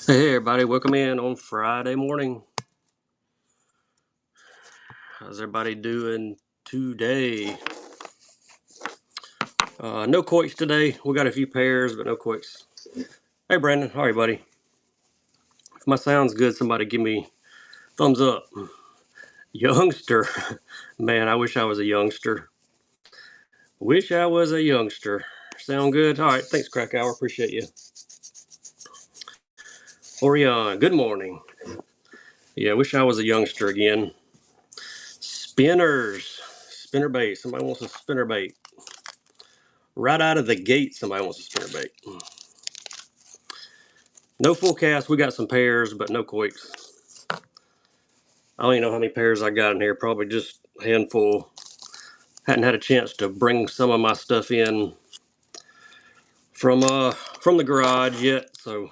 Hey everybody, welcome in on Friday morning. How's everybody doing today? No quotes today. We got a few pairs, but no quotes. Hey Brandon, how are you, buddy? If my sound's good, somebody give me thumbs up. Youngster. Man, I wish I was a youngster. Wish I was a youngster. Sound good? All right, thanks, Krakauer. Appreciate you. Orion, good morning. Yeah, wish I was a youngster again. Spinners. Spinner bait. Somebody wants a spinner bait. Right out of the gate, somebody wants a spinner bait. No full cast. We got some pairs, but no quakes. I don't even know how many pairs I got in here. Probably just a handful. Hadn't had a chance to bring some of my stuff in from the garage yet. So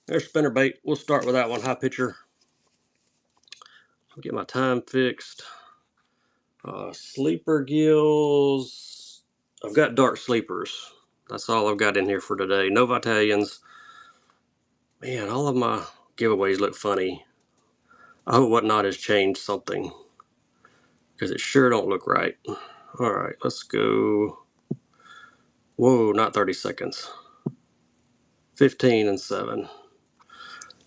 there's spinnerbait. We'll start with that one. High pitcher. I'll get my time fixed. Sleeper gills. I've got dark sleepers. That's all I've got in here for today. No Vitalians. Man, all of my giveaways look funny. I hope Whatnot has changed something, because it sure don't look right. All right, let's go. Whoa, not 30 seconds. 15 and 7.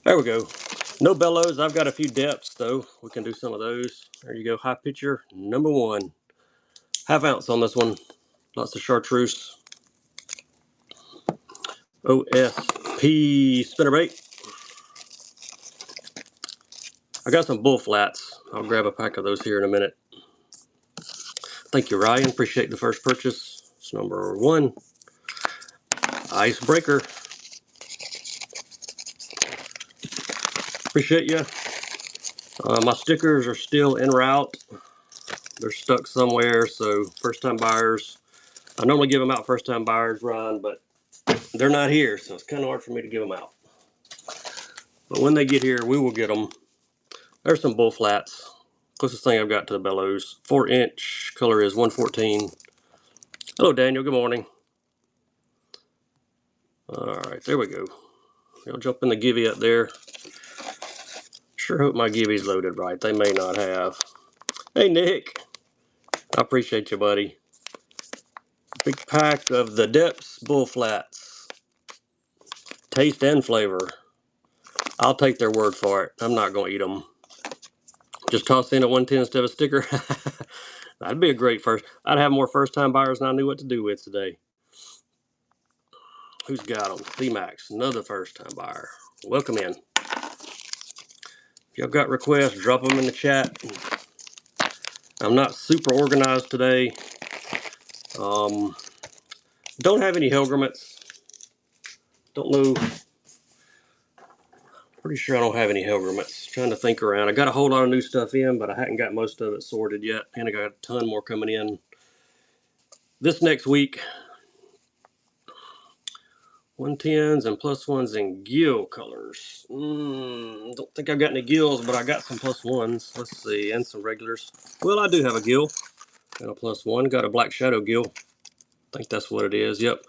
There we go. No bellows. I've got a few depths, though. We can do some of those. There you go. High pitcher, number 1. Half ounce on this one. Lots of chartreuse. OSP spinnerbait. I got some bull flats. I'll grab a pack of those here in a minute. Thank you, Ryan. Appreciate the first purchase. It's number 1. Icebreaker. Appreciate you. My stickers are still en route. They're stuck somewhere, so first time buyers. I normally give them out first time buyers, Ron, but they're not here, so it's kind of hard for me to give them out. But when they get here, we will get them. There's some bull flats. Closest thing I've got to the bellows. 4-inch. Color is 114. Hello, Daniel. Good morning. All right, there we go. I'll jump in the givey up there. Sure hope my givey's loaded right. They may not have. Hey, Nick. I appreciate you, buddy. Big pack of the Depths Bull Flats. Taste and flavor. I'll take their word for it. I'm not going to eat them. Just toss in a 110 instead of a sticker. That'd be a great first. I'd have more first-time buyers than I knew what to do with today. Who's got them? C-Max, another first-time buyer. Welcome in. If y'all got requests, drop them in the chat. I'm not super organized today. Don't have any Helgraments. Don't know. Pretty sure I don't have any Helgraments. Trying to think around. I got a whole lot of new stuff in, but I hadn't got most of it sorted yet. And I got a ton more coming in this next week. 110s and +1s in gill colors. Don't think I've got any gills, but I got some +1s. Let's see, and some regulars. Well, I do have a gill and a +1. Got a Black Shadow gill. I think that's what it is. Yep,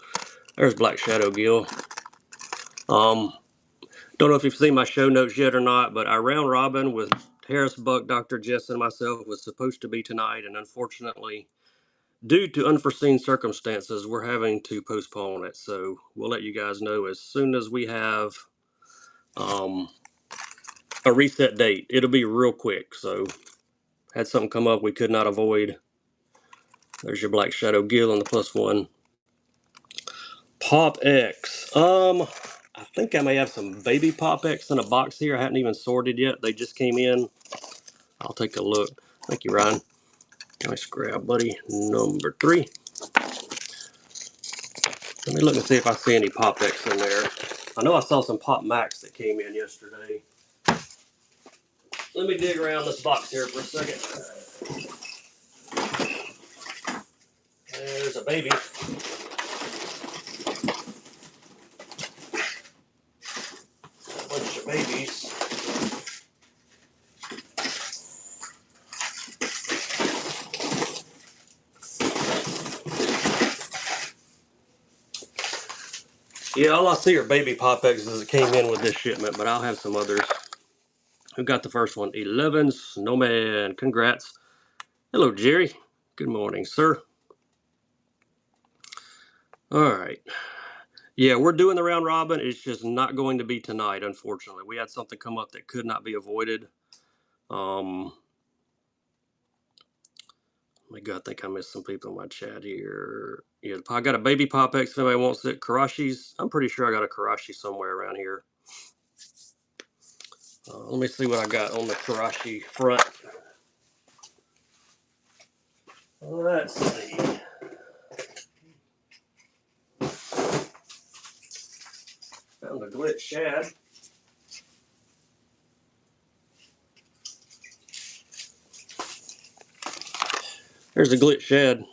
there's Black Shadow gill. Don't know if you've seen my show notes yet or not, but our round robin with Harris, Buck, Dr. Jess, and myself was supposed to be tonight, and unfortunately, due to unforeseen circumstances, we're having to postpone it. So we'll let you guys know as soon as we have a reset date. It'll be real quick. So had something come up we could not avoid. There's your Black Shadow gill and the +1. Pop X. I think I may have some baby Pop X in a box here. I hadn't even sorted yet. They just came in. I'll take a look. Thank you, Ryan. Nice grab, buddy. Number 3. Let me look and see if I see any Pop X in there. I know I saw some Pop Max that came in yesterday. Let me dig around this box here for a second. There's a baby. A bunch of babies. Yeah, all I see are baby Pop-X's that came in with this shipment, but I'll have some others. Who got the first one? 11 Snowman. Congrats. Hello, Jerry. Good morning, sir. All right. Yeah, we're doing the round robin. It's just not going to be tonight, unfortunately. We had something come up that could not be avoided. My God, I think I missed some people in my chat here. Yeah, I got a baby Pop-X if anybody wants it. Karashi's. I'm pretty sure I got a Karashi somewhere around here. Let me see what I got on the Karashi front. Let's see. Found a glitch shad. There's a glitch shad.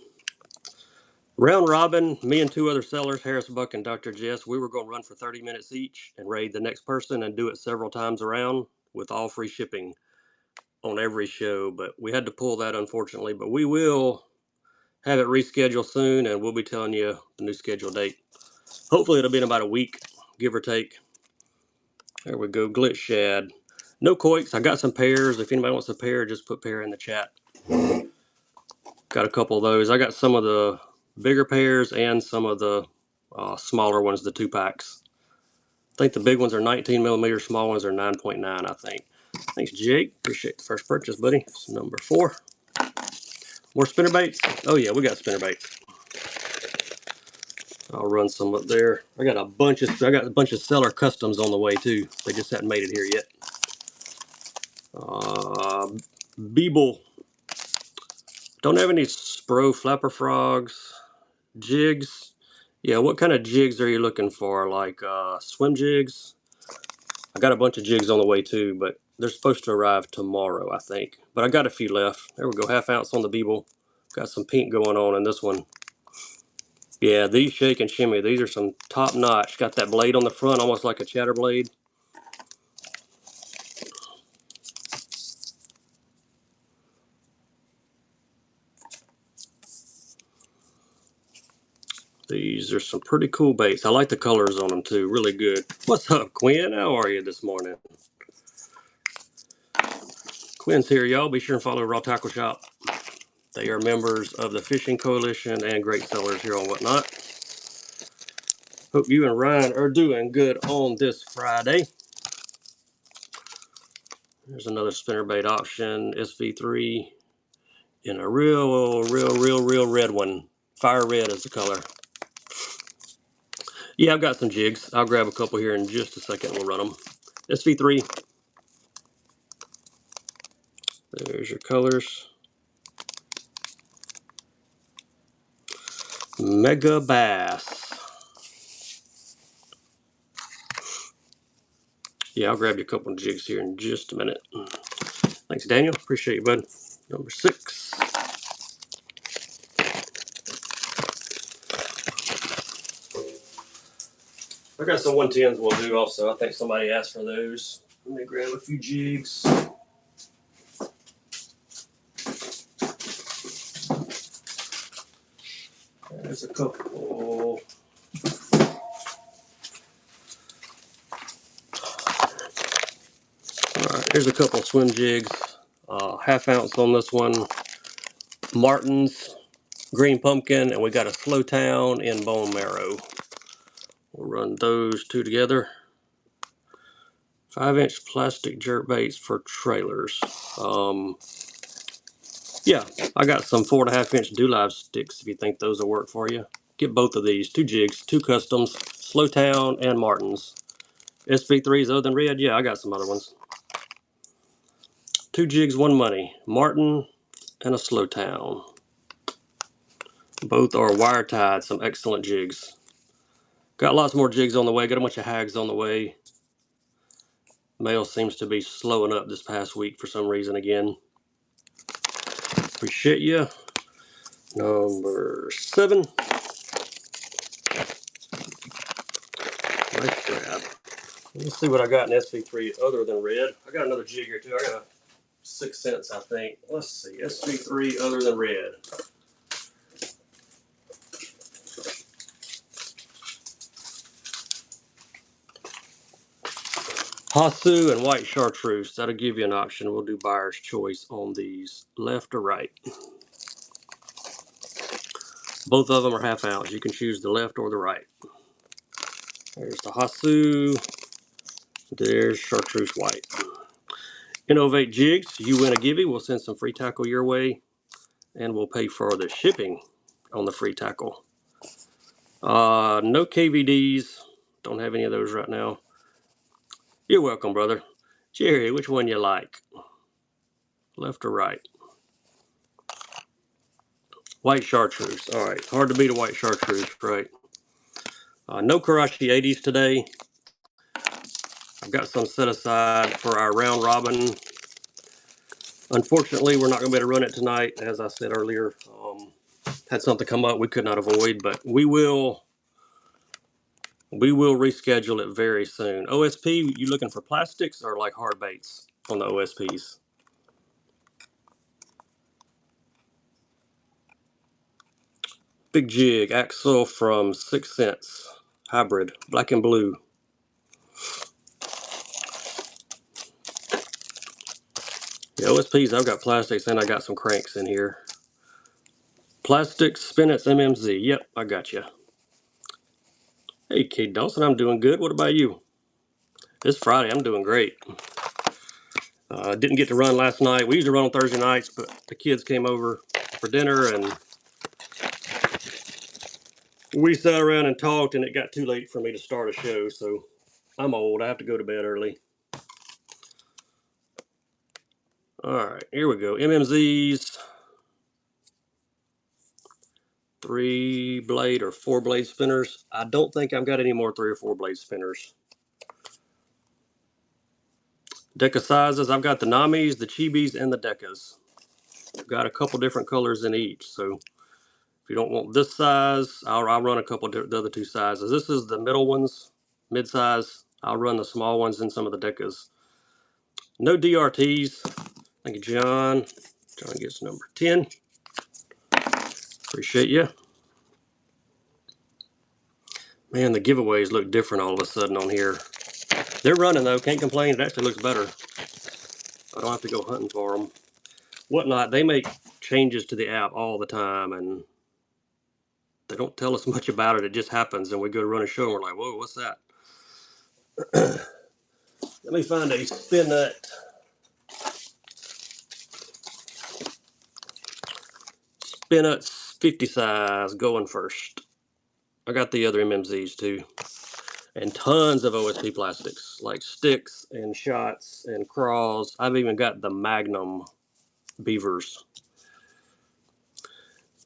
Round robin, me and two other sellers, Harris Buck and Dr. Jess, we were going to run for 30 minutes each and raid the next person and do it several times around with all free shipping on every show. But we had to pull that, unfortunately. But we will have it rescheduled soon, and we'll be telling you the new schedule date. Hopefully it'll be in about a week, give or take. There we go, glitch shad. No coiks. I got some pairs. If anybody wants a pair, just put pair in the chat. Got a couple of those. I got some of the bigger pairs and some of the smaller ones, the 2-packs. I think the big ones are 19 millimeters, small ones are 9.9, I think. Thanks, Jake. Appreciate the first purchase, buddy. It's number 4. More spinnerbaits? Oh yeah, we got spinnerbaits. I'll run some up there. I got a bunch of seller customs on the way too. They just haven't made it here yet. Beeble. Don't have any Spro flapper frogs. Jigs. Yeah, what kind of jigs are you looking for? Like swim jigs? I got a bunch of jigs on the way too, but they're supposed to arrive tomorrow, I think. But I got a few left. There we go, 1/2 ounce on the Beeble. Got some pink going on in this one. Yeah, these shake and shimmy. These are some top notch. Got that blade on the front, almost like a chatter blade. These are some pretty cool baits. I like the colors on them too. Really good. What's up, Quinn? How are you this morning? Quinn's here, y'all. Be sure and follow Raw Tackle Shop. They are members of the Fishing Coalition and great sellers here on Whatnot. Hope you and Ryan are doing good on this Friday. There's another spinnerbait option, SV3, in a real red one. Fire red is the color. Yeah, I've got some jigs. I'll grab a couple here in just a second. We'll run them. SV3. There's your colors. Mega Bass. Yeah, I'll grab you a couple of jigs here in just a minute. Thanks, Daniel. Appreciate you, bud. Number 6. I got some 110s we'll do also. I think somebody asked for those. Let me grab a few jigs. There's a couple. Alright, here's a couple swim jigs. 1/2 ounce on this one. Martin's green pumpkin, and we got a Slow Town in bone marrow. We'll run those two together. 5-inch plastic jerk baits for trailers. Yeah, I got some 4.5-inch do-live sticks if you think those will work for you. Get both of these. 2 jigs, 2 customs, Slow Town and Martin's. SV3s other than red? Yeah, I got some other ones. 2 jigs, 1 money. Martin and a Slow Town. Both are wire tied, some excellent jigs. Got lots more jigs on the way. Got a bunch of hags on the way. Mail seems to be slowing up this past week for some reason again. Appreciate you. Number 7. Nice grab. Let's see what I got in SV3 other than red. I got another jig here too. I got a 6 cents, I think. Let's see. SV3 other than red. Hasu and white chartreuse. That'll give you an option. We'll do buyer's choice on these, left or right. Both of them are half ounce. You can choose the left or the right. There's the Hasu. There's chartreuse white. Innovate jigs. You win a givey. We'll send some free tackle your way, and we'll pay for the shipping on the free tackle. No KVDs. Don't have any of those right now. You're welcome, brother. Jerry, which one you like? Left or right? White chartreuse. All right. Hard to beat a white chartreuse, right? No Karachi 80s today. I've got some set aside for our round robin. Unfortunately, we're not going to be able to run it tonight. As I said earlier, had something come up we could not avoid, but we will reschedule it very soon. OSP, you looking for plastics or like hard baits on the OSPs? Big jig, Axel from 6 Cents. Hybrid, black and blue. The OSPs, I've got plastics and I got some cranks in here. Plastics, Spinets, MMZ. Yep, I got you. Hey, Kate Dawson, I'm doing good. What about you? It's Friday. I'm doing great. Didn't get to run last night. We usually run on Thursday nights, but the kids came over for dinner and we sat around and talked, and it got too late for me to start a show. So I'm old. I have to go to bed early. All right, here we go. MMZs. 3-blade or 4-blade spinners. I don't think I've got any more 3 or 4-blade spinners. Deca sizes. I've got the Namis, the Chibis, and the Decas. I've got a couple different colors in each. So if you don't want this size, I'll run a couple of the other 2 sizes. This is the middle ones, mid-size. I'll run the small ones in some of the Decas. No DRTs. Thank you, John. John gets number 10. Appreciate you. Man, the giveaways look different all of a sudden on here. They're running though, can't complain. It actually looks better. I don't have to go hunting for them. Whatnot, they make changes to the app all the time and they don't tell us much about it. It just happens and we go to run a show and we're like, whoa, what's that? Let me find a spin nut. Spin nuts 50 size going first. I got the other MMZs too. And tons of OSP plastics, like sticks and shots and craws. I've even got the Magnum beavers.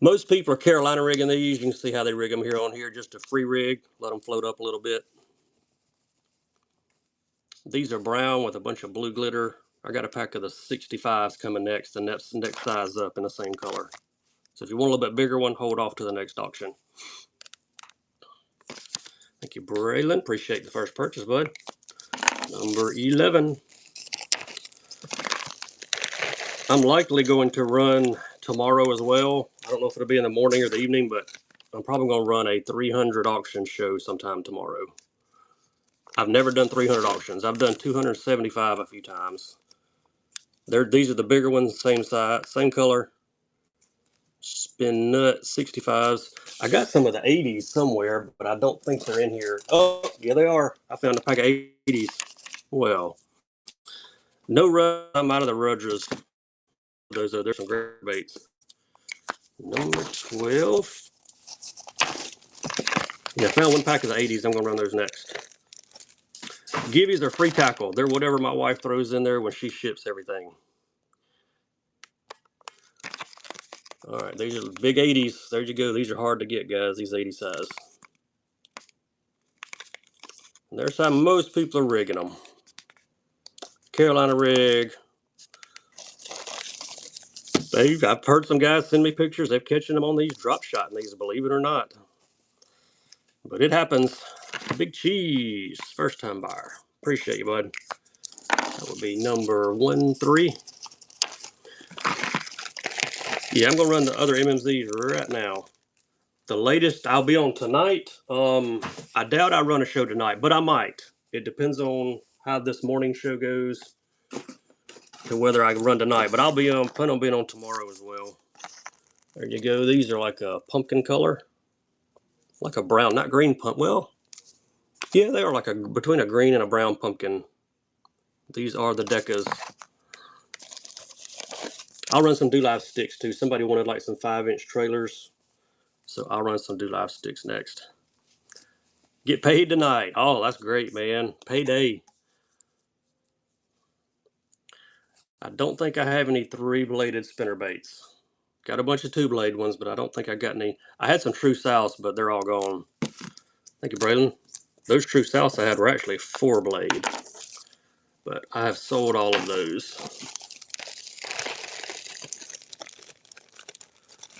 Most people are Carolina rigging these. You can see how they rig them here on here, just a free rig. Let them float up a little bit. These are brown with a bunch of blue glitter. I got a pack of the 65s coming next, and that's next size up in the same color. So if you want a little bit bigger one, hold off to the next auction. Thank you, Braylon. Appreciate the first purchase, bud. Number 11. I'm likely going to run tomorrow as well. I don't know if it'll be in the morning or the evening, but I'm probably going to run a 300 auction show sometime tomorrow. I've never done 300 auctions. I've done 275 a few times. These are the bigger ones, same size, same color. Spin nut 65s. I got some of the 80s somewhere, but I don't think they're in here. Oh, yeah, they are. I found a pack of 80s. Well, no rub. I'm out of the Rudras. There's some great baits. Number 12. Yeah, I found one pack of the 80s. I'm going to run those next. Gibbies are free tackle. They're whatever my wife throws in there when she ships everything. All right, these are big 80s. There you go. These are hard to get, guys, these 80 size. And there's how most people are rigging them. Carolina rig. I've heard some guys send me pictures. They're catching them on these, drop shotting these, believe it or not. But it happens. Big Cheese, first time buyer. Appreciate you, bud. That would be number 13. Yeah, I'm gonna run the other MMZs right now. The latest I'll be on tonight. I doubt I run a show tonight, but I might. It depends on how this morning show goes to whether I can run tonight. But I'll be plan on being on tomorrow as well. There you go. These are like a pumpkin color, like a brown, not green pump. Well, yeah, they are like a between a green and a brown pumpkin. These are the Decas. I'll run some Do Live sticks too. Somebody wanted like some 5-inch trailers, so I'll run some Do Live sticks next. Get paid tonight. Oh, that's great, man. Payday. I don't think I have any 3-bladed spinner baits. Got a bunch of 2-blade ones, but I don't think I got any. I had some True Souths, but they're all gone. Thank you, Braylon. Those True Souths I had were actually 4-blade, but I have sold all of those.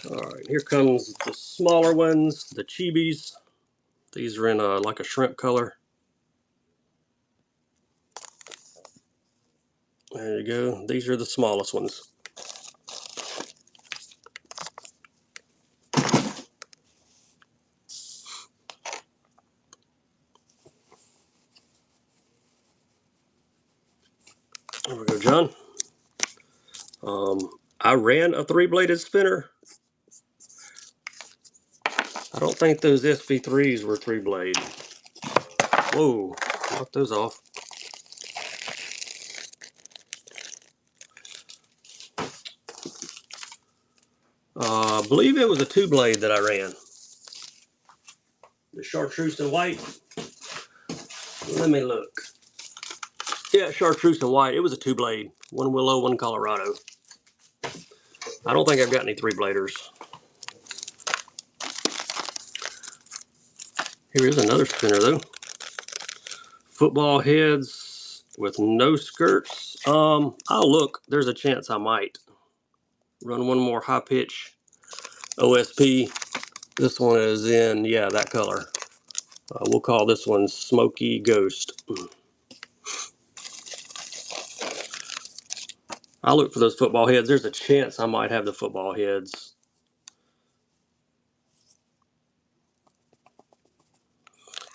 All right, here comes the smaller ones, the Chibis. These are in like a shrimp color. There you go. These are the smallest ones. There we go, John. I ran a 3-bladed spinner. I don't think those SV3s were 3-blade. Whoa, knock those off. I believe it was a 2-blade that I ran. The chartreuse and white. Let me look. Yeah, chartreuse and white. It was a 2-blade. One Willow, one Colorado. I don't think I've got any 3-bladers. Here is another spinner though. Football heads with no skirts. I'll look. There's a chance I might run one more high pitch OSP. This one is in, yeah, that color. We'll call this one Smoky Ghost. I'll look for those football heads. There's a chance I might have the football heads.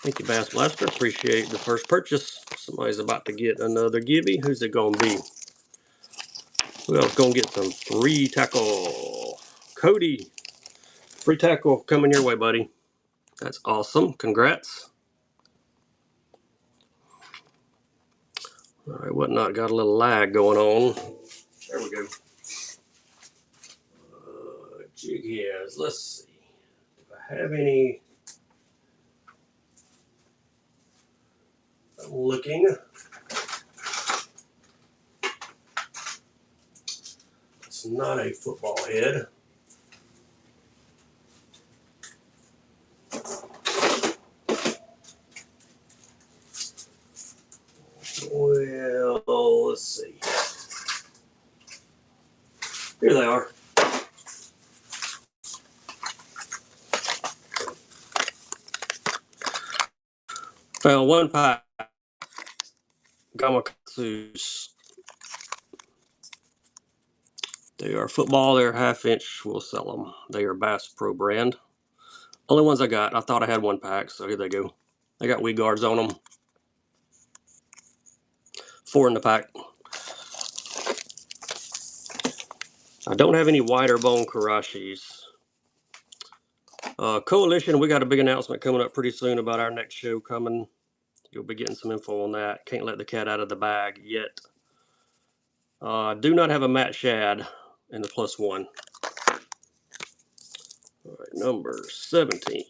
Thank you, Bass Blaster. Appreciate the first purchase. Somebody's about to get another givey. Who's it going to be? Who else going to get some free tackle? Cody. Free tackle coming your way, buddy. That's awesome. Congrats. All right, whatnot. Got a little lag going on. There we go. Jig heads. Let's see if I have any. I'm looking. It's not a football head. Well, let's see. Here they are. Found one pack. Gamakatsus. They are football. They're 1/2-inch. We'll sell them. They are Bass Pro brand. Only ones I got. I thought I had one pack, so here they go. They got weed guards on them. 4 in the pack. I don't have any wider bone Karashis. Coalition, we got a big announcement coming up pretty soon about our next show coming. You'll be getting some info on that. Can't let the cat out of the bag yet. Do not have a matte shad in the +1. All right, number 17.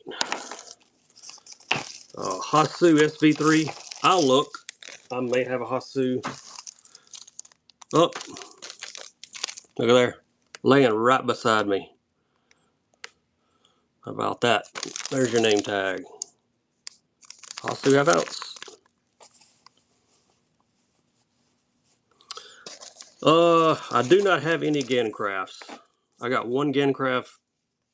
Hasu SV3. I'll look. I may have a Hasu. Oh, look at there. Laying right beside me. How about that? There's your name tag. Hasu half-ounce. I do not have any Gencrafts. I got one Gencraft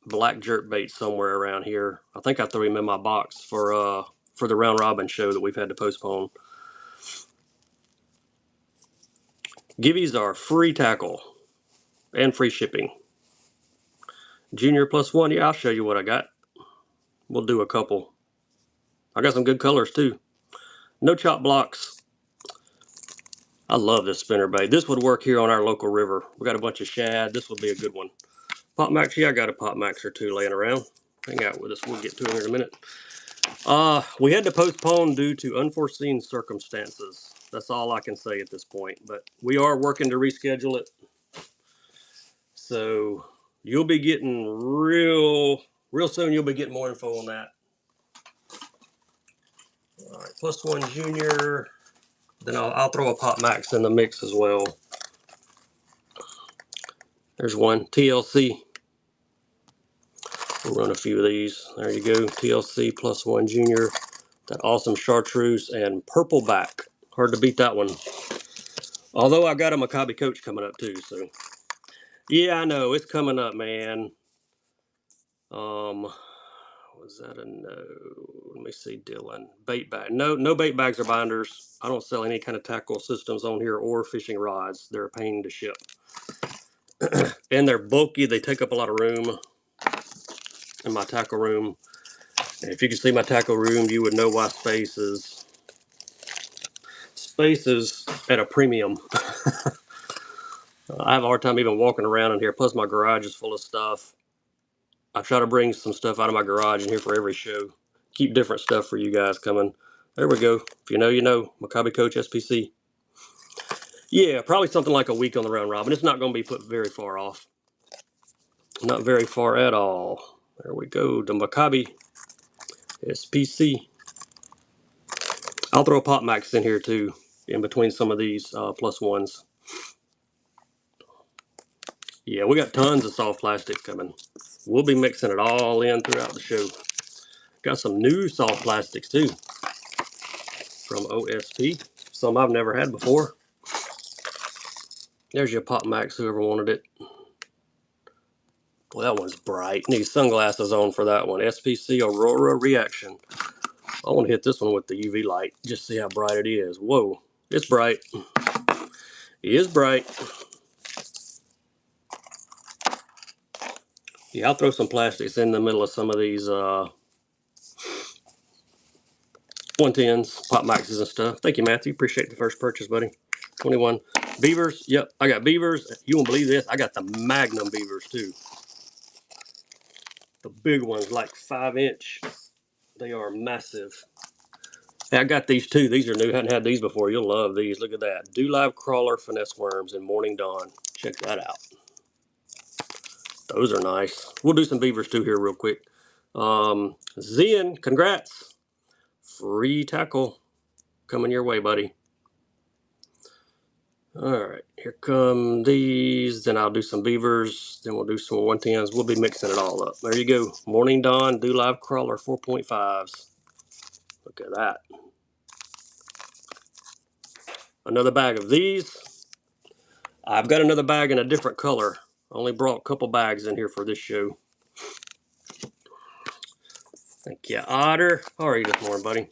black jerk bait somewhere around here. I think I threw him in my box for the round robin show that we've had to postpone. Givvies are free tackle and free shipping. Junior +1, yeah, I'll show you what I got. We'll do a couple. I got some good colors too. No chop blocks. I love this spinnerbait. This would work here on our local river. We got a bunch of shad. This would be a good one. Pop Max, yeah, I got a Pop Max or two laying around. Hang out with us. We'll get to them in a minute. We had to postpone due to unforeseen circumstances. That's all I can say at this point. But we are working to reschedule it. So you'll be getting real soon. You'll be getting more info on that. All right, +1 Junior. Then I'll throw a Pop Max in the mix as well. There's one TLC. We'll run a few of these. There you go. TLC +1 Junior. That awesome chartreuse and purple back. Hard to beat that one. Although I got a Maccabi coach coming up too, so yeah, I know it's coming up, man. Was that a no? Let me see, Dylan. Bait bag. No bait bags or binders. I don't sell any kind of tackle systems on here or fishing rods. They're a pain to ship. And they're bulky. They take up a lot of room in my tackle room. And if you could see my tackle room, you would know why space is at a premium. I have a hard time even walking around in here. Plus my garage is full of stuff. I try to bring some stuff out of my garage in here for every show. Keep different stuff for you guys coming. There we go. If you know, you know. Maccabi Coach SPC. Yeah, probably something like a week on the round robin. It's not going to be put very far off. Not very far at all. There we go. The Maccabi SPC. I'll throw a Pop Max in here too, in between some of these +1s. Yeah, we got tons of soft plastics coming. We'll be mixing it all in throughout the show. Got some new soft plastics too from OSP. Some I've never had before. There's your Pop Max, whoever wanted it. Well, that one's bright. Need sunglasses on for that one. SPC Aurora Reaction. I want to hit this one with the UV light. Just see how bright it is. Whoa, it's bright. It is bright. Yeah, I'll throw some plastics in the middle of some of these 110s, Pop Maxes and stuff. Thank you, Matthew. Appreciate the first purchase, buddy. 21. Beavers. Yep, I got beavers. You won't believe this. I got the Magnum beavers, too. The big ones, like 5-inch. They are massive. Hey, I got these, too. These are new. Hadn't had these before. You'll love these. Look at that. Do Live Crawler Finesse Worms in Morning Dawn. Check that out. Those are nice. We'll do some beavers, too, here real quick. Zian, congrats. Free tackle coming your way, buddy. All right, here come these. Then I'll do some beavers. Then we'll do some 110s. We'll be mixing it all up. There you go. Morning Dawn, Do Live Crawler 4.5s. Look at that. Another bag of these. I've got another bag in a different color. I only brought a couple bags in here for this show. Thank you, Otter. How are you this morning, buddy?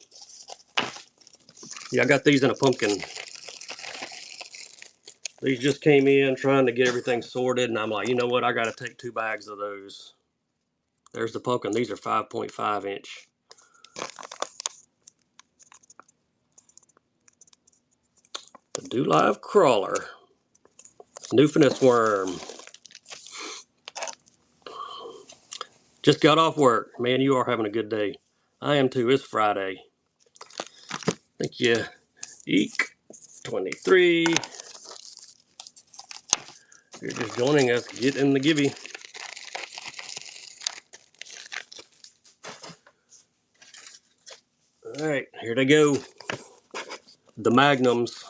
Yeah, I got these in a pumpkin. These just came in trying to get everything sorted, and I'm like, you know what? I got to take 2 bags of those. There's the pumpkin. These are 5.5 inch. The Do Live Crawler. New finesse worm. Just got off work. Man, you are having a good day. I am too. It's Friday. Thank you. Eek. 23. You're just joining us. Get in the gibby. Alright, here they go. The Magnums.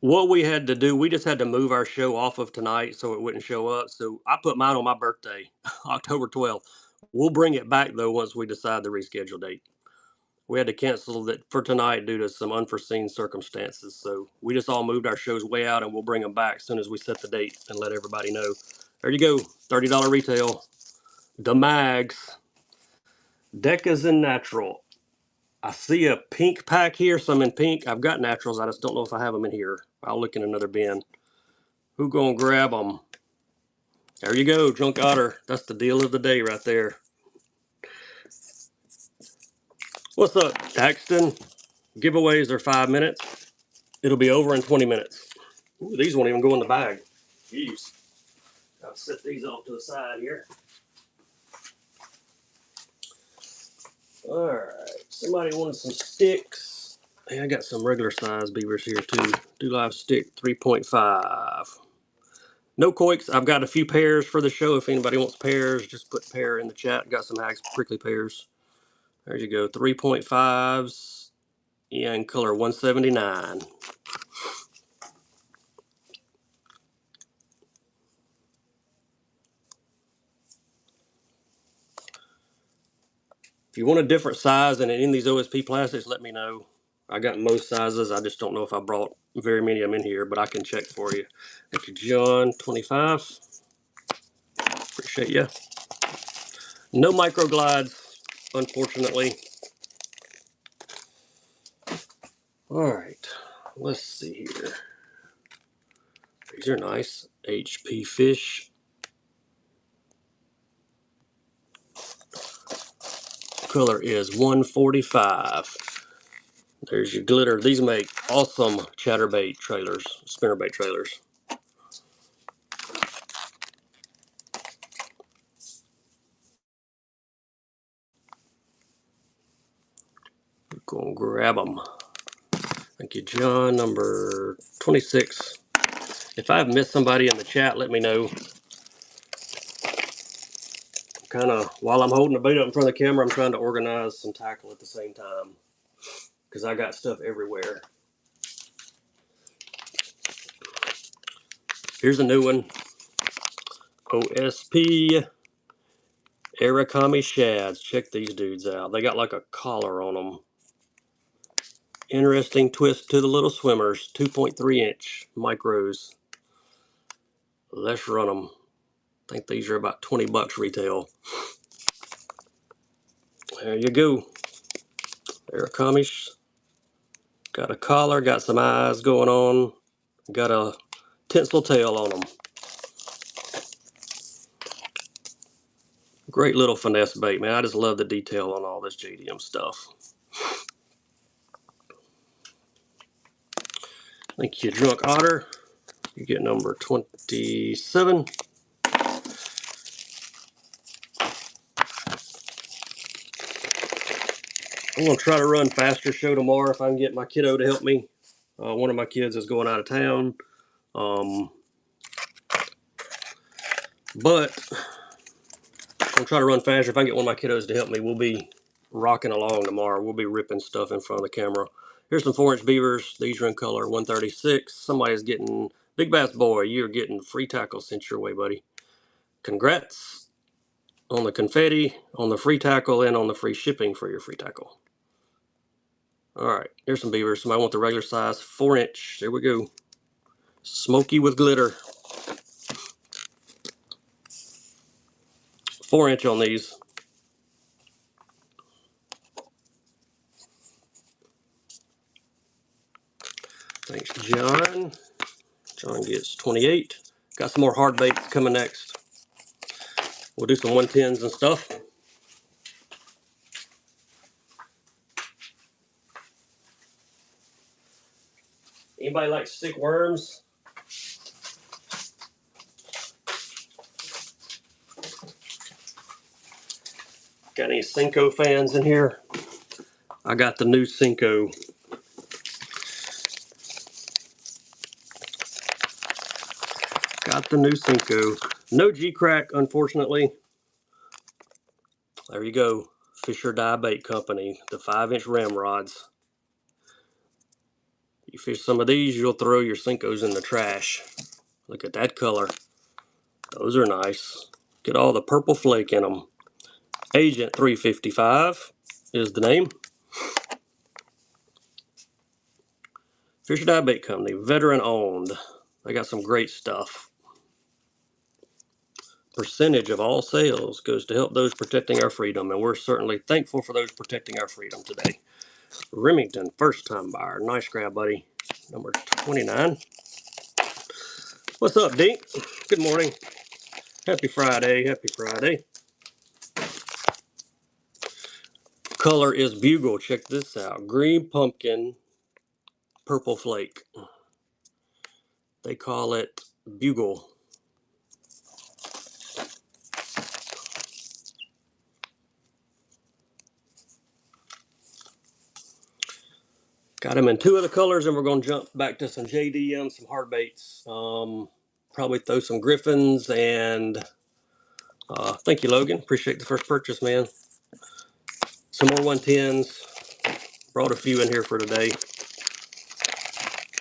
What we had to do, we just had to move our show off of tonight so it wouldn't show up. So I put mine on my birthday, October 12th. We'll bring it back though once we decide the reschedule date. We had to cancel that for tonight due to some unforeseen circumstances. So we just all moved our shows way out, and we'll bring them back as soon as we set the date and let everybody know. There you go, $30 retail. The Mags. Decas and Natural. I see a pink pack here, some in pink. I've got naturals. I just don't know if I have them in here. I'll look in another bin. Who gonna grab them? There you go, Drunk Otter. That's the deal of the day right there. What's up, Daxton? Giveaways are 5 minutes. It'll be over in 20 minutes. Ooh, these won't even go in the bag. Jeez. I'll set these off to the side here. Alright. Somebody wanted some sticks. Hey, I got some regular size beavers here too. Do Live Stick 3.5. No coiks. I've got a few pairs for the show. If anybody wants pairs, just put pair in the chat. Got some Hags prickly pairs. There you go. 3.5s. Yeah, in color 179. If you want a different size in any of these OSP plastics, let me know. I got most sizes. I just don't know if I brought very many of them in here, but I can check for you. Thank you, John. 25. Appreciate you. No microglides, unfortunately. All right. Let's see here. These are nice. HP Fish. Color is 145. There's your glitter. These make awesome chatterbait trailers, spinnerbait trailers. Go and grab them. Thank you, John. Number 26. If I've missed somebody in the chat, let me know. Kind of, while I'm holding the bait up in front of the camera, I'm trying to organize some tackle at the same time because I got stuff everywhere. Here's a new one. OSP Arakami Shads. Check these dudes out. They got like a collar on them. Interesting twist to the little swimmers. 2.3 inch micros. Let's run them. I think these are about 20 bucks retail. There you go. Arakami. Got a collar, got some eyes going on. Got a tinsel tail on them. Great little finesse bait, man. I just love the detail on all this JDM stuff. Thank you, Drunk Otter. You get number 27. I'm going to try to run faster show tomorrow if I can get my kiddo to help me. One of my kids is going out of town. But I'm going to try to run faster. If I can get one of my kiddos to help me, we'll be rocking along tomorrow. We'll be ripping stuff in front of the camera. Here's some 4-inch beavers. These are in color 136. Somebody's getting, Big Bass Boy, you're getting free tackle sent your way, buddy. Congrats on the confetti, on the free tackle, and on the free shipping for your free tackle. All right, here's some beavers. Somebody want the regular size 4-inch. There we go. Smoky with glitter. 4-inch on these. Thanks, John. John gets 28. Got some more hard baits coming next. We'll do some 110s and stuff. Anybody like stick worms? Got any Senko fans in here? I got the new Senko. Got the new Senko. No G-Crack, unfortunately. There you go. Fisher Dye Bait Company. The 5-inch ramrods. You fish some of these, you'll throw your Senkos in the trash. Look at that color. Those are nice. Get all the purple flake in them. Agent 355 is the name. Fisher Dye Bait Company, veteran owned. They got some great stuff. Percentage of all sales goes to help those protecting our freedom, and we're certainly thankful for those protecting our freedom today. Remington, first time buyer. Nice grab, buddy. Number 29. What's up, Dink? Good morning. Happy Friday. Happy Friday. color is Bugle. Check this out. Green pumpkin, purple flake. They call it Bugle. Got them in 2 of the colors, and we're going to jump back to some JDM, some hard baits. Probably throw some Griffins, and thank you, Logan. Appreciate the first purchase, man. Some more 110s. Brought a few in here for today.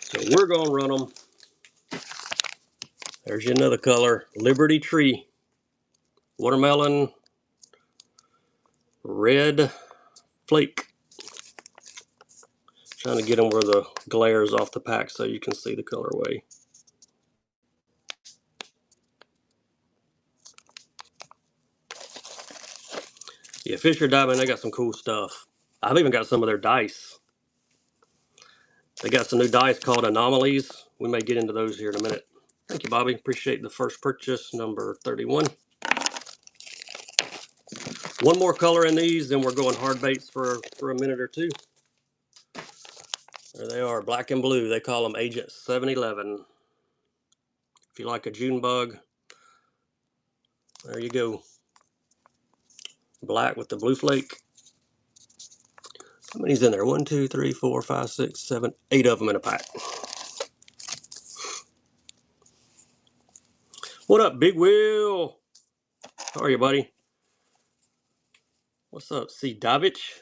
So we're going to run them. There's another color, Liberty Tree. Watermelon, red flake. Trying to get them where the glare is off the pack so you can see the colorway. Yeah, Fisher Diamond, they got some cool stuff. I've even got some of their dice. They got some new dice called Anomalies. We may get into those here in a minute. Thank you, Bobby. Appreciate the first purchase, number 31. One more color in these, then we're going hard baits for a minute or two. There they are, black and blue. They call them Agent 711. If you like a June bug, there you go. Black with the blue flake. How many's in there? 1, 2, 3, 4, 5, 6, 7, 8 of them in a pack. What up, Big Will? How are you, buddy? What's up, C. Davich?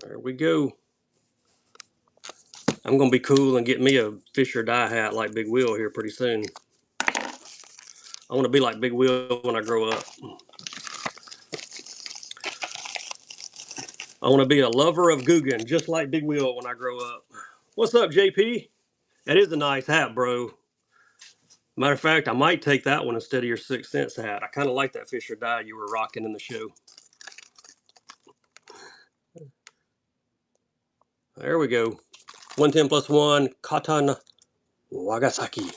There we go. I'm going to be cool and get me a Fisher die hat like Big Will here pretty soon. I want to be like Big Will when I grow up. I want to be a lover of Guggen, just like Big Will when I grow up. What's up, JP? That is a nice hat, bro. Matter of fact, I might take that one instead of your 6 cents hat. I kind of like that Fisher die you were rocking in the show. There we go. 110 plus 1, Katan Wagasaki.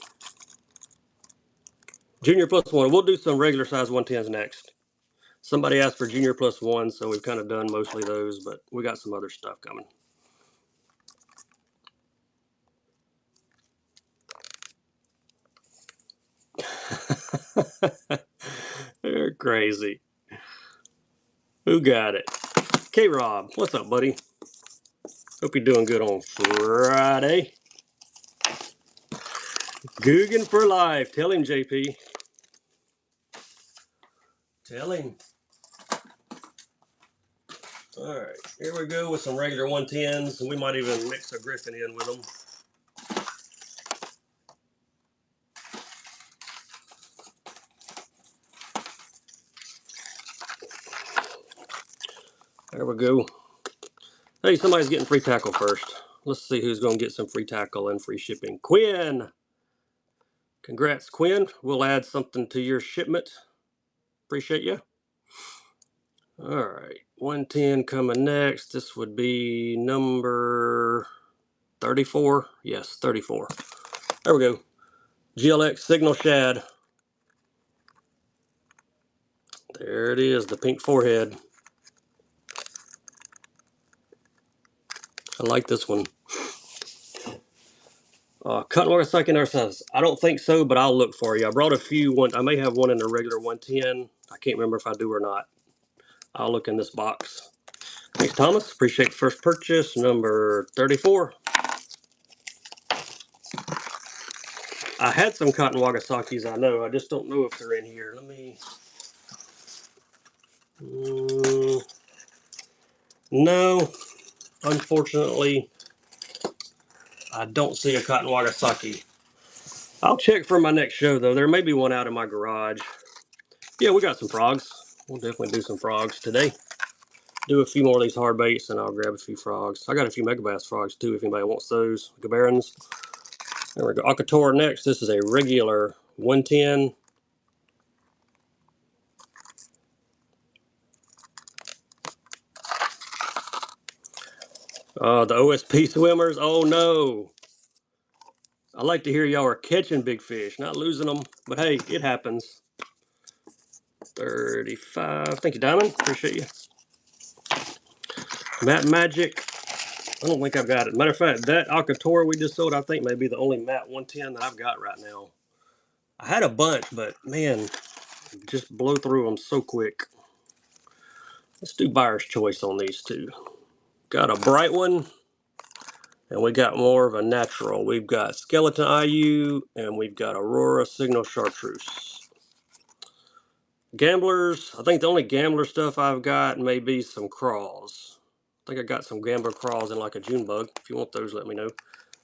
Junior plus 1. We'll do some regular size 110s next. Somebody asked for junior plus 1, so we've kind of done mostly those, but we got some other stuff coming. They're crazy. Who got it? K-Rob, what's up, buddy? Hope you're doing good on Friday. Guggen for life. Tell him, JP. Tell him. All right, here we go with some regular 110s, and we might even mix a Griffin in with them. There we go. Hey, somebody's getting free tackle first. Let's see who's going to get some free tackle and free shipping. Quinn! Congrats, Quinn. We'll add something to your shipment. Appreciate you. All right, 110 coming next. This would be number 34. Yes, 34. There we go. GLX Signal Shad. There it is, the pink forehead. I like this one. Cutting Wagasaki Narcissus. I don't think so, but I'll look for you. I brought a few. I may have one in the regular 110. I can't remember if I do or not. I'll look in this box. Thanks, Thomas. Appreciate the first purchase, number 34. I had some cotton Wagasakis, I know. I just don't know if they're in here. Let me... No, unfortunately, I don't see a cotton Wagasaki. I'll check for my next show, though. There may be one out in my garage. Yeah, we got some frogs. We'll definitely do some frogs today. Do a few more of these hard baits, and I'll grab a few frogs. I got a few megabass frogs, too, if anybody wants those. Gabarons. There we go. Akator next. This is a regular 110. The OSP swimmers. Oh, no. I like to hear y'all are catching big fish, not losing them. But, hey, it happens. 35. Thank you, Diamond. Appreciate you. Matte Magic. I don't think I've got it. Matter of fact, that Alcantara we just sold, I think may be the only matte 110 that I've got right now. I had a bunch, but man, just blow through them so quick. Let's do buyer's choice on these two. Got a bright one, and we got more of a natural. We've got Skeleton IU, and we've got Aurora Signal Chartreuse. Gamblers, I think the only gambler stuff I've got may be some craws. I think I got some gambler craws in like a June bug. If you want those, let me know.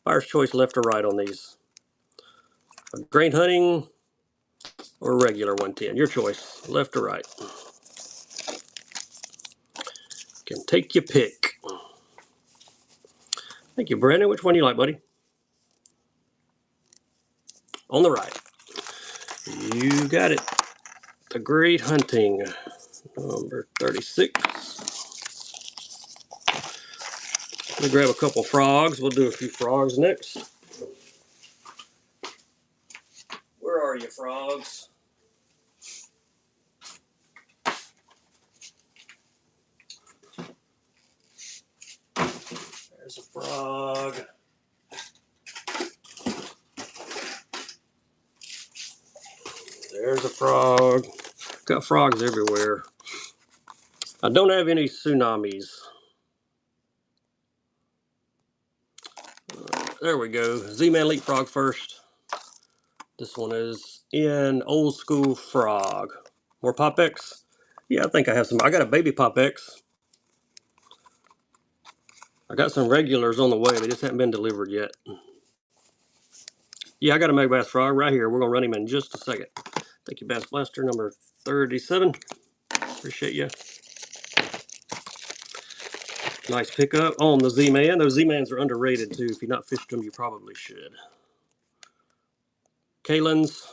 Buyer's choice left or right on these. A grain hunting or regular 110. Your choice, left or right. Can take your pick. Thank you, Brandon. Which one do you like, buddy? On the right. You got it. The Great Hunting, number 36. Let me grab a couple frogs. We'll do a few frogs next. Where are you, frogs? There's a frog. There's a frog. Got frogs everywhere. I don't have any tsunamis. There we go. Z-Man Leapfrog first. This one is in Old School Frog. More Pop X? Yeah, I think I have some. I got a baby Pop X. I got some regulars on the way. They just haven't been delivered yet. Yeah, I got a Megabass Frog right here. We're going to run him in just a second. Thank you, Bass Blaster, number 37. Appreciate you. Nice pickup on the Z-Man. Those Z-Mans are underrated, too. If you've not fished them, you probably should. Kalen's,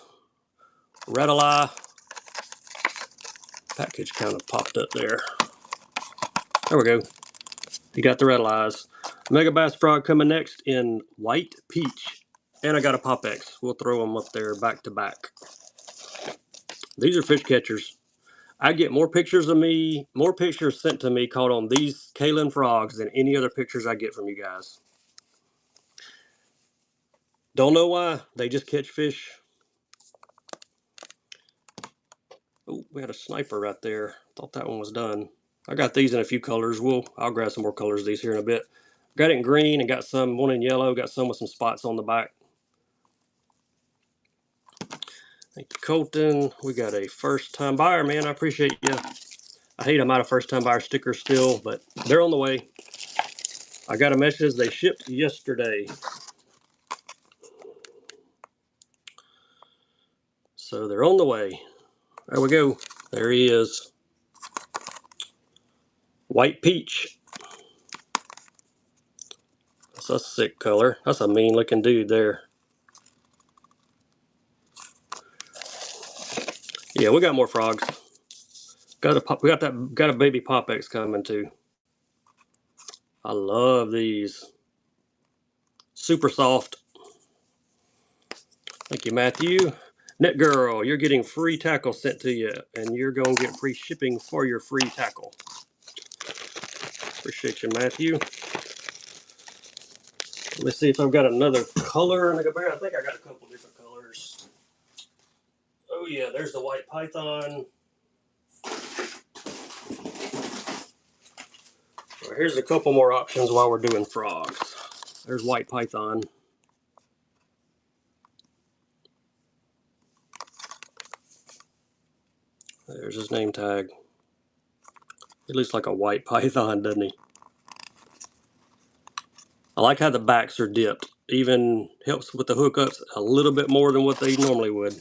Rattle Eye. Package kind of popped up there. There we go. You got the Rattle Eyes. Megabass Frog coming next in White Peach. And I got a Pop X. We'll throw them up there back to back. These are fish catchers. I get more pictures of me, more pictures sent to me caught on these Kalen frogs than any other pictures I get from you guys. Don't know why. They just catch fish. Oh, we had a sniper right there. Thought that one was done. I got these in a few colors. I'll grab some more colors of these here in a bit. Got it in green and got one in yellow. Got some with some spots on the back. Thank you, Colton. We got a first-time buyer, man. I appreciate you. I hate I'm out of first-time buyer stickers still, but they're on the way. I got a message they shipped yesterday. So they're on the way. There we go. There he is. White Peach. That's a sick color. That's a mean looking dude there. Yeah, we got more frogs. Got a baby Pop X coming too. I love these. Super soft. Thank you, Matthew. Net Girl, you're getting free tackle sent to you, and you're going to get free shipping for your free tackle. Appreciate you, Matthew. Let me see if I've got another color in the compare. I think I got a couple different colors. Oh yeah, there's the white python. Well, here's a couple more options while we're doing frogs. There's white python. There's his name tag. He looks like a white python, doesn't he? I like how the backs are dipped. Even helps with the hookups a little bit more than what they normally would.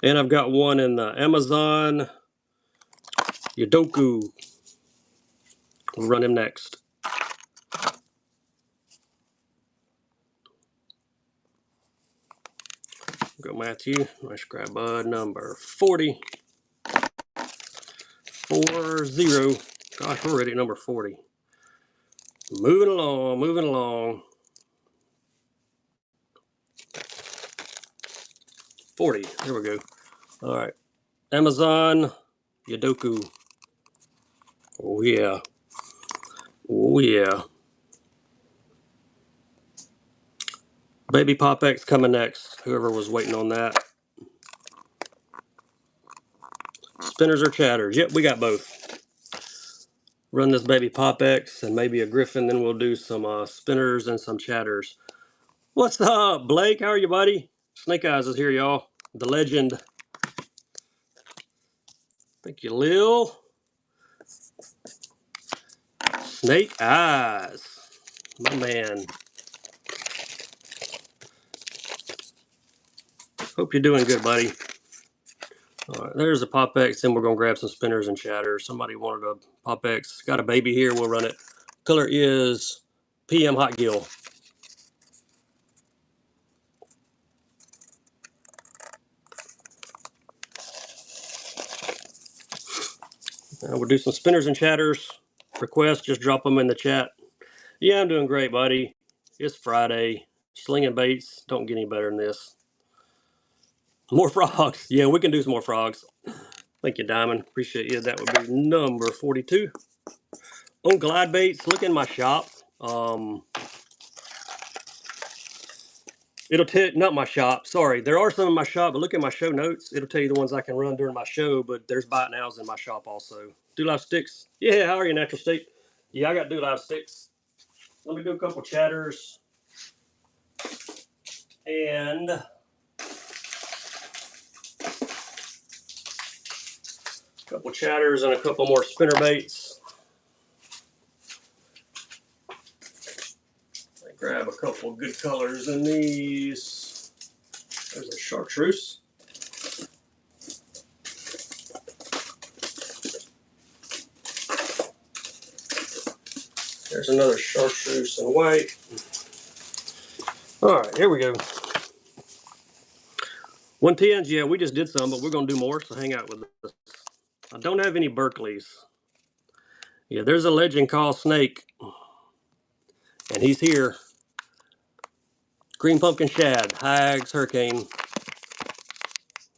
And I've got one in the Amazon Yodoku. We'll run him next. Go Matthew. Nice grab bud number 40. 40. Gosh, we're already at number 40. Moving along, moving along. 40. There we go. All right. Amazon Yodoku. Oh yeah. Oh yeah. Baby Pop X coming next. Whoever was waiting on that. Spinners or chatters? Yep, we got both. Run this Baby Pop X and maybe a Griffin, then we'll do some spinners and some chatters. What's up, Blake? How are you, buddy? Snake Eyes is here, y'all. The legend. Thank you, Lil. Snake Eyes. My man. Hope you're doing good, buddy. All right, there's a Pop X, and we're going to grab some spinners and chatters. Somebody wanted a Pop X. Got a baby here. We'll run it. Color is PM Hot Gill. We'll do some spinners and chatters. Requests, just drop them in the chat. Yeah, I'm doing great, buddy. It's Friday. Slinging baits. Don't get any better than this. More frogs. Yeah, we can do some more frogs. Thank you, Diamond. Appreciate you. That would be number 42. On glide baits, look in my shop. It'll tell, not my shop, sorry. There are some in my shop, but look at my show notes. It'll tell you the ones I can run during my show, but there's bite nows in my shop also. Do Live Sticks. Yeah, how are you, Natural State? Yeah, I got Do Live Sticks. Let me do a couple chatters. And a couple chatters and a couple more spinner baits. I grab a couple good colors in these. There's a chartreuse. There's another chartreuse and white. All right, here we go. 110s, yeah, we just did some, but we're going to do more, so hang out with us. I don't have any Berkeleys. Yeah, there's a legend called Snake, and he's here. Green Pumpkin Shad, Hags, Hurricane.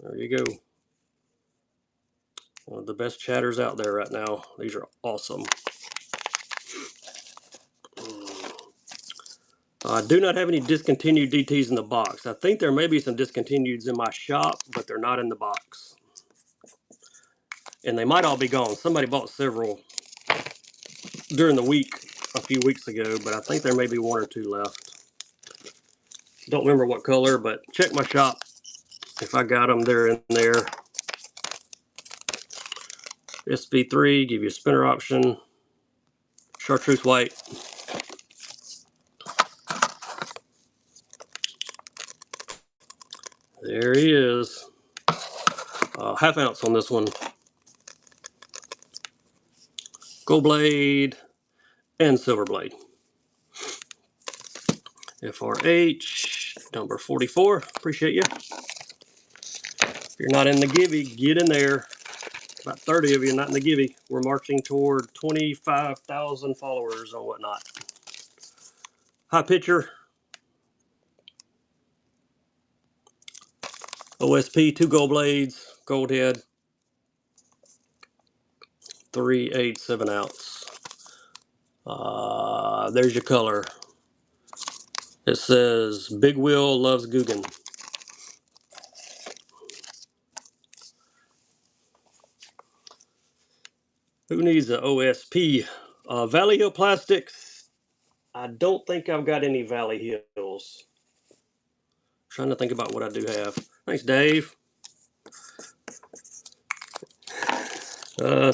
There you go. One of the best chatters out there right now. These are awesome. I do not have any discontinued DTs in the box. I think there may be some discontinueds in my shop, but they're not in the box. And they might all be gone. Somebody bought several during the week a few weeks ago, but I think there may be one or two left. Don't remember what color, but check my shop. If I got them, they're in there. SV3, give you a spinner option. Chartreuse white. There he is. Half ounce on this one. Gold blade and silver blade. FRH, number 44. Appreciate you. If you're not in the givey, get in there. About 30 of you not in the givey. We're marching toward 25,000 followers on whatnot. High pitcher. OSP, 2 gold blades, gold head, 3/8 ounce. There's your color. It says Big Will loves Guggen. Who needs an OSP? Valley Hill Plastics. I don't think I've got any Valley Hills. Trying to think about what I do have. Thanks, Dave.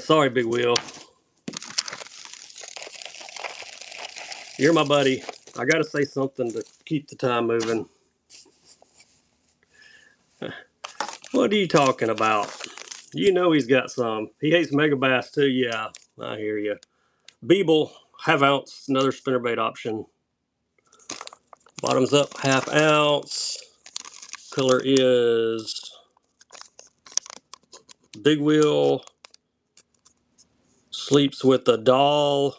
Sorry, Big Will. You're my buddy. I gotta say something to keep the time moving. What are you talking about? You know he's got some. He hates Megabass too. Yeah, I hear you. Beeble, half ounce, another spinnerbait option. Bottoms up, half ounce. Color is Big Wheel. Sleeps with a doll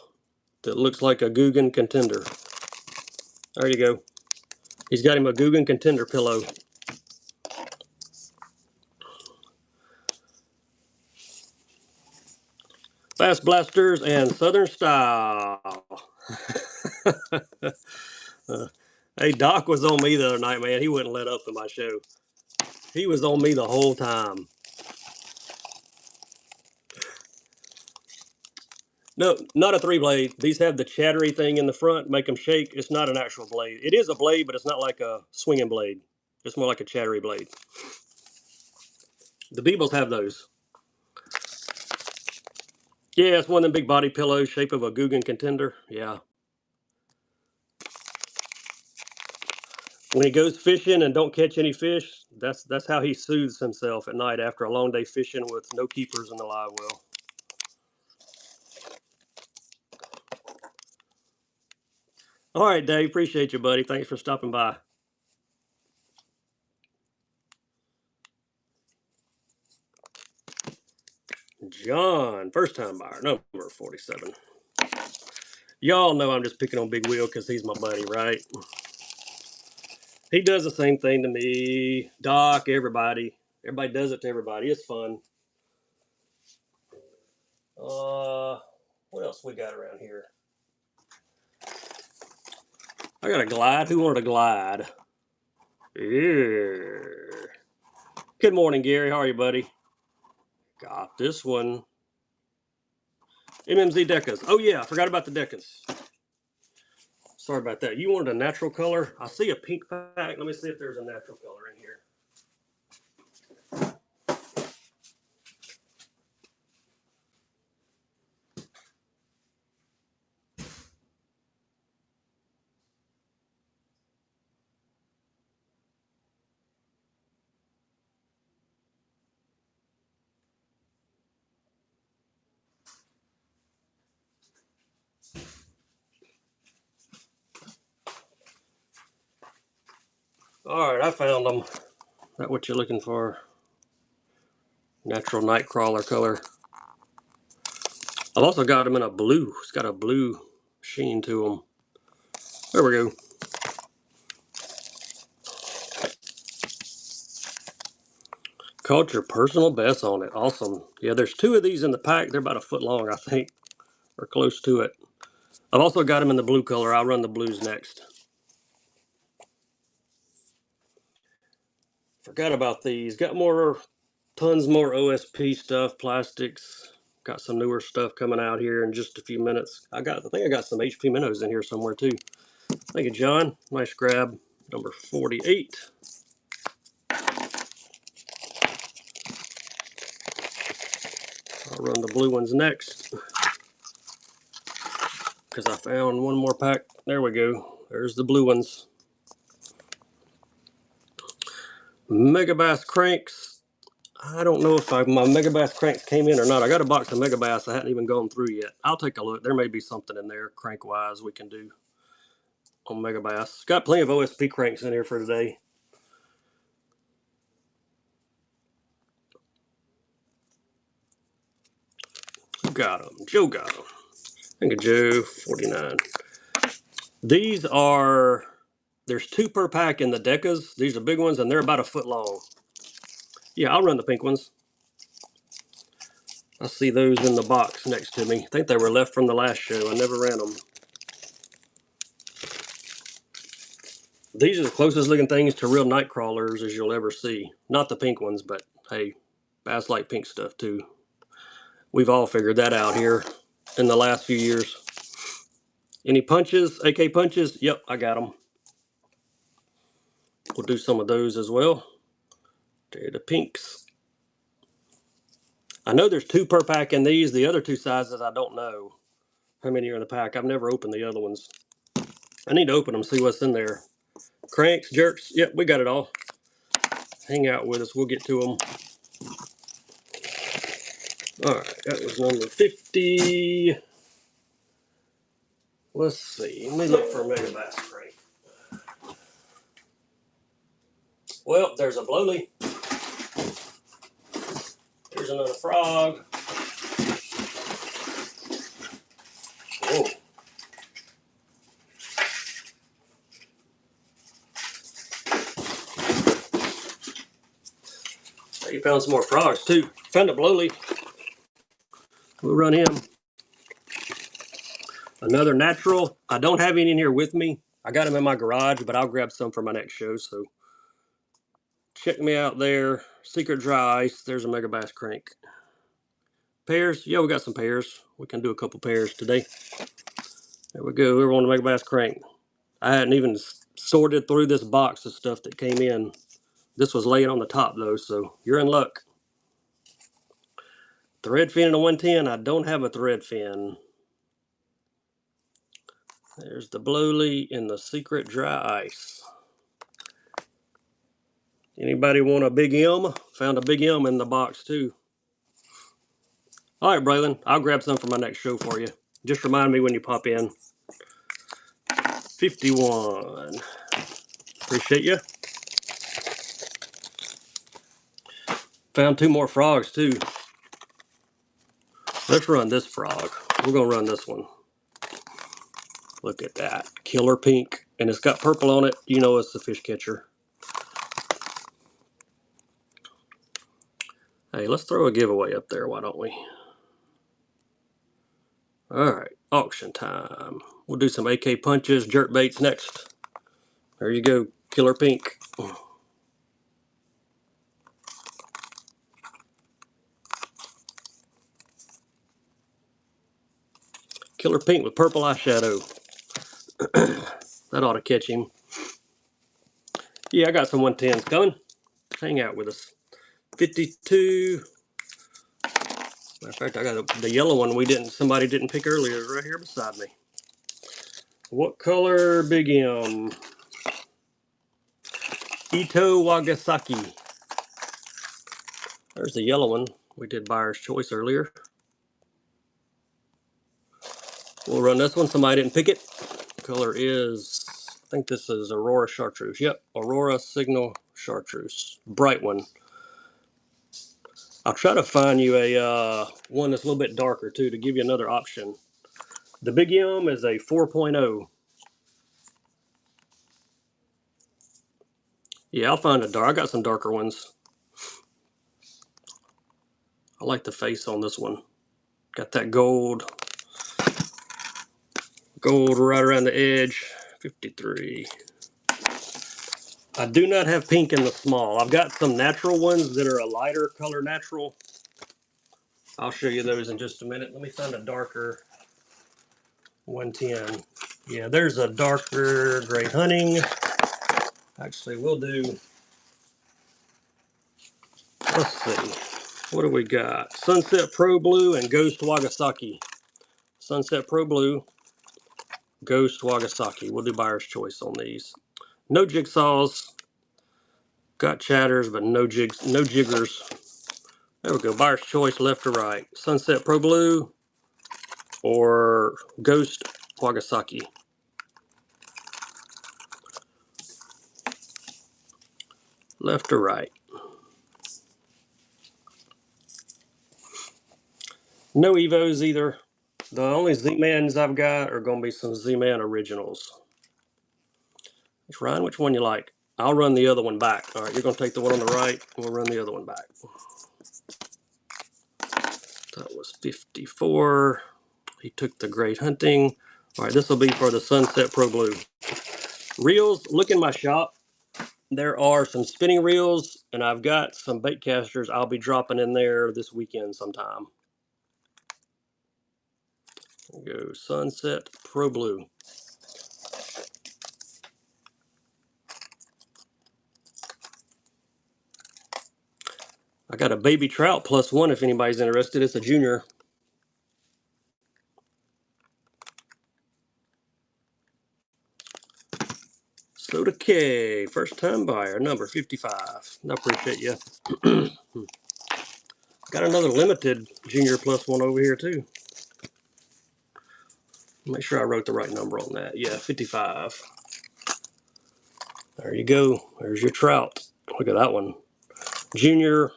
that looks like a Guggen contender. There you go. He's got him a Guggen contender pillow. Fast Blasters and Southern Style. Hey, Doc was on me the other night, man. He wouldn't let up in my show. He was on me the whole time. No, not a 3-blade. These have the chattery thing in the front, make them shake. It's not an actual blade. It is a blade, but it's not like a swinging blade. It's more like a chattery blade. The Beebles have those. Yeah, it's one of them big body pillows, shape of a Guggen contender. Yeah. When he goes fishing and don't catch any fish, that's how he soothes himself at night after a long day fishing with no keepers in the live well. All right, Dave. Appreciate you, buddy. Thanks for stopping by. John, first time buyer, number 47. Y'all know I'm just picking on Big Wheel because he's my buddy, right? He does the same thing to me. Doc, everybody. Everybody does it to everybody. It's fun. What else we got around here? I got a glide. Who wanted a glide? Yeah. Good morning, Gary. How are you, buddy? Got this one. MMZ Decas. Oh, yeah. I forgot about the Decas. Sorry about that. You wanted a natural color? I see a pink pack. Let me see if there's a natural color in here. All right, I found them. Is that what you're looking for? Natural Nightcrawler color. I've also got them in a blue. It's got a blue sheen to them. There we go. Caught your personal best on it. Awesome. Yeah, there's 2 of these in the pack. They're about a foot long, I think, or close to it. I've also got them in the blue color. I'll run the blues next. Forgot about these. Got tons more OSP stuff, plastics. Got some newer stuff coming out here in just a few minutes. I think I got some HP minnows in here somewhere too. Thank you, John. Nice grab. Number 48. I'll run the blue ones next because I found one more pack. There we go. There's the blue ones. Megabass cranks. I don't know if my Megabass cranks came in or not. I got a box of Megabass I hadn't even gone through yet. I'll take a look. There may be something in there crank-wise we can do on Megabass. Got plenty of OSP cranks in here for today. Who got them? Joe got them. Thank you, Joe. 49. These are... There's 2 per pack in the Decas. These are big ones, and they're about a foot long. Yeah, I'll run the pink ones. I see those in the box next to me. I think they were left from the last show. I never ran them. These are the closest looking things to real night crawlers as you'll ever see. Not the pink ones, but hey, bass like pink stuff too. We've all figured that out here in the last few years. Any punches, AK punches? Yep, I got them. We'll do some of those as well. They're the pinks. I know there's 2 per pack in these. The other 2 sizes, I don't know how many are in the pack. I've never opened the other ones. I need to open them, see what's in there. Cranks, jerks, yep, we got it all. Hang out with us, we'll get to them. Alright, that was number 50. Let's see, let me look for a Megabass crank. Well, there's a blowly. Here's another frog. Whoa. You found some more frogs too. Found a blowly. We'll run him. Another natural. I don't have any in here with me. I got them in my garage, but I'll grab some for my next show. So check me out there. Secret Dry Ice. There's a Mega Bass crank. Pairs. Yeah, we got some pairs. We can do a couple pairs today. There we go. We're on the Mega Bass crank. I hadn't even sorted through this box of stuff that came in. This was laying on the top though, so you're in luck. Thread fin in a 110. I don't have a thread fin. There's the Blowly in the Secret Dry Ice. Anybody want a Big M? Found a Big M in the box too. All right, Braylon, I'll grab some for my next show for you. Just remind me when you pop in. 51. Appreciate you. Found 2 more frogs too. Let's run this frog. We're gonna run this one. Look at that. Killer pink. And it's got purple on it. You know it's the fish catcher. Hey, let's throw a giveaway up there, why don't we? Alright, auction time. We'll do some AK punches, jerk baits next. There you go, Killer Pink. Killer Pink with purple eyeshadow. That ought to catch him. Yeah, I got some 110s coming. Hang out with us. 52. Matter of fact, I got the yellow one somebody didn't pick earlier right here beside me. What color? Big M. Ito Wagasaki. There's the yellow one. We did buyer's choice earlier. We'll run this one. Somebody didn't pick it. Color is, I think this is Aurora Chartreuse. Yep, Aurora Signal Chartreuse. Bright one. I'll try to find you a one that's a little bit darker too to give you another option. The Big M is a 4.0. Yeah, I'll find a dark. I got some darker ones. I like the face on this one. Got that gold right around the edge. 53. I do not have pink in the small. I've got some natural ones that are a lighter color natural. I'll show you those in just a minute. Let me find a darker 110. Yeah, there's a darker gray hunting. Actually, we'll do, let's see. What do we got? Sunset Pro Blue and Ghost Wagasaki. Sunset Pro Blue, Ghost Wagasaki. We'll do buyer's choice on these. No jigsaws. Got chatters, but no jiggers. There we go. Buyer's choice, left or right. Sunset Pro Blue or Ghost Wagasaki. Left or right. No Evos either. The only Z-Mans I've got are going to be some Z-Man originals. Ryan, which one you like? I'll run the other one back. All right, you're going to take the one on the right, and we'll run the other one back. That was 54. He took the Great Hunting. All right, this will be for the Sunset Pro Blue. Reels, look in my shop. There are some spinning reels, and I've got some bait casters I'll be dropping in there this weekend sometime. We'll go Sunset Pro Blue. I got a baby trout +1 if anybody's interested. It's a junior. Soda K, first time buyer, number 55. I appreciate you. Got another limited junior +1 over here too. Make sure I wrote the right number on that. Yeah, 55. There you go. There's your trout. Look at that one. Junior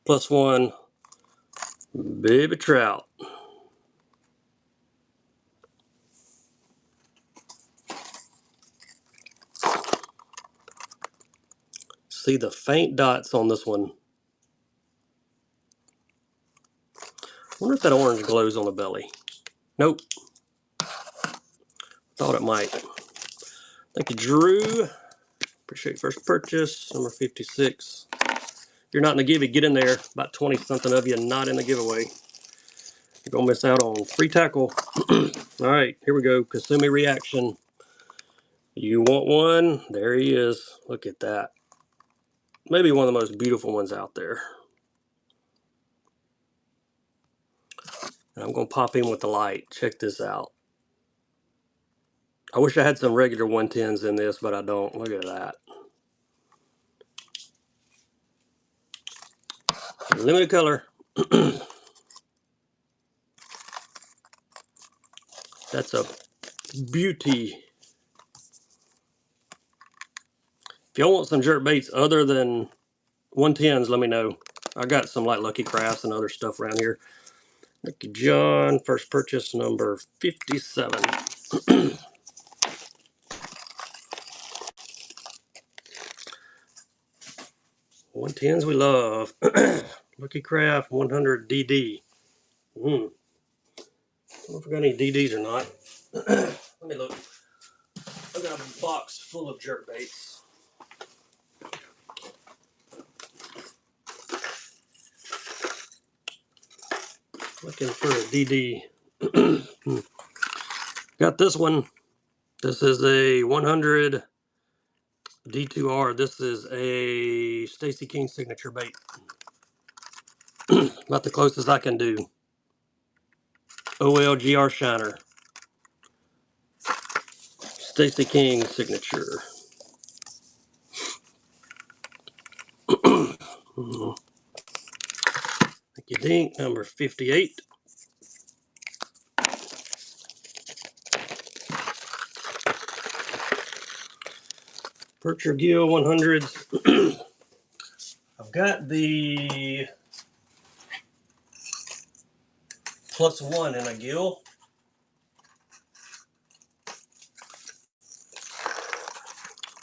+1 baby trout. See the faint dots on this one. Wonder if that orange glows on the belly. Nope. thought it might. Thank you, Drew. Appreciate your first purchase, number 56. If you're not in the giveaway, get in there. About 20 something of you not in the giveaway. You're gonna miss out on free tackle. All right, here we go. Kasumi reaction. You want one? There he is. Look at that. Maybe one of the most beautiful ones out there. And I'm gonna pop in with the light. Check this out. I wish I had some regular 110s in this, but I don't. Look at that. Limited color. That's a beauty. If y'all want some jerk baits other than 110s, let me know. I got some like Lucky Crafts and other stuff around here. Thank you, John. First purchase, number 57. 110s we love. Lucky Craft 100 DD. I don't know if I got any DDs or not. Let me look. I got a box full of jerk baits. Looking for a DD. Got this one. This is a 100 D2R. This is a Stacy King signature bait. About the closest I can do. OLGR Shiner. Stacy King signature. Thank you, Dink. Number 58. Percher Gill 100s. I've got the +1 in a gill.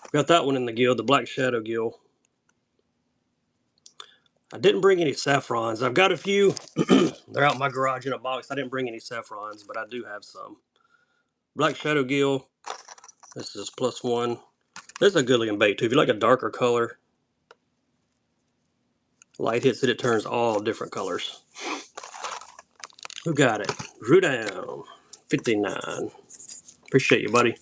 I've got that one in the gill, the Black Shadow gill. I didn't bring any saffrons. I've got a few. They're out in my garage in a box. I didn't bring any saffrons, but I do have some. Black Shadow gill. This is +1. This is a good looking bait too. If you like a darker color, light hits it, it turns all different colors. Who got it? Drew down. 59. Appreciate you, buddy.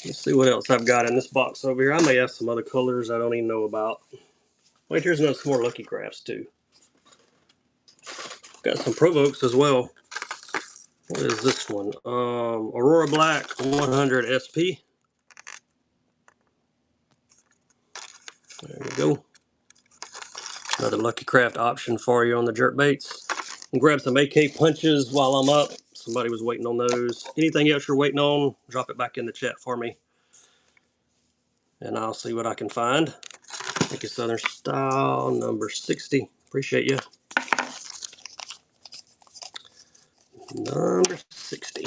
Let's see what else I've got in this box over here. I may have some other colors I don't even know about. Wait, here's some more Lucky Crafts too. Got some Provokes as well. What is this one? Aurora Black 100 SP. There you go. Another Lucky Craft option for you on the jerk baits. And grab some AK punches while I'm up. Somebody was waiting on those. Anything else you're waiting on, drop it back in the chat for me. And I'll see what I can find. Thank you, Southern Style, number 60. Appreciate you. Number 60.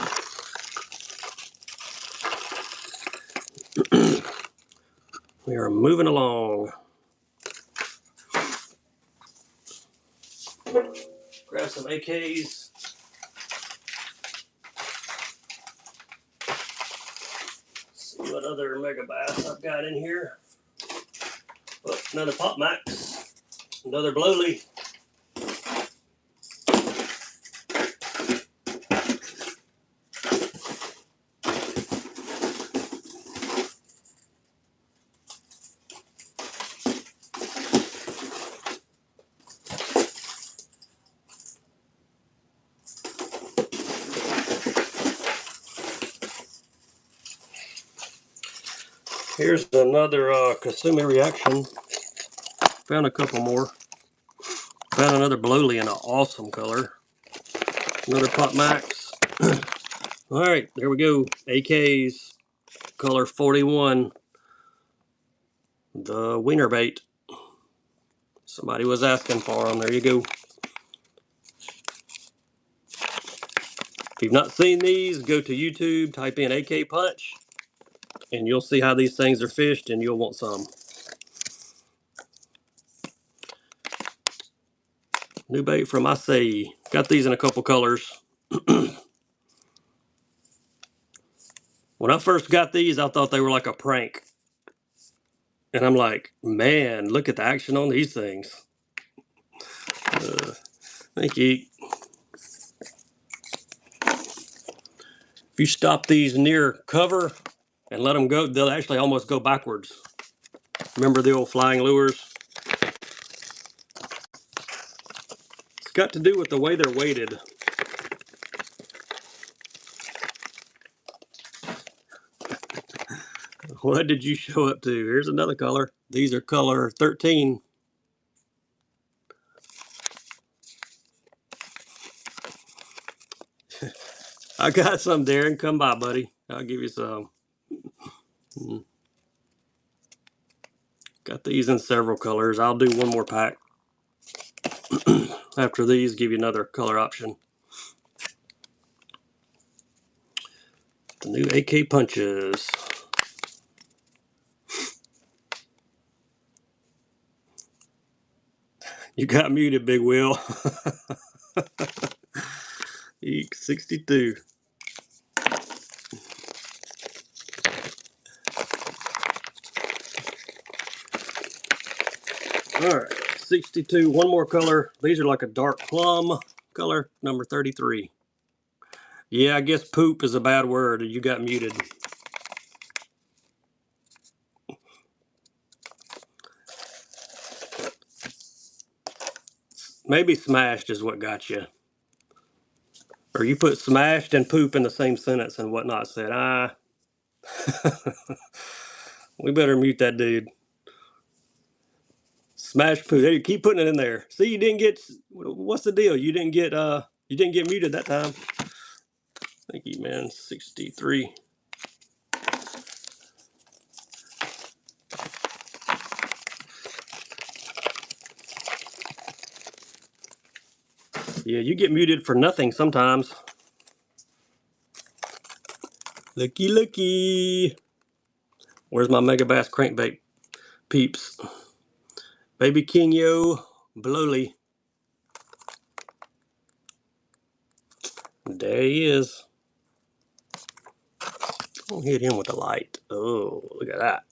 We are moving along. Grab some AKs. See what other Mega Bass I've got in here. Oh, another Pop Max. Another Blowly. Here's another Kasumi reaction. Found a couple more. Found another Blowly in an awesome color. Another Pop Max. Alright, there we go. AKs, color 41. The wiener bait. Somebody was asking for them. There you go. If you've not seen these, go to YouTube, type in AK Punch, and you'll see how these things are fished, and you'll want some. New bait from I Say. Got these in a couple colors. When I first got these, I thought they were like a prank. And I'm like, man, look at the action on these things. Thank you. If you stop these near cover and let them go, they'll actually almost go backwards. Remember the old flying lures? It's got to do with the way they're weighted. What did you show up to? Here's another color. These are color 13. I got some, Darren. Come by, buddy. I'll give you some. Got these in several colors. I'll do one more pack. After these, give you another color option. The new AK punches. You got muted, Big Wheel. Eek, 62. Alright, 62. One more color. These are like a dark plum color, number 33. Yeah, I guess poop is a bad word. You got muted. Maybe smashed is what got you. Or you put smashed and poop in the same sentence and whatnot said, we better mute that dude. Smash poop. Hey, keep putting it in there. See, you didn't get, what's the deal? You didn't get muted that time. Thank you, man. 63. Yeah, you get muted for nothing sometimes. Looky, looky. Where's my Mega Bass crankbait peeps? Baby King Yo Blowly. There he is. I'll hit him with the light. Oh, look at that.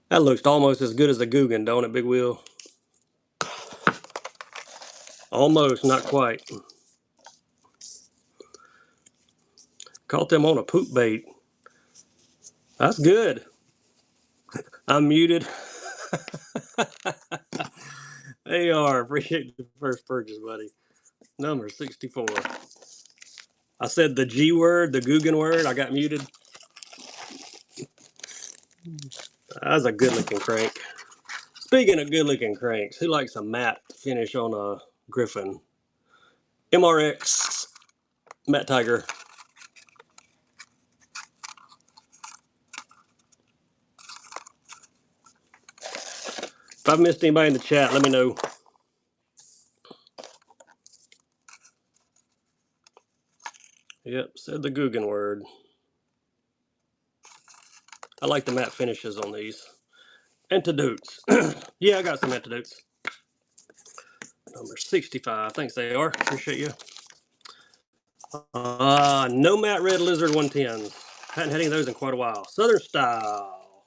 That looks almost as good as a Guggen, don't it, Big Wheel? Almost, not quite. Caught them on a poop bait. That's good. I'm muted. AR, appreciate the first purchase, buddy. Number 64. I said the G word, the Guggen word. I got muted. That's a good looking crank. Speaking of good looking cranks, who likes a matte finish on a Griffin? MRX Matte Tiger. If I've missed anybody in the chat, let me know. Yep, said the Guggen word. I like the matte finishes on these. Antidotes. Yeah, I got some antidotes. Number 65. Thanks, AR. Appreciate you. No matte red lizard 110s. Hadn't had any of those in quite a while. Southern style.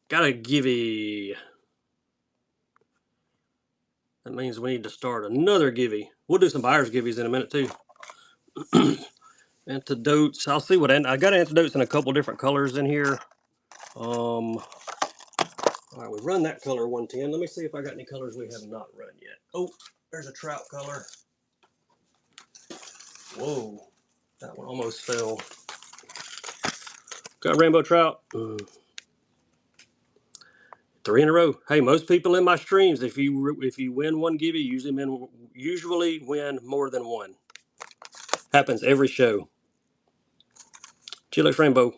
Got a givey. That means we need to start another givey. We'll do some buyer's givvies in a minute too. Antidotes. I'll see what I got antidotes in a couple different colors in here. All right, we've run that color 110. Let me see if I got any colors we have not run yet. Oh, there's a trout color. Whoa, that one almost fell. Got rainbow trout. 3 in a row. Hey, most people in my streams, if you win one givey, usually win more than one. Happens every show. Chilex rainbow.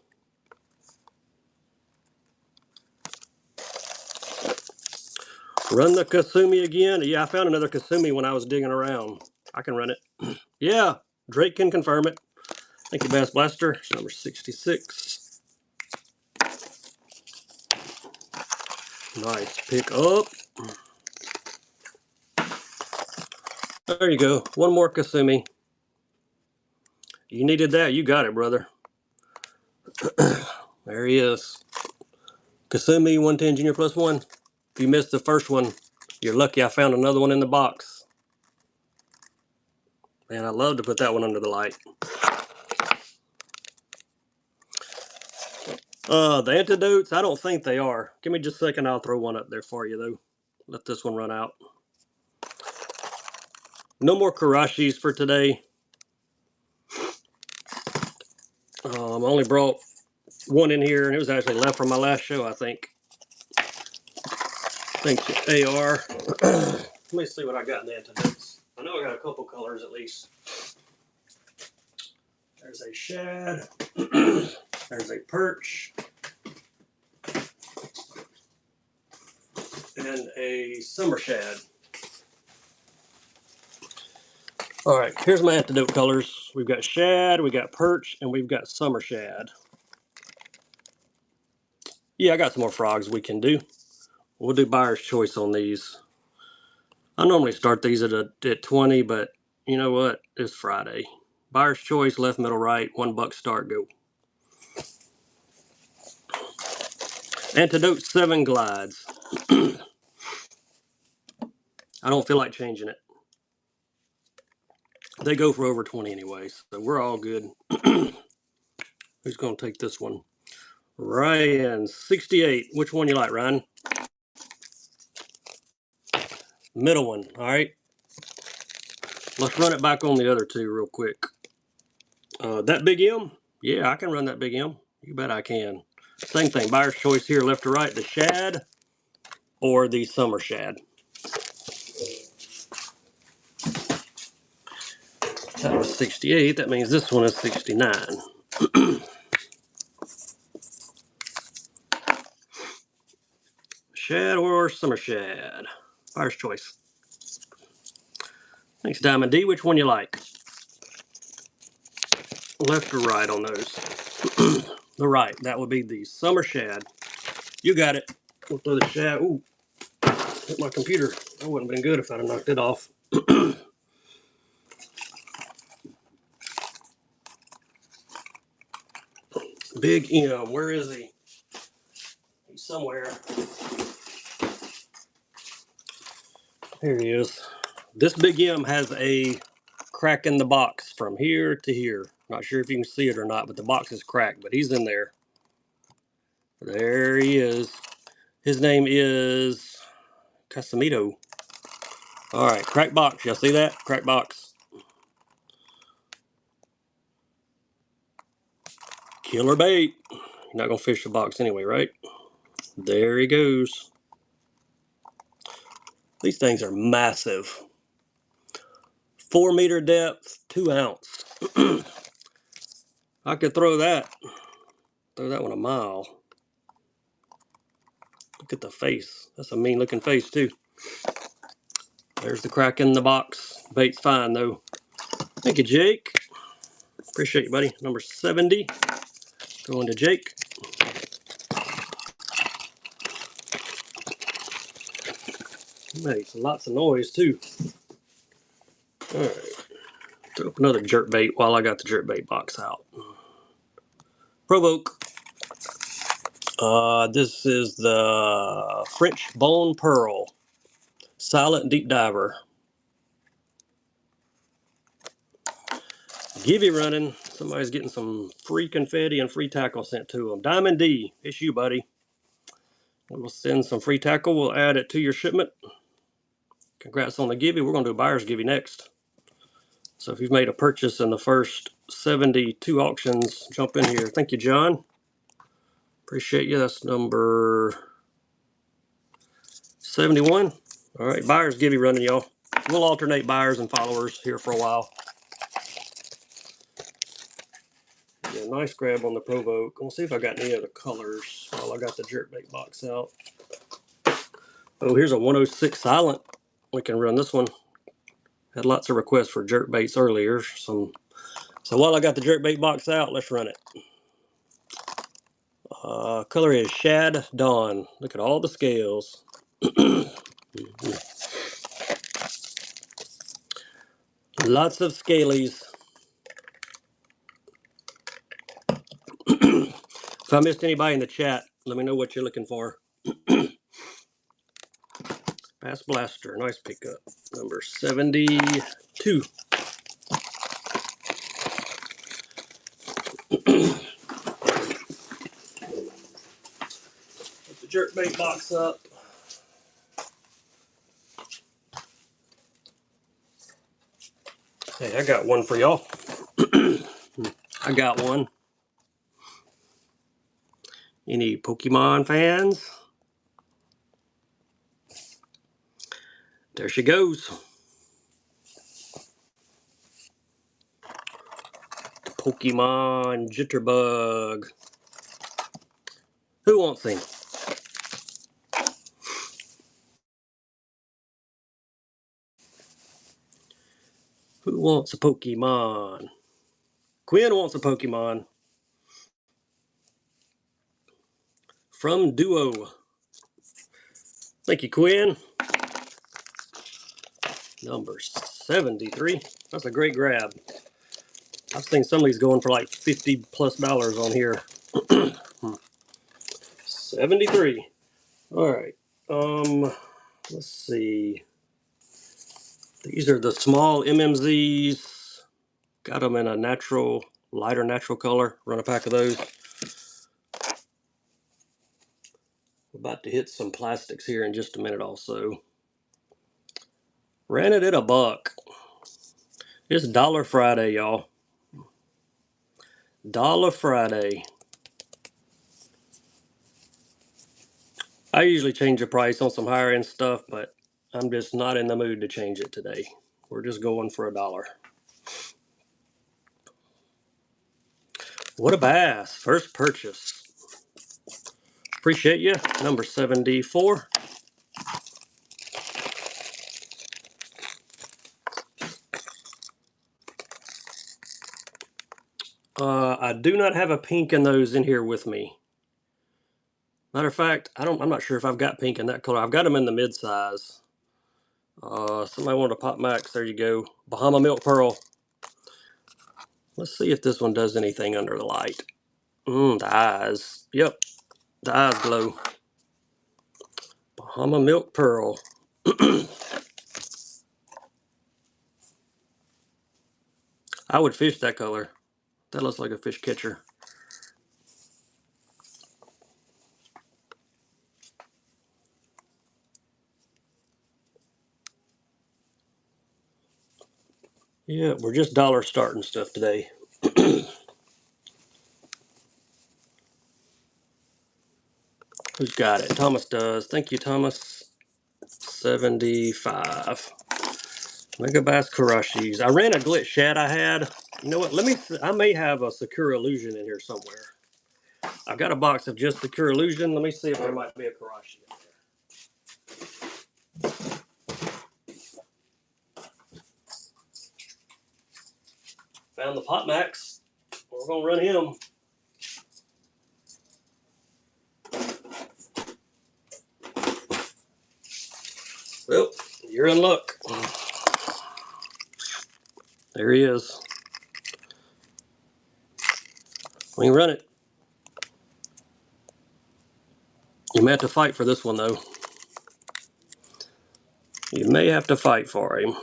Run the Kasumi again. Yeah, I found another Kasumi when I was digging around. I can run it. Yeah, Drake can confirm it. Thank you, Bass Blaster. It's number 66. Nice pick up. There you go. One more Kasumi. You needed that. You got it, brother. There he is. Kasumi 110 Junior Plus 1. If you missed the first one, you're lucky I found another one in the box. Man, I love to put that one under the light. The antidotes, I don't think they are. Give me just a second, I'll throw one up there for you, though. Let this one run out. No more Karashis for today. I only brought one in here, and it was actually left from my last show, I think. Thanks to AR. Let me see what I got in the antidotes. I know I got a couple colors at least. There's a shad. There's a perch. And a summer shad. All right, here's my antidote colors. We've got shad, we got perch, and we've got summer shad. Yeah, I got some more frogs we can do. We'll do buyer's choice on these. I normally start these at 20, but you know what? It's Friday. Buyer's choice, left, middle, right, $1 start, go. Antidote 7 glides. I don't feel like changing it. They go for over 20 anyway, so we're all good. Who's going to take this one? Ryan, 68. Which one you like, Ryan? Middle one, all right. Let's run it back on the other two real quick. That big M? Yeah, I can run that big M. You bet I can. Same thing, buyer's choice here, left to right, the shad or the summer shad. That was 68, that means this one is 69. Shad or summer shad? Buyer's choice. Thanks, Diamond D. Which one you like? Left or right on those? The right, that would be the summer shad. You got it. We'll throw the shad. Ooh, hit my computer. That wouldn't have been good if I'd have knocked it off. Big M, where is he? He's somewhere. Here he is. This big M has a crack in the box from here to here. Not sure if you can see it or not, but the box is cracked, but he's in there. There he is. His name is Casamito. All right, crack box. Y'all see that? Crack box. Killer bait. You're not going to fish the box anyway, right? There he goes. These things are massive. 4-meter depth, 2 ounce. I could throw that one a mile. Look at the face. That's a mean looking face too. There's the crack in the box. Bait's fine though. Thank you, Jake. Appreciate you, buddy. Number 70. Going to Jake. Makes lots of noise too. Alright. Throw up another jerk bait while I got the jerk bait box out. Provoke. This is the French Bone Pearl. Silent Deep Diver. Givey running. Somebody's getting some free confetti and free tackle sent to them. Diamond D, it's you, buddy. We'll send some free tackle. We'll add it to your shipment. Congrats on the Givey. We're going to do a buyer's Givey next. So if you've made a purchase in the first 72 auctions, jump in here. Thank you, John. Appreciate you. That's number 71. All right, buyers Givey running, y'all. We'll alternate buyers and followers here for a while. Yeah, nice grab on the Provoke. We'll see if I got any other colors while I got the jerkbait box out. Oh, here's a 106 Silent. We can run this one. Had lots of requests for jerkbaits earlier. So while I got the jerkbait box out, let's run it. Color is Shad Dawn. Look at all the scales. Lots of scalies. If I missed anybody in the chat, let me know what you're looking for. Bass Blaster, nice pickup. Number 72. Put the jerkbait box up. Hey, I got one for y'all. I got one. Any Pokemon fans? There she goes. Pokemon Jitterbug. Who wants him? Who wants a Pokemon? Quinn wants a Pokemon. From Duo. Thank you, Quinn. Number 73. That's a great grab. I've seen some of these going for like $50+ on here. 73. All right. Let's see. These are the small MMZs. Got them in a natural, lighter natural color. Run a pack of those. We're about to hit some plastics here in just a minute also. Ran it at $1. It's Dollar Friday, y'all. Dollar Friday. I usually change the price on some higher end stuff, but I'm just not in the mood to change it today. We're just going for $1. What a bass. First purchase. Appreciate you. Number 74. I do not have a pink in those in here with me. Matter of fact, I'm not sure if I've got pink in that color. I've got them in the mid-size. Somebody wanted a Pop Max. There you go. Bahama Milk Pearl. Let's see if this one does anything under the light. The eyes. Yep, the eyes glow. Bahama Milk Pearl. I would fish that color. That looks like a fish catcher. Yeah, we're just dollar starting stuff today. Who's got it? Thomas does. Thank you, Thomas. 75. Mega Bass Karashis. I ran a glitch shad I had. You know what? I may have a Secure Illusion in here somewhere. I've got a box of just Secure Illusion. Let me see if there might be a Karashi in there. Found the Pop Max. We're going to run him. Well, you're in luck. There he is. We can run it. You may have to fight for this one, though. You may have to fight for him.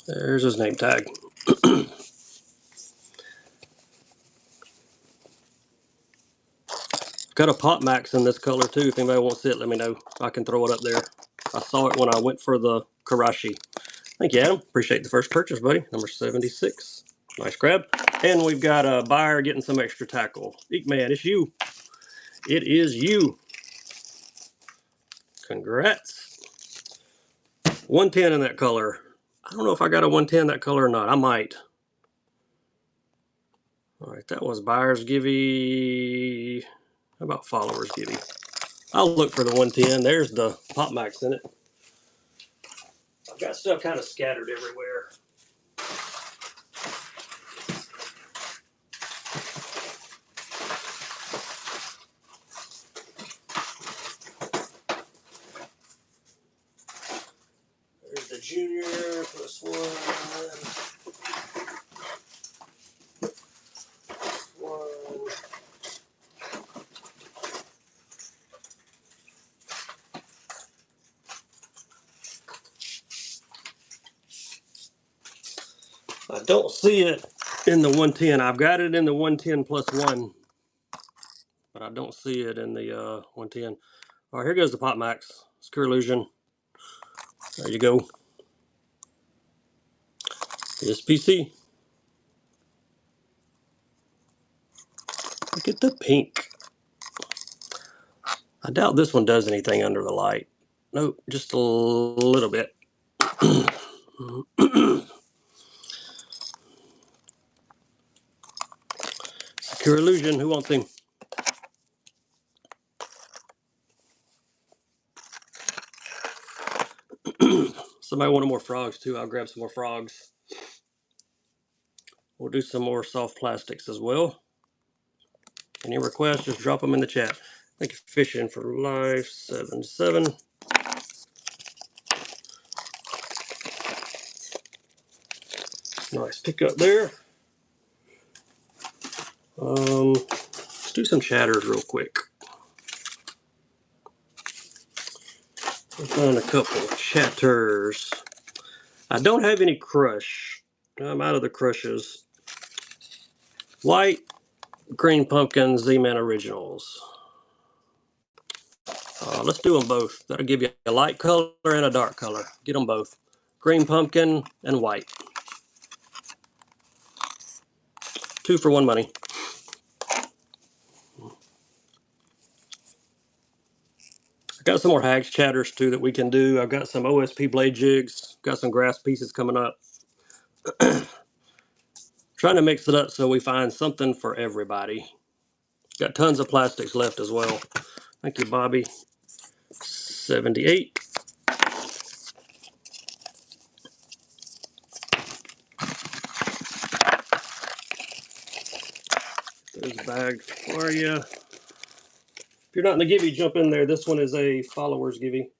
There's his name tag. Got a Pop Max in this color too. If anybody wants it, let me know. I can throw it up there. I saw it when I went for the Karashi. Thank you, Adam. Appreciate the first purchase, buddy. Number 76. Nice grab. And we've got a buyer getting some extra tackle. Eek man, it's you. It is you. Congrats. 110 in that color. I don't know if I got a 110 that color or not. I might. All right, that was buyer's givey. How about followers givey? I'll look for the 110. There's the Pop Max in it. I've got stuff kind of scattered everywhere. I don't see it in the 110. I've got it in the 110 plus 1, but I don't see it in the 110. All right, here goes the Pop Max. Secure Illusion. There you go. SPC. Look at the pink. I doubt this one does anything under the light. Nope, just a little bit. Secure Illusion. Who wants him? Somebody wanted more frogs too. I'll grab some more frogs. We'll do some more soft plastics as well. Any requests, just drop them in the chat. Thank you, Fishin, for Life 77. Nice pickup there. Let's do some chatters real quick. We'll find a couple of chatters. I don't have any crush. I'm out of the crushes. White, Green Pumpkin, Z-Man Originals. Let's do them both. That'll give you a light color and a dark color. Get them both. Green Pumpkin and white. 2 for 1 money. I got some more hags chatters too that we can do. I've got some OSP blade jigs. Got some grass pieces coming up. Trying to mix it up so we find something for everybody. Got tons of plastics left as well. Thank you, Bobby. 78. There's a bag for you. If you're not in the Givey, jump in there. This one is a followers Givey.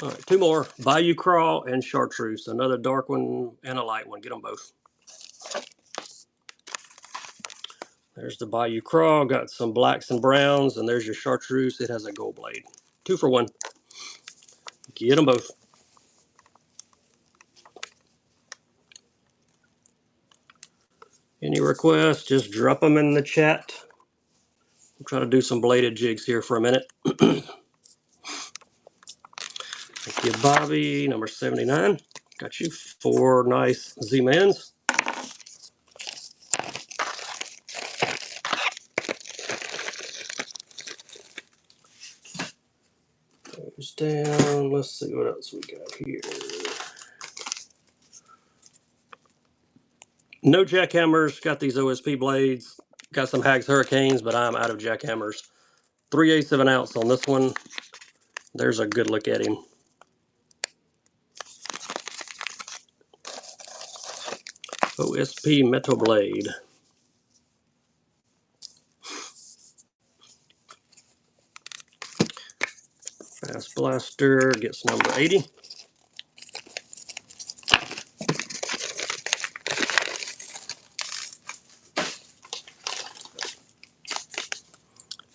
All right, 2 more. Bayou Crawl and Chartreuse. Another dark one and a light one. Get them both. There's the Bayou Crawl. Got some blacks and browns. And there's your Chartreuse. It has a gold blade. 2 for 1. Get them both. Any requests, just drop them in the chat. We'll try to do some bladed jigs here for a minute. Thank you, Bobby. Number 79. Got you 4 nice Z-Mans. Goes down. Let's see what else we got here. No jackhammers. Got these OSP blades. Got some Hags Hurricanes, but I'm out of jackhammers. 3/8 of an ounce on this one. There's a good look at him. OSP Metal Blade. Fast Blaster gets number 80.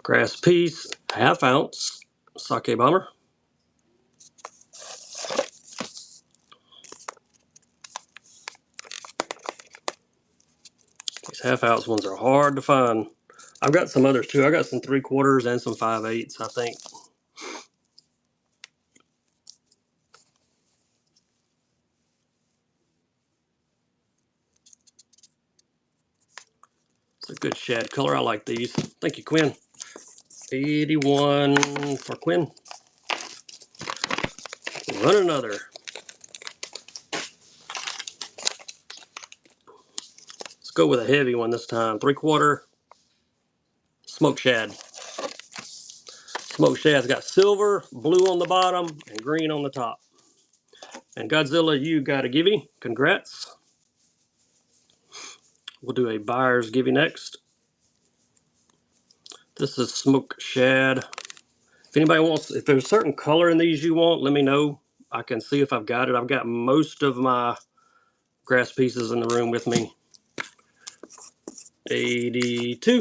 Grass Piece, 1/2 ounce. Sake Bomber. These 1/2 ounce ones are hard to find. I've got some others too. I got some 3/4 and some 5/8, I think. It's a good shad color. I like these. Thank you, Quinn. 81 for Quinn. Run another. Let's go with a heavy one this time. 3/4 Smoke Shad. Smoke Shad's got silver, blue on the bottom, and green on the top. And Godzilla, you got a Givey. Congrats. We'll do a buyer's Givey next. This is Smoke Shad. If anybody wants, if there's a certain color in these you want, let me know. I can see if I've got it. I've got most of my grass pieces in the room with me. 82.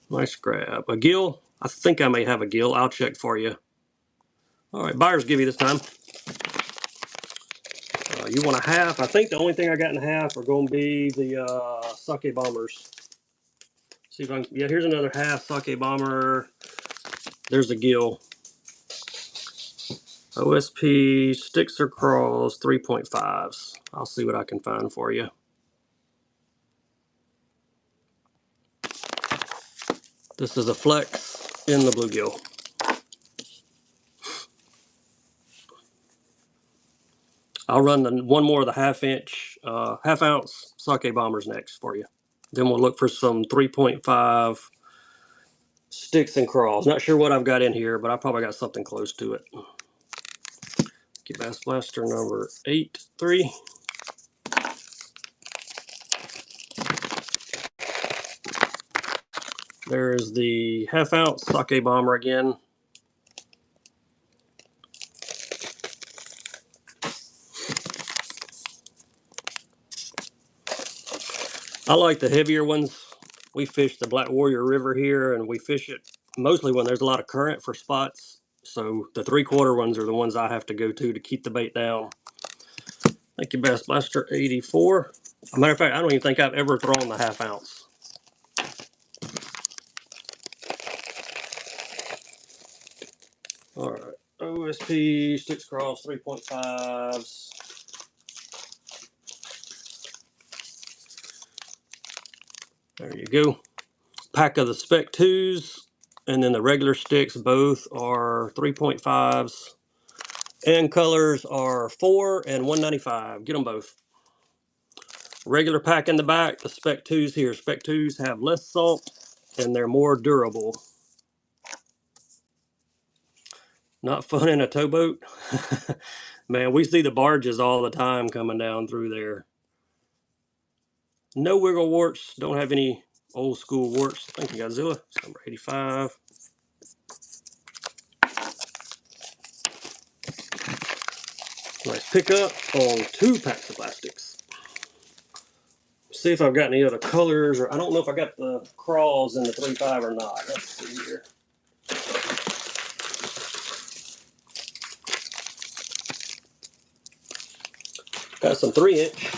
Nice grab. A gill. I think I may have a gill. I'll check for you. All right, buyer's give you this time. You want a half? I think the only thing I got in half are going to be the sake bombers. See if I can. Yeah, here's another half sake bomber. There's a gill. OSP sticks or crawls 3.5s. I'll see what I can find for you. This is a flex in the bluegill. I'll run one more of the half ounce sake bombers next for you. Then we'll look for some 3.5 sticks and crawls. Not sure what I've got in here, but I probably got something close to it. Bass Blaster number 83. There's the half ounce sake bomber again. I like the heavier ones. We fish the Black Warrior River here, and we fish it mostly when there's a lot of current for spots. So the 3/4 ones are the ones I have to go to keep the bait down. Thank you, Bass Blaster 84. As a matter of fact, I don't even think I've ever thrown the half ounce. All right, OSP sticks cross 3.5s. There you go. Pack of the Spec 2s, and then the regular sticks both are 3.5s. And colors are 4 and 195. Get them both. Regular pack in the back, the Spec 2s here. Spec 2s have less salt and they're more durable. Not fun in a towboat. Man, we see the barges all the time coming down through there. No wiggle warts. Don't have any old school warts. Thank you, Godzilla. It's number 85. Nice pickup on 2 packs of plastics. See if I've got any other colors, or I don't know if I got the crawls in the 3.5 or not. Let's see here. Got some 3-inch.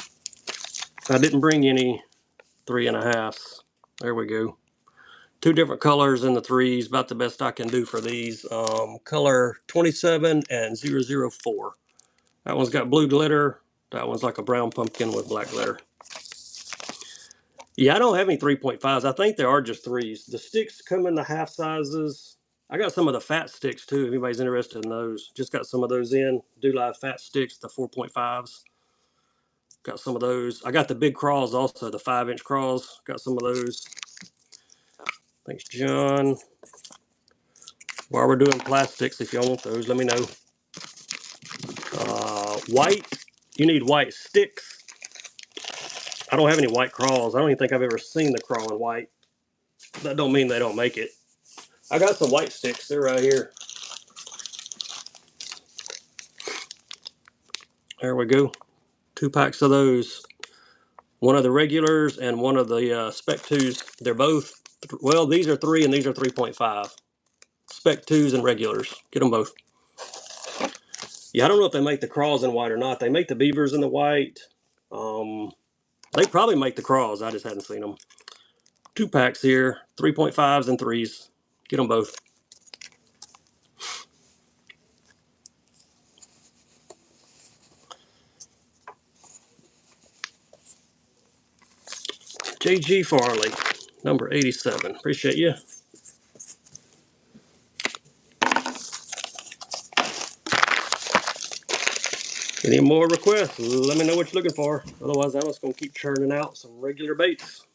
I didn't bring any 3.5s. There we go. 2 different colors in the 3s. About the best I can do for these. Color 27 and 004. That one's got blue glitter. That one's like a brown pumpkin with black glitter. Yeah, I don't have any 3.5s. I think there are just 3s. The sticks come in the half sizes. I got some of the fat sticks too, if anybody's interested in those. Just got some of those in. Do live fat sticks, the 4.5s. Got some of those. I got the big crawls also, the 5-inch crawls. Got some of those. Thanks, John. While we're doing plastics, if y'all want those, let me know. White, you need white sticks. I don't have any white crawls. I don't even think I've ever seen the crawl in white. That don't mean they don't make it. I got some white sticks. They're right here. There we go. 2 packs of those. One of the regulars and one of the Spec 2s. They're both, well, these are 3 and these are 3.5. Spec 2s and regulars. Get them both. Yeah, I don't know if they make the crawls in white or not. They make the beavers in the white. They probably make the crawls. I just hadn't seen them. 2 packs here. 3.5s and 3s. Get them both. JG Farley, number 87. Appreciate you. Any more requests? Let me know what you're looking for. Otherwise, I'm just going to keep churning out some regular baits.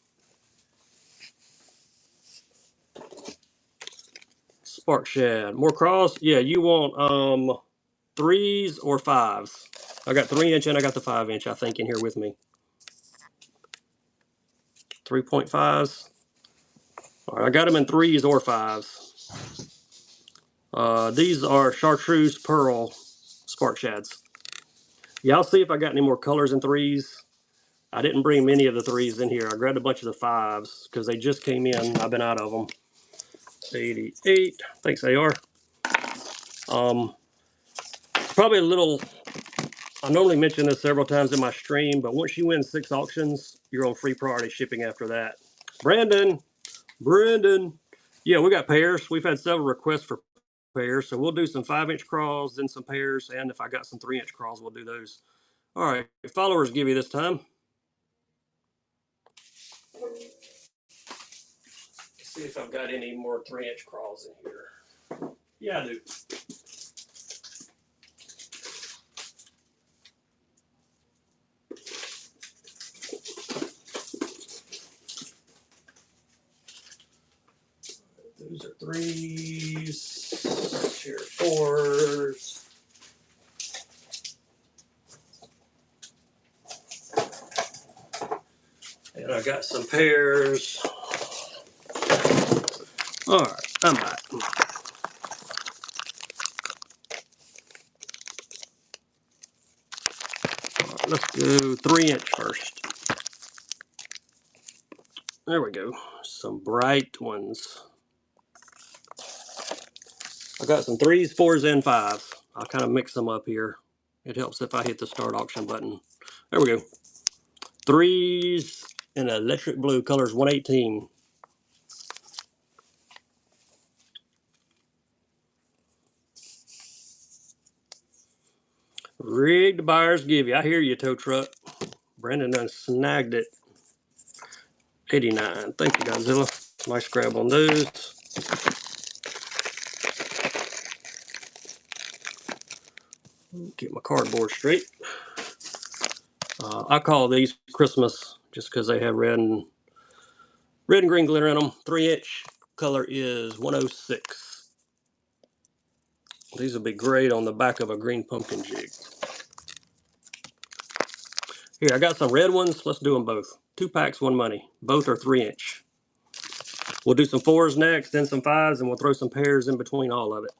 Spark Shad. More crawls? Yeah, you want 3s or 5s. I got 3-inch and I got the 5-inch, I think, in here with me. 3.5s. All right, I got them in 3s or 5s. These are Chartreuse Pearl Spark Shads. Yeah, I'll see if I got any more colors in 3s. I didn't bring many of the 3s in here. I grabbed a bunch of the 5s because they just came in. I've been out of them. 88. Thanks, AR. probably a little, I normally mention this several times in my stream, but once you win 6 auctions, you're on free priority shipping after that. Brandon. Yeah, we got pairs. We've had several requests for pairs, so we'll do some 5-inch crawls, then some pairs, and if I got some 3-inch crawls, we'll do those. All right, followers give you this time. Let's see if I've got any more 3-inch crawls in here. Yeah, I do. Those are 3s. Here are 4s. And I got some pairs. All right, I'm back. All right, let's do 3-inch first. There we go. Some bright ones. I got some 3s, 4s, and 5s. I'll kind of mix them up here. It helps if I hit the start auction button. There we go. 3s in electric blue, colors 118. Rigged buyers give you. I hear you, tow truck. Brandon done snagged it. 89. Thank you, Godzilla. Nice grab on those. Get my cardboard straight. I call these Christmas just because they have red and green glitter in them. 3-inch color is 106. These will be great on the back of a green pumpkin jig. Here, I got some red ones. Let's do them both. 2 packs, 1 money. Both are 3-inch. We'll do some 4s next, then some 5s, and we'll throw some pairs in between all of it.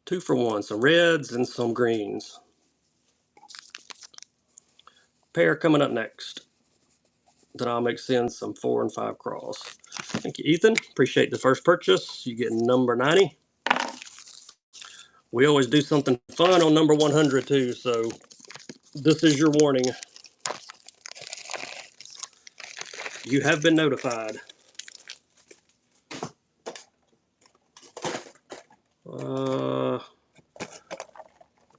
2 for 1. Some reds and some greens. Pair coming up next. Then I'll mix in some 4 and 5 crawls. Thank you, Ethan. Appreciate the first purchase. You get number 90. We always do something fun on number 100 too, so this is your warning. You have been notified.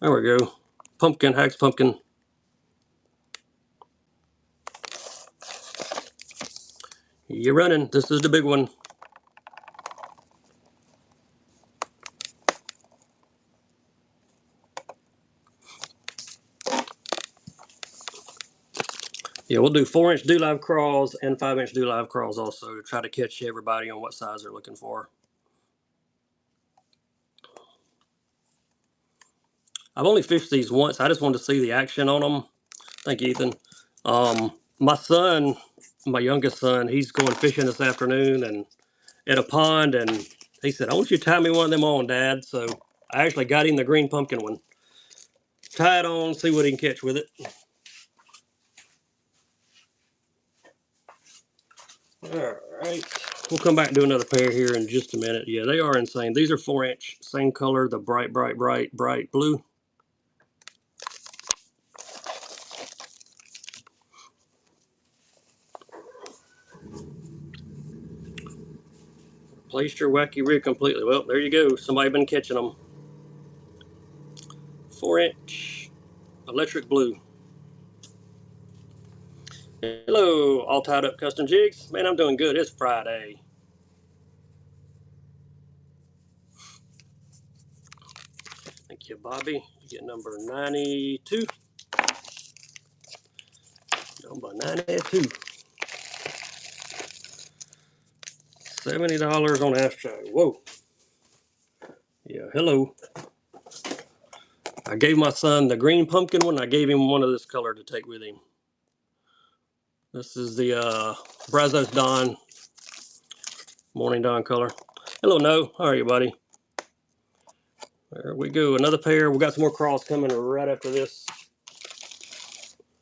There we go. Pumpkin, Hags Pumpkin. You're running. This is the big one. Yeah, we'll do 4-inch do live crawls and 5-inch do live crawls also to try to catch everybody on what size they're looking for. I've only fished these once. I just wanted to see the action on them. Thank you, Ethan. My son, my youngest son, he's going fishing this afternoon and at a pond, and he said, "I want you to tie me one of them on, Dad." So I actually got him the green pumpkin one. Tie it on, see what he can catch with it. All right. We'll come back and do another pair here in just a minute. Yeah, they are insane. These are 4-inch, same color, the bright blue. Placed your wacky rig completely. Well, there you go. Somebody been catching them. 4-inch, electric blue. Hello, all tied up custom jigs. Man, I'm doing good. It's Friday. Thank you, Bobby. You get number 92. Number 92. $70 on Astro. Whoa. Yeah, hello. I gave my son the green pumpkin one. I gave him one of this color to take with him. This is the Brazos Dawn, Morning Dawn color. Hello, No. How are you, buddy? There we go. Another pair. We got some more crawls coming right after this.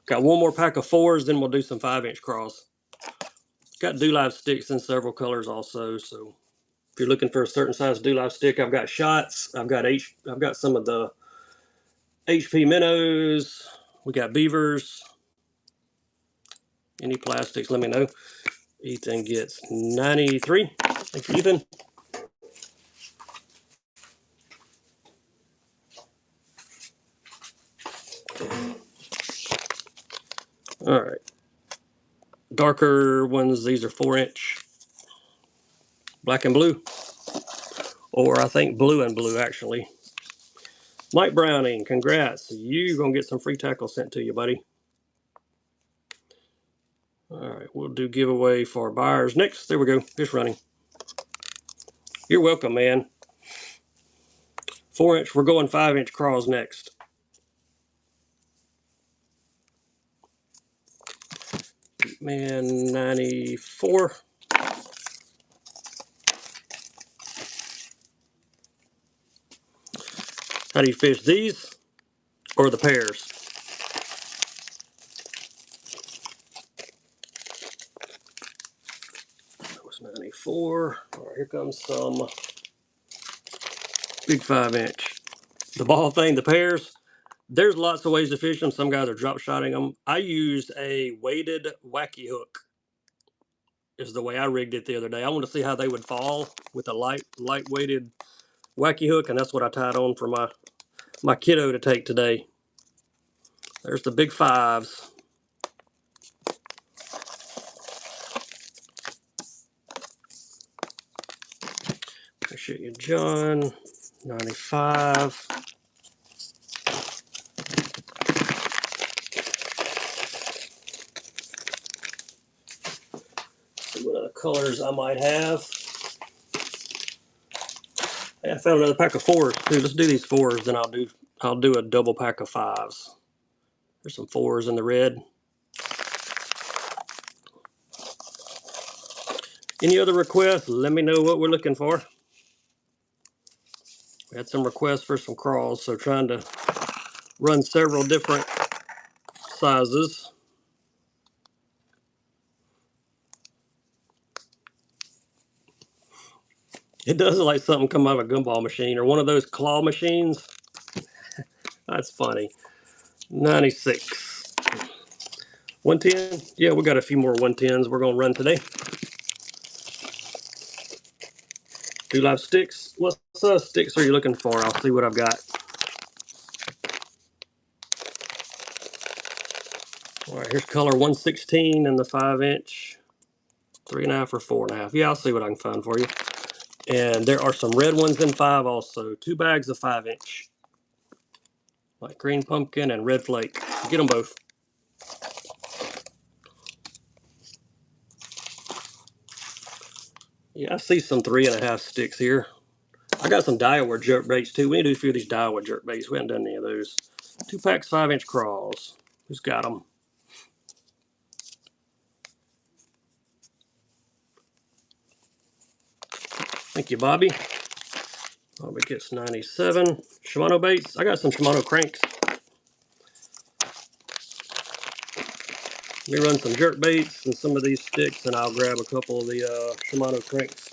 Got one more pack of 4s, then we'll do some 5-inch crawls. Got do live sticks in several colors also, so If you're looking for a certain size dew live stick, I've got shots. I've got some of the HP minnows. We got beavers. Any plastics, let me know. Ethan gets 93. Thank you, Ethan. All right. Darker ones, these are 4-inch. Black and blue. Or I think blue and blue, actually. Mike Browning, congrats. You're going to get some free tackle sent to you, buddy. All right, we'll do giveaway for buyers next. There we go. Just running. You're welcome, man. 4-inch. We're going 5-inch crawls next. Man, 94. How do you fish these or the pairs? That was 94. All right, here comes some big 5-inch. The ball thing, the pairs. There's lots of ways to fish them. Some guys are drop shotting them. I used a weighted wacky hook. Is the way I rigged it the other day. I want to see how they would fall with a light weighted wacky hook, and that's what I tied on for my kiddo to take today. There's the big 5s. Appreciate you, John. 95. See what other colors I might have. Hey, I found another pack of 4s too. Let's do these 4s, then I'll do a double pack of 5s. There's some 4s in the red. Any other requests? Let me know what we're looking for. We had some requests for some crawls, so trying to run several different sizes. It does look like something come out of a gumball machine or one of those claw machines. That's funny. 96. 110. Yeah, we got a few more 110s we're going to run today. Dew live sticks. What size sticks are you looking for? I'll see what I've got. All right, here's color 116 and the 5-inch. 3.5 or 4.5. Yeah, I'll see what I can find for you. And there are some red ones in 5 also. 2 bags of 5-inch. Like green pumpkin and red flake. Get them both. Yeah, I see some 3.5 sticks here. I got some Daiwa jerk baits too. We need to do a few of these Daiwa jerk baits. We haven't done any of those. 2 packs 5-inch crawls. Who's got them? Thank you, Bobby. Bobby gets 97. Shimano baits. I got some Shimano cranks. Let me run some jerk baits and some of these sticks, and I'll grab a couple of the Shimano cranks.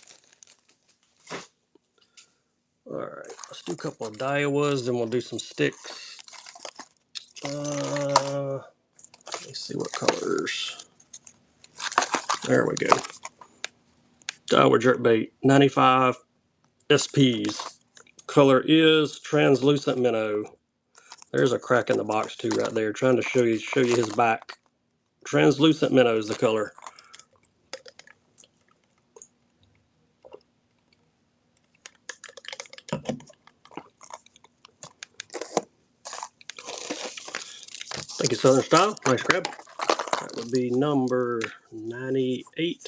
All right, let's do a couple of Daiwas, then we'll do some sticks. Let me see what colors. There we go. Daiwa jerk bait, 95 SPs. Color is translucent minnow. There's a crack in the box too right there. Trying to show you his back. Translucent minnow is the color. Thank you, Southern Style. Nice grab. That would be number 98.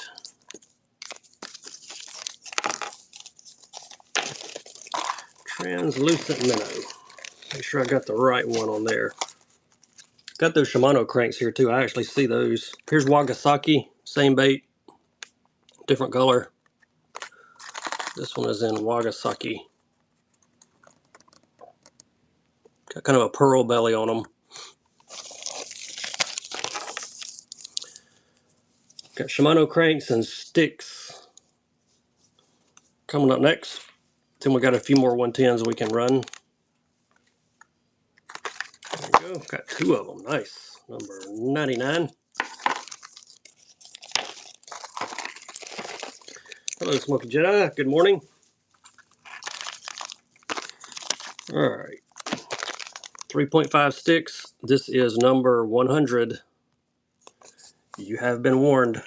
Translucent minnow. Make sure I got the right one on there. Got those Shimano cranks here too. I actually see those. Here's Wagasaki. Same bait. Different color. This one is in Wagasaki. Got kind of a pearl belly on them. Got Shimano cranks and sticks. Coming up next, then we got a few more 110s we can run. There you go. Got 2 of them. Nice. Number 99. Hello, Smoky Jedi. Good morning. All right. 3.5 sticks. This is number 100. You have been warned.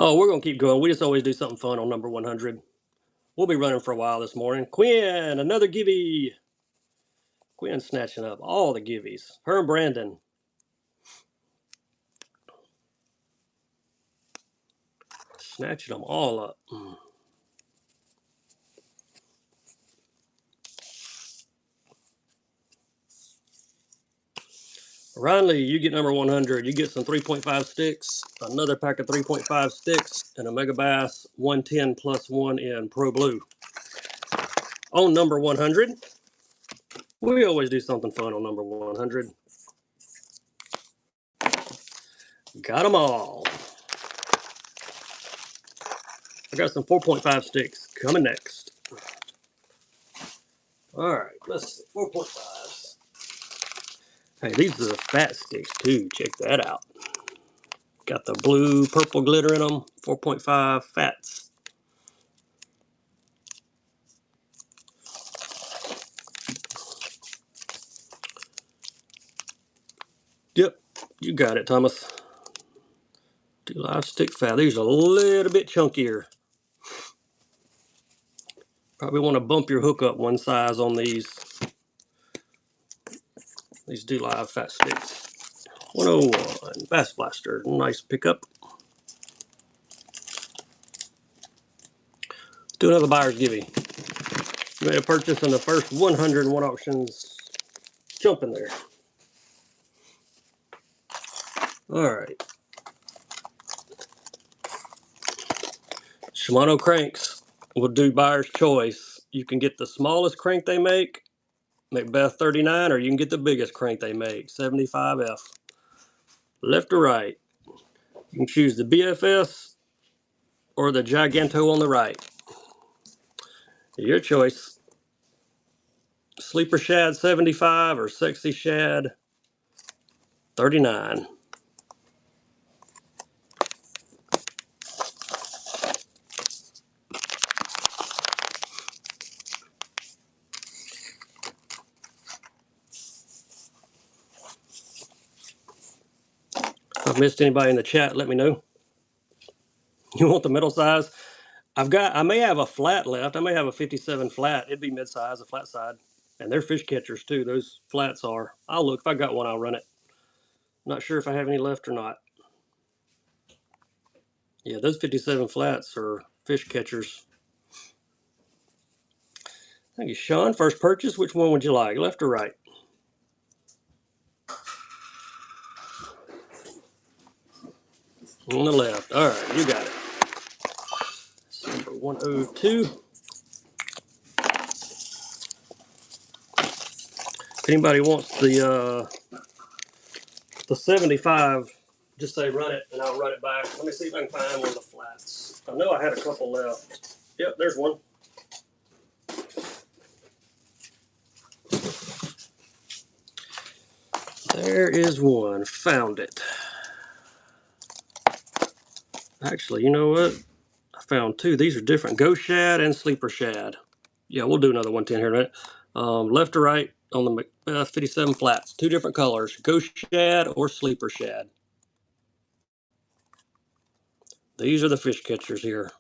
Oh, we're going to keep going. We just always do something fun on number 100. We'll be running for a while this morning. Quinn, another givey. Quinn snatching up all the givvies. Her and Brandon. Snatching them all up. Ryan Lee, you get number 100. You get some 3.5 sticks, another pack of 3.5 sticks, and a Mega Bass 110 plus 1 in Pro Blue. On number 100, we always do something fun on number 100. Got them all. I got some 4.5 sticks coming next. All right, let's see, 4.5s. Hey, these are the fat sticks too. Check that out. Got the blue, purple glitter in them. 4.5 fats. Yep, you got it, Thomas. 2 live stick fat. These are a little bit chunkier. Probably want to bump your hook up one size on these do live fat sticks. 101 Bass Blaster, nice pickup. Do another buyer's givey. You made a purchase on the first 101 auctions. Jump in there. All right. Shimano cranks will do buyer's choice. You can get the smallest crank they make, Macbeth 39, or you can get the biggest crank they make, 75F. Left or right. You can choose the BFS or the Giganto on the right. Your choice. Sleeper Shad 75 or Sexy Shad 39. If I've missed anybody in the chat, let me know. You want the middle size? I may have a flat left. I may have a 57 flat. It'd be mid-size, a flat side. And they're fish catchers too. Those flats are. I'll look. If I got one, I'll run it. Not sure if I have any left or not. Yeah, those 57 flats are fish catchers. Thank you, Sean. First purchase. Which one would you like? Left or right? On the left. All right, you got it. That's number 102. If anybody wants the 75, just say run it, and I'll run it back. Let me see if I can find one of the flats. I know I had a couple left. Yep, there's one. There is one. Found it. Actually, you know what? I found 2. These are different. Ghost Shad and Sleeper Shad. Yeah, we'll do another 110 here in a minute. Left or right on the 57 flats. 2 different colors. Ghost Shad or Sleeper Shad. These are the fish catchers here.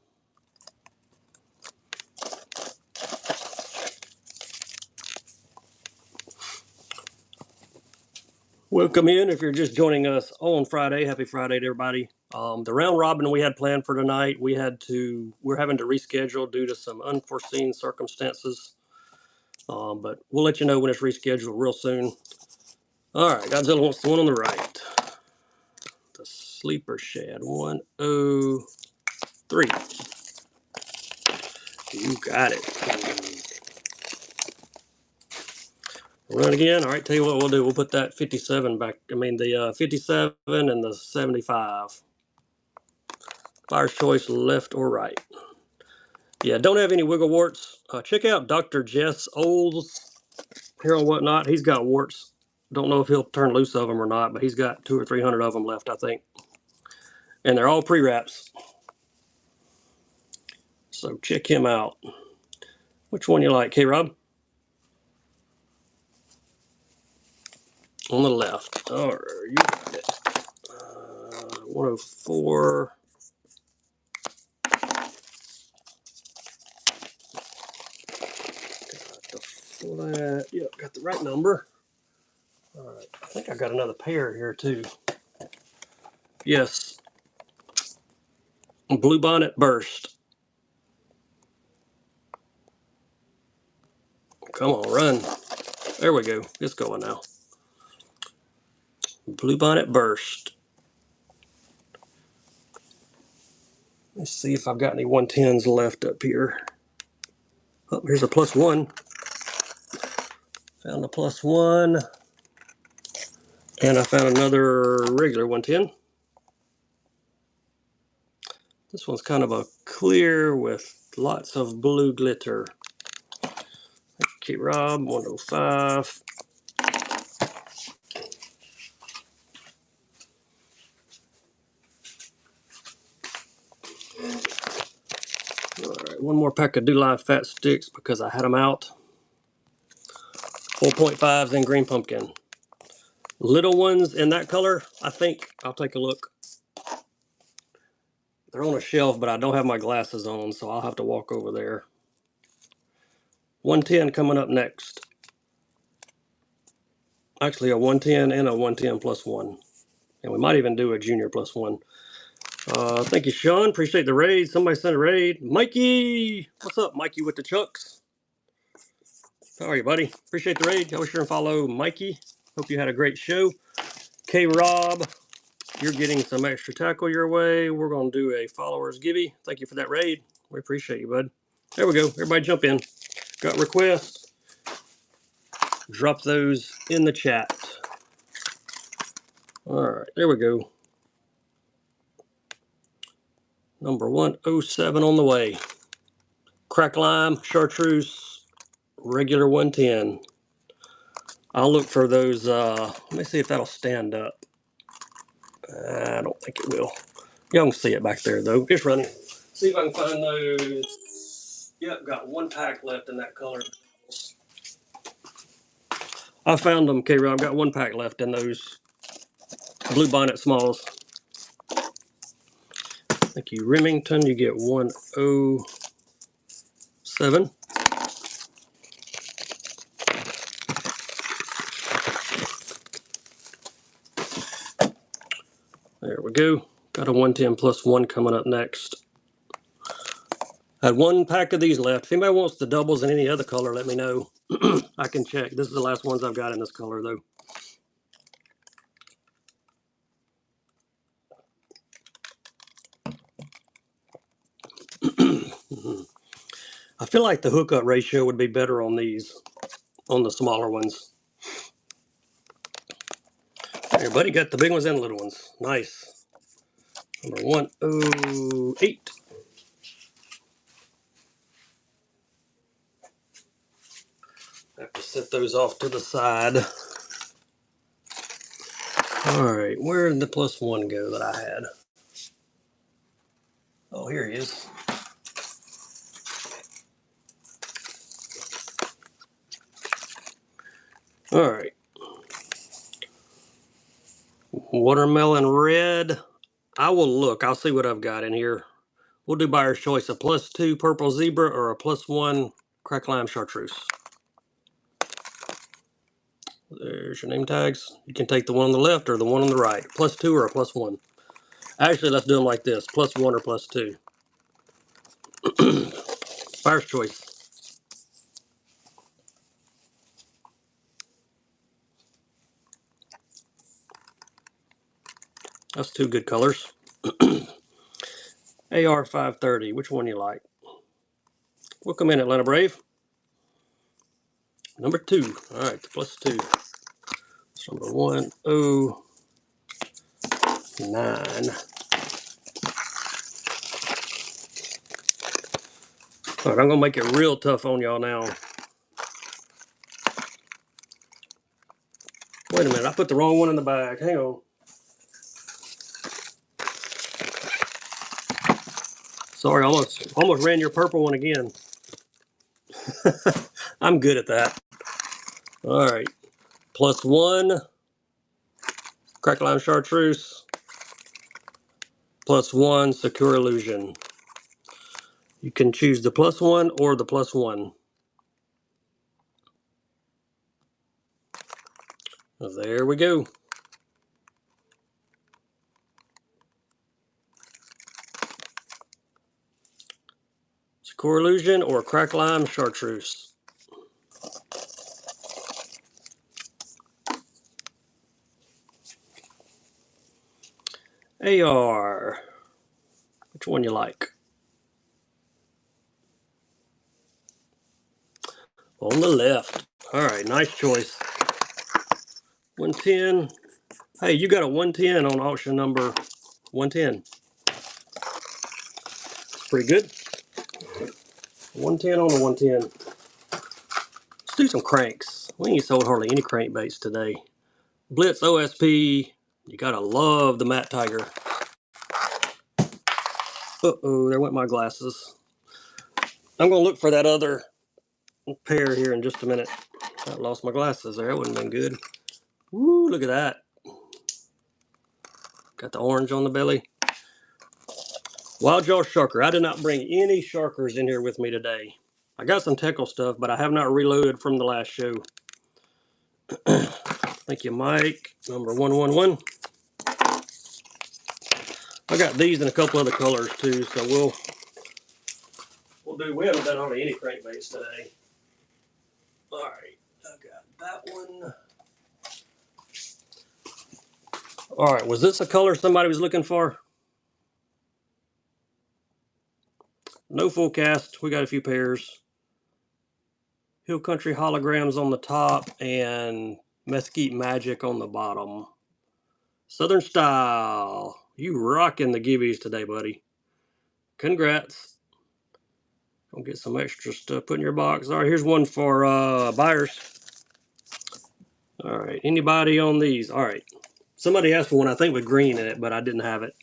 Welcome in if you're just joining us on Friday. Happy Friday to everybody. The round robin we had planned for tonight, we're having to reschedule due to some unforeseen circumstances. But we'll let you know when it's rescheduled real soon. All right, Godzilla wants the one on the right. sleeper shad 103. You got it. Run again. All right, tell you what we'll do. We'll put that 57 back. I mean, the 57 and the 75. Buyer's choice, left or right. Yeah, don't have any wiggle warts. Check out Dr. Jess Olds here on Whatnot. He's got warts. Don't know if he'll turn loose of them or not, but he's got 200 or 300 of them left, I think. And they're all pre-wraps. So check him out. Which one you like, K-Rob? On the left. All right, you got it. 104. Got the flat. Yep, got the right number. All right, I think I got another pair here too. Yes. Blue Bonnet Burst. Come on, run. There we go. It's going now. Blue Bonnet Burst. Let's see if I've got any 110s left up here. Oh, here's a +1. Found a +1. And I found another regular 110. This one's kind of a clear with lots of blue glitter. Okay, Rob, 105. All right, one more pack of Do Live Fat Sticks because I had them out. 4.5s in green pumpkin. Little ones in that color, I think. I'll take a look. They're on a shelf, but I don't have my glasses on, so I'll have to walk over there. 110 coming up next. Actually, a 110 and a 110 +1. And we might even do a junior +1. Thank you, Sean. Appreciate the raid. Somebody sent a raid. Mikey! What's up, Mikey with the Chucks? How are you, buddy? Appreciate the raid. Y'all sure and follow Mikey. Hope you had a great show. K-Rob, you're getting some extra tackle your way. We're going to do a followers givey. Thank you for that raid. We appreciate you, bud. There we go. Everybody jump in. Got requests? Drop those in the chat. All right, there we go. Number 107 on the way. Crack lime, chartreuse, regular 110. I'll look for those. Let me see if that'll stand up. I don't think it will. Y'all can see it back there, though. It's running. See if I can find those. Yep, got one pack left in that color. I found them, K-Rob. Got one pack left in those Blue Bonnet Smalls. Thank you, Remington. You get 107. There we go. Got a 110 +1 coming up next. Had one pack of these left. If anybody wants the doubles in any other color, let me know. I can check. This is the last ones I've got in this color, though. I feel like the hookup ratio would be better on these, on the smaller ones. Everybody got the big ones and the little ones. Nice. Number 108. I have to set those off to the side. All right, where did the +1 go that I had? Oh, here he is. All right. Watermelon red. I will look. I'll see what I've got in here. We'll do buyer's choice, a +2 purple zebra or a +1 crack lime chartreuse. There's your name tags. You can take the one on the left or the one on the right. +2 or a +1. Actually, let's do them like this. +1 or +2. Buyer's choice. That's two good colors. AR 530. Which one you like? Welcome in, Atlanta Brave. Number 2. All right, plus 2. It's number 109. All right, I'm gonna make it real tough on y'all now. Wait a minute, I put the wrong one in the bag. Hang on. Sorry, almost ran your purple one again. I'm good at that. All right, plus 1 crack lime chartreuse, plus 1 secure illusion. You can choose the plus 1 or the plus 1. There we go. Secure illusion or crack lime chartreuse. AR. Which one you like? On the left. All right, nice choice. 110. Hey, you got a 110 on auction number 110. It's pretty good. 110 on the 110. Let's do some cranks. We ain't sold hardly any crankbaits today. Blitz OSP. You gotta love the Matte Tiger. Uh-oh, there went my glasses. I'm gonna look for that other pair here in just a minute. I lost my glasses there. That wouldn't have been good. Woo, look at that. Got the orange on the belly. Wild Jaw Sharker. I did not bring any sharkers in here with me today. I got some Teckle stuff, but I have not reloaded from the last show. Thank you, Mike. Number 111. I got these in a couple other colors too, so we haven't done hardly any crankbaits today. All right, I got that one. All right, was this a color somebody was looking for? No full cast. We got a few pairs. Hill Country holograms on the top and Mesquite Magic on the bottom. Southern Style. You rocking the gibbies today, buddy. Congrats. Gonna get some extra stuff put in your box. All right, here's one for buyers. All right, anybody on these? All right. Somebody asked for one, I think, with green in it, but I didn't have it.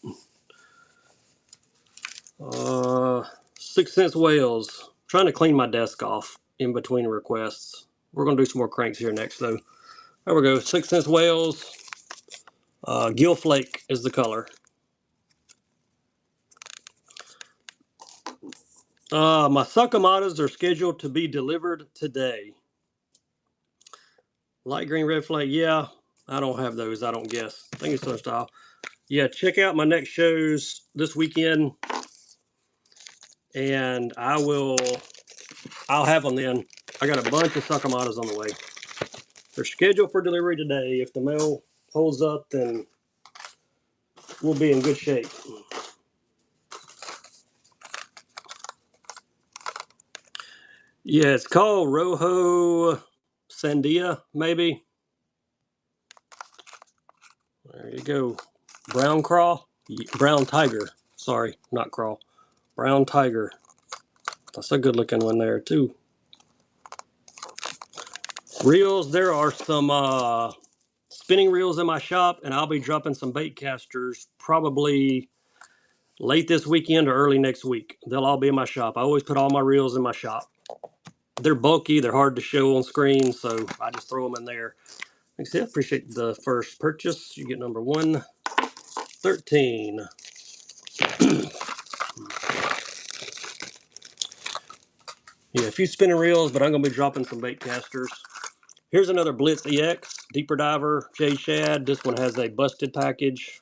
6 Cents Whales. Trying to clean my desk off in between requests. We're going to do some more cranks here next, though. There we go. 6 Cents Whales. Gill Flake is the color. My Suckamatas are scheduled to be delivered today. Light green, red flake. Yeah, I don't have those, I don't guess. I think it's Southern Style. Yeah, check out my next shows this weekend. And I'll have them then. I got a bunch of Suckamatas on the way. They're scheduled for delivery today. If the mail holds up, then we'll be in good shape. Yeah, it's called Rojo Sandia, maybe. There you go. Brown craw. Brown tiger. Sorry, not craw. Brown tiger. That's a good looking one there, too. Reels, there are some spinning reels in my shop, and I'll be dropping some bait casters probably late this weekend or early next week. They'll all be in my shop. I always put all my reels in my shop. They're bulky, they're hard to show on screen, so I just throw them in there. Like I said, I appreciate the first purchase. You get number 113. Yeah, a few spinning reels, but I'm going to be dropping some bait casters. Here's another Blitz EX, Deeper Diver, Jade Shad. This one has a busted package.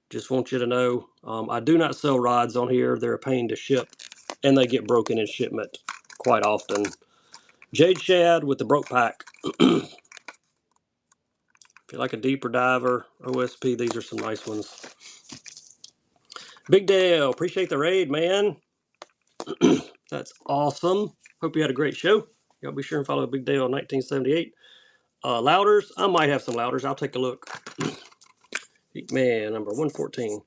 Just want you to know, I do not sell rods on here. They're a pain to ship, and they get broken in shipment quite often. Jade Shad with the broke pack. If you like a deeper diver, OSP, these are some nice ones. Big Dale, appreciate the raid, man. That's awesome. Hope you had a great show. Y'all be sure and follow Big Dale 1978. Louders, I might have some louders. I'll take a look. Man, number 114.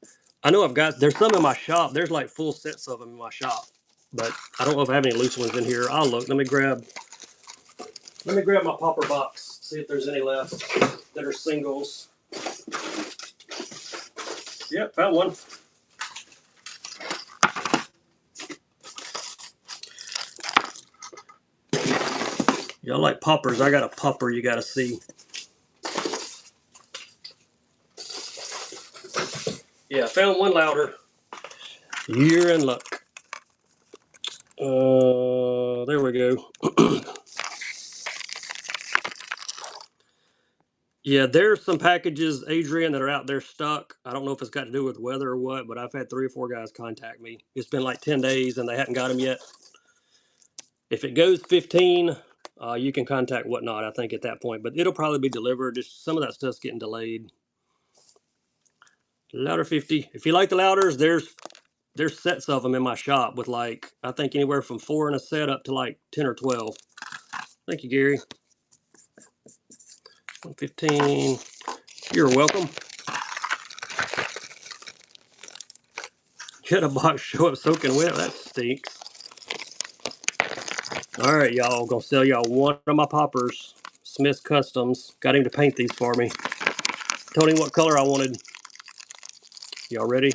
I know there's some in my shop. There's like full sets of them in my shop. But I don't know if I have any loose ones in here. I'll look. Let me grab my popper box. See if there's any left that are singles. Yep, found one. Y'all like poppers? I got a popper you gotta see. Yeah, found one louder. You're in luck. There we go. Yeah, there's some packages, Adrian, that are out there stuck. I don't know if it's got to do with weather or what, but I've had 3 or 4 guys contact me. It's been like 10 days and they hadn't got them yet. If it goes 15, you can contact Whatnot, I think, at that point. But it'll probably be delivered. Just some of that stuff's getting delayed. Louder 50. If you like the louders, there's sets of them in my shop with like, I think anywhere from 4 in a set up to like 10 or 12. Thank you, Gary. 115. You're welcome. Get a box, show up soaking wet. That stinks. All right, y'all. Gonna sell y'all one of my poppers. Smith's Customs. Got him to paint these for me. Told him what color I wanted. Y'all ready?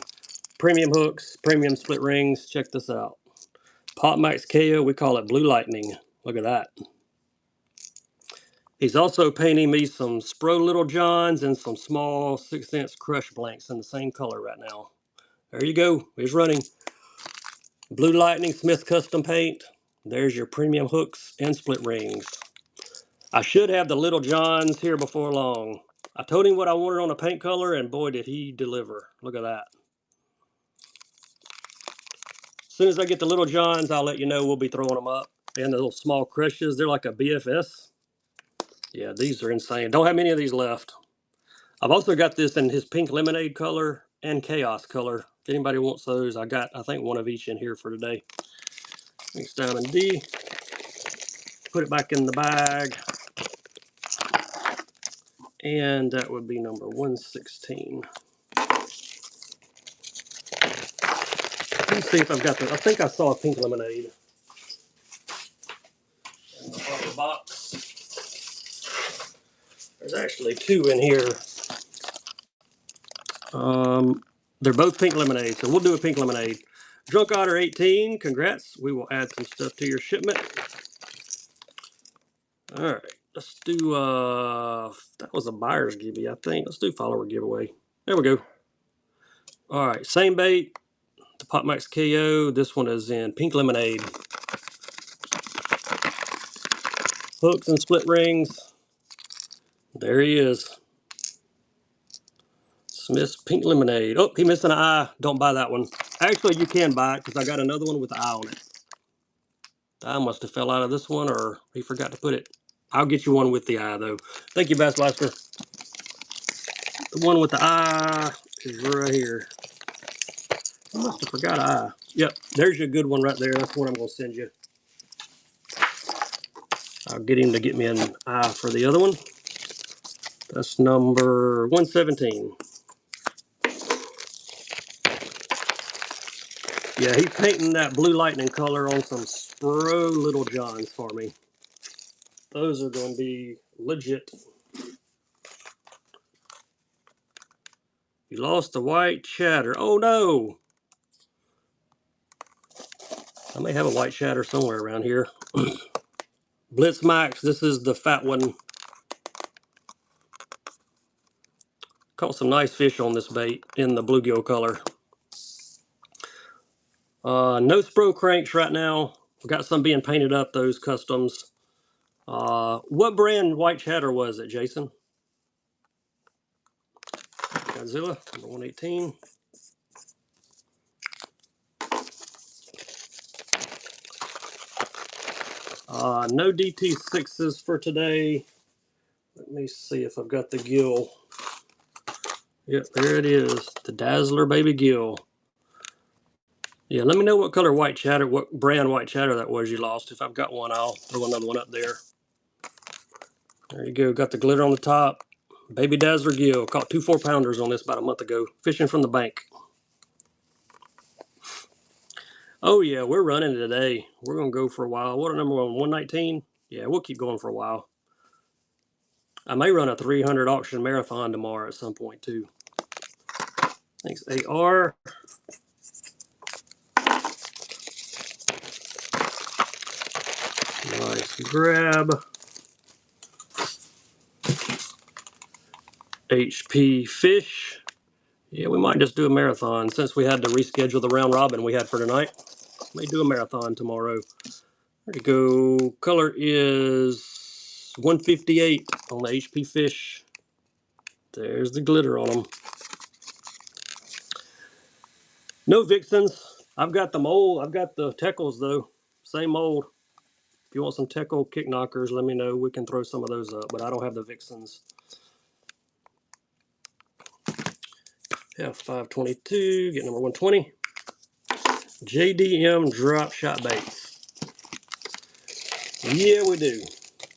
Premium hooks, premium split rings. Check this out. Pop Max KO. We call it Blue Lightning. Look at that. He's also painting me some Spro Little Johns and some small 6-inch crush blanks in the same color right now. There you go. He's running. Blue Lightning Smith Custom Paint. There's your premium hooks and split rings. I should have the Little Johns here before long. I told him what I wanted on a paint color, and boy, did he deliver. Look at that. As soon as I get the Little Johns, I'll let you know. We'll be throwing them up. And the little small crushes, they're like a BFS. Yeah, these are insane. Don't have many of these left. I've also got this in his pink lemonade color and chaos color. If anybody wants those, I got, I think, one of each in here for today. Mix Diamond D. Put it back in the bag. And that would be number 116. Let's see if I've got the, I think I saw a pink lemonade in the other box. There's actually 2 in here. They're both pink lemonade, so we'll do a pink lemonade. Drunk Otter 18, congrats. We will add some stuff to your shipment. All right, let's do, that was a buyer's giveaway, I think. Let's do follower giveaway. There we go. All right, same bait, the Pop Max KO. This one is in pink lemonade. Hooks and split rings. There he is. Smith's pink lemonade. Oh, he missed an eye. Don't buy that one. Actually, you can buy it because I got another one with an eye on it. The eye must have fell out of this one, or he forgot to put it. I'll get you one with the eye, though. Thank you, Bassmaster. The one with the eye is right here. I must have forgot an eye. Yep, there's your good one right there. That's what I'm going to send you. I'll get him to get me an eye for the other one. That's number 117. Yeah, he's painting that Blue Lightning color on some Spro Little Johns for me. Those are going to be legit. You lost the white chatter. Oh no! I may have a white chatter somewhere around here. Blitz Max, this is the fat one. Caught some nice fish on this bait in the bluegill color. No Spro cranks right now. We've got some being painted up, those customs. What brand white chatter was it, Jason? Godzilla, number 118. No DT6s for today. Let me see if I've got the gill. Yep, there it is. The Dazzler Baby Gill. Yeah, let me know what color white chatter, what brand white chatter that was you lost. If I've got one, I'll throw another one up there. There you go. Got the glitter on the top. Baby Dazzler Gill. Caught 2 4-pounders on this about a month ago. Fishing from the bank. Oh yeah, we're running today. We're going to go for a while. What number one? 119? Yeah, we'll keep going for a while. I may run a 300 auction marathon tomorrow at some point too. Thanks, AR. Nice grab. HP Fish. Yeah, we might just do a marathon since we had to reschedule the round robin we had for tonight. May do a marathon tomorrow. There you go. Color is 158 on the HP Fish. There's the glitter on them. No Vixens. I've got the mold. I've got the Teckles though. Same mold. If you want some Teckle kick knockers, let me know. We can throw some of those up, but I don't have the Vixens. F522, get number 120. JDM drop shot baits. Yeah, we do.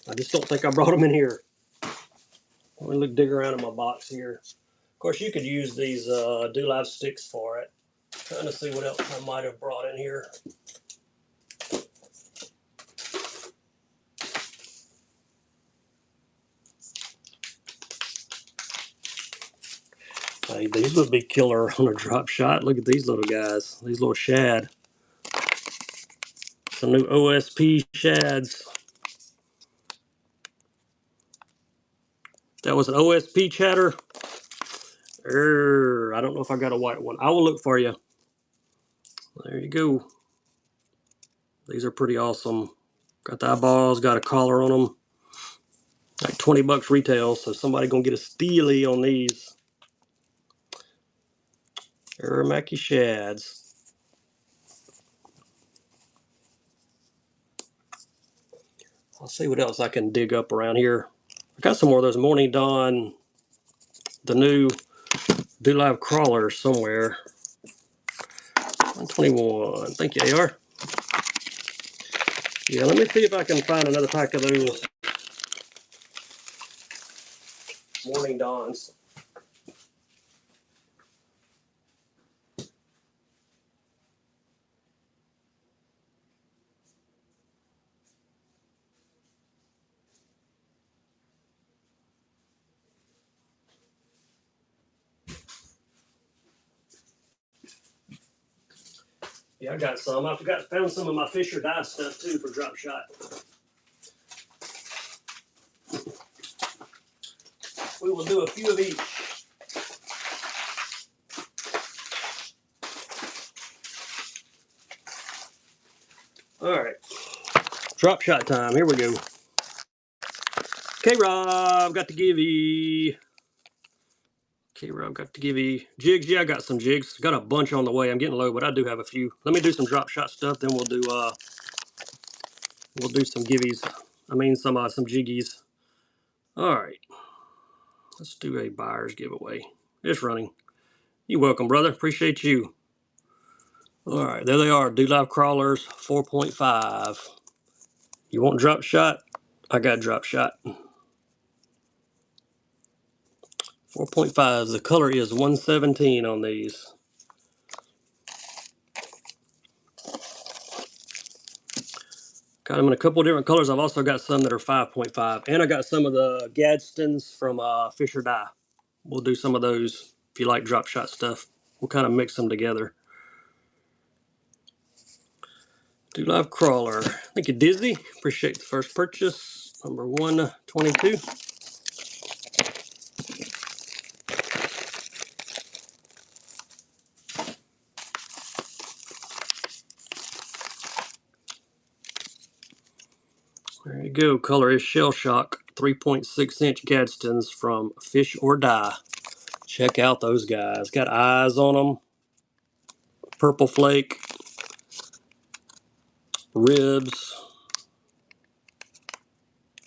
I just don't think I brought them in here. Let me dig around in my box here. Of course, you could use these Do Live sticks for it. Trying to see what else I might have brought in here. Hey, these would be killer on a drop shot. Look at these little guys. These little shad. Some new OSP shads. That was an OSP chatter. I don't know if I got a white one. I will look for you. There you go. These are pretty awesome. Got the eyeballs, got a collar on them. Like 20 bucks retail, so somebody gonna get a steely on these. Aramaki shads. I'll see what else I can dig up around here. I got some more of those Morning Dawn, the new Do Live crawlers somewhere. 121. Thank you, AR. Yeah, let me see if I can find another pack of those Morning Dawns. Yeah, I got some. I found some of my Fish or Die stuff too for drop shot. We will do a few of each. All right, drop shot time. Here we go. K-Rob got to give you. K-Rob got to give you jigs. Yeah, I got some jigs. Got a bunch on the way. I'm getting low, but I do have a few. Let me do some drop shot stuff. Then we'll do some givvies. I mean some jiggies. All right, let's do a buyer's giveaway. It's running. You're welcome, brother. Appreciate you. All right, there they are. Do Live crawlers 4.5. You want drop shot? I got drop shot. 4.5. The color is 117 on these. Got them in a couple different colors. I've also got some that are 5.5. And I got some of the Gadsden's from Fish or Die. We'll do some of those if you like drop shot stuff. We'll kind of mix them together. Do Live crawler. Thank you, Dizzy. Appreciate the first purchase. Number 122. There you go. Color is Shell Shock. 3.6 inch Gadsden's from Fish or Die. Check out those guys. Got eyes on them. Purple flake. Ribs.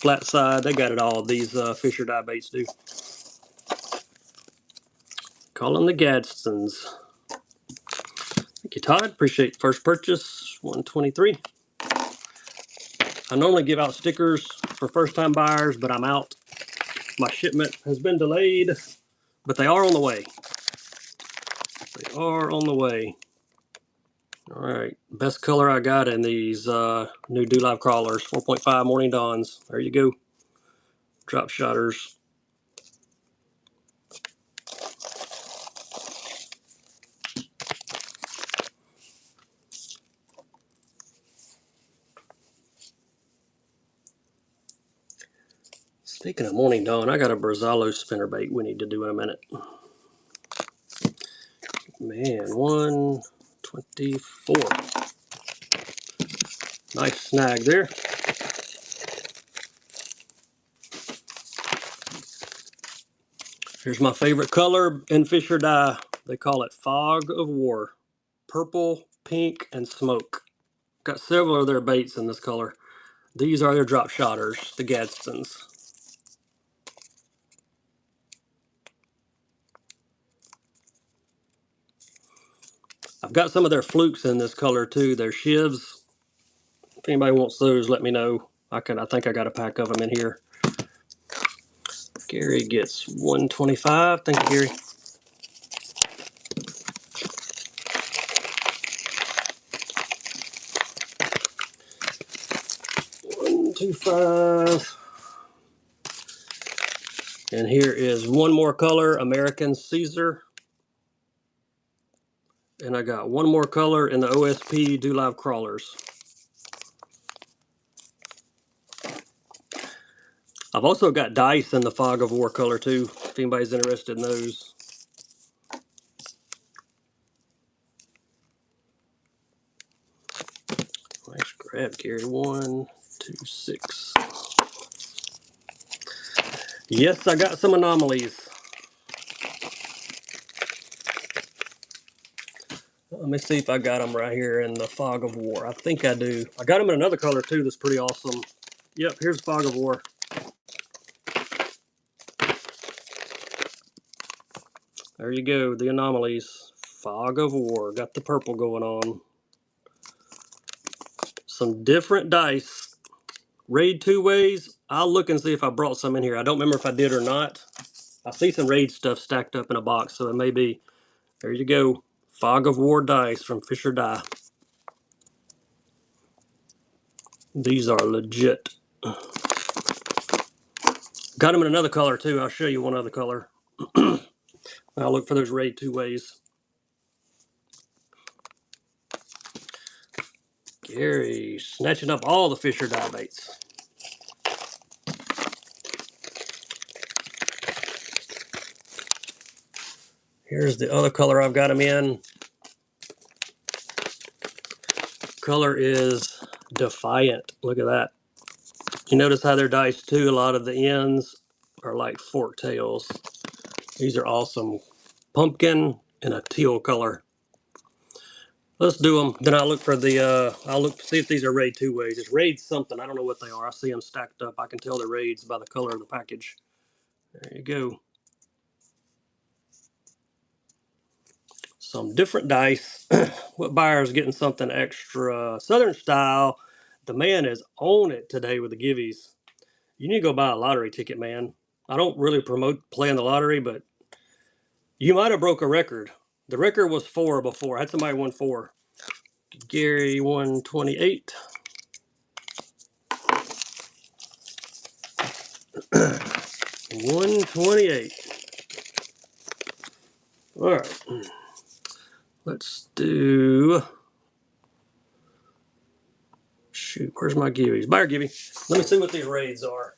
flat side. They got it all. These Fisher dye baits do. Call them the Gadsdens. Thank you, Todd. Appreciate first purchase, 123. I normally give out stickers for first-time buyers, but I'm out. My shipment has been delayed, but they are on the way. They are on the way. All right, best color I got in these new Do Live crawlers, 4.5 Morning Dawns. There you go. Drop shotters. Speaking of Morning Dawn, I got a Brazalo spinnerbait we need to do in a minute. Man, 124. Nice snag there. Here's my favorite color in Fisher dye. They call it Fog of War. Purple, pink, and smoke. Got several of their baits in this color. These are their drop shotters, the Gadsdens. I've got some of their flukes in this color too. Their shivs. If anybody wants those, let me know. I think I got a pack of them in here. Gary gets 125. Thank you, Gary. 125. And here is one more color, American Caesar. And I got one more color in the OSP Do Live Crawlers. I've also got dice in the Fog of War color too, if anybody's interested in those. Nice grab, Gary. 126. Yes, I got some anomalies. Let me see if I got them right here in the Fog of War. I think I do. I got them in another color too that's pretty awesome. Yep, here's Fog of War. There you go, the anomalies. Fog of War. Got the purple going on. Some different dice. Raid 2-ways. I'll look and see if I brought some in here. I don't remember if I did or not. I see some raid stuff stacked up in a box, so it may be. There you go. Fog of War dice from Fisher Dye. These are legit. Got them in another color too. I'll show you one other color. I'll look for those raid 2-ways. Gary snatching up all the Fisher dye baits. Here's the other color I've got them in. Color is Defiant. Look at that. You notice how they're diced too. A lot of the ends are like fork tails. These are awesome. Pumpkin and a teal color. Let's do them. Then I'll look for the, I'll look see if these are raid 2-ways. It's raid something. I don't know what they are. I see them stacked up. I can tell they're raids by the color of the package. There you go. Some different dice. What buyer's getting something extra Southern style? The man is on it today with the givvies. You need to go buy a lottery ticket, man. I don't really promote playing the lottery, but you might have broke a record. The record was 4 before. I had somebody won 4. Gary 128. 128. All right. Let's do. Shoot, where's my givvies? Buyer givvy. Let me see what these raids are.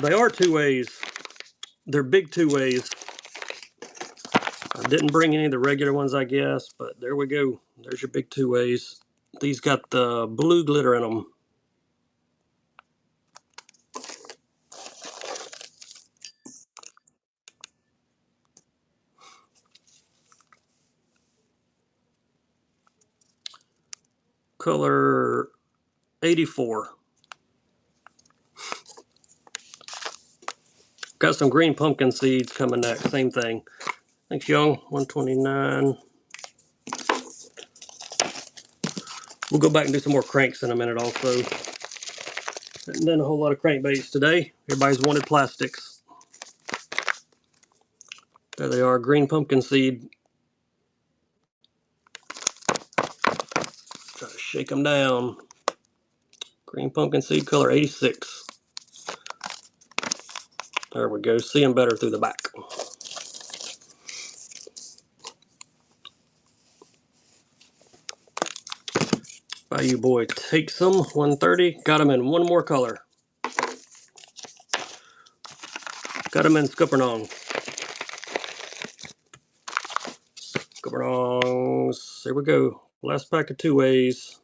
They are 2-ways. They're big 2-ways. I didn't bring any of the regular ones, I guess, but there we go. There's your big 2-ways. These got the blue glitter in them. color 84. Got some green pumpkin seeds coming next. Same thing. Thanks, Young. 129. We'll go back and do some more cranks in a minute also. And then a whole lot of crankbaits today. Everybody's wanted plastics. There they are, green pumpkin seed. Try to shake them down. Green pumpkin seed, color 86. There we go, see them better through the back. Bayou Boy takes them, 130. Got them in one more color. Got them in Scuppernong. Scuppernongs, here we go. Last pack of two ways.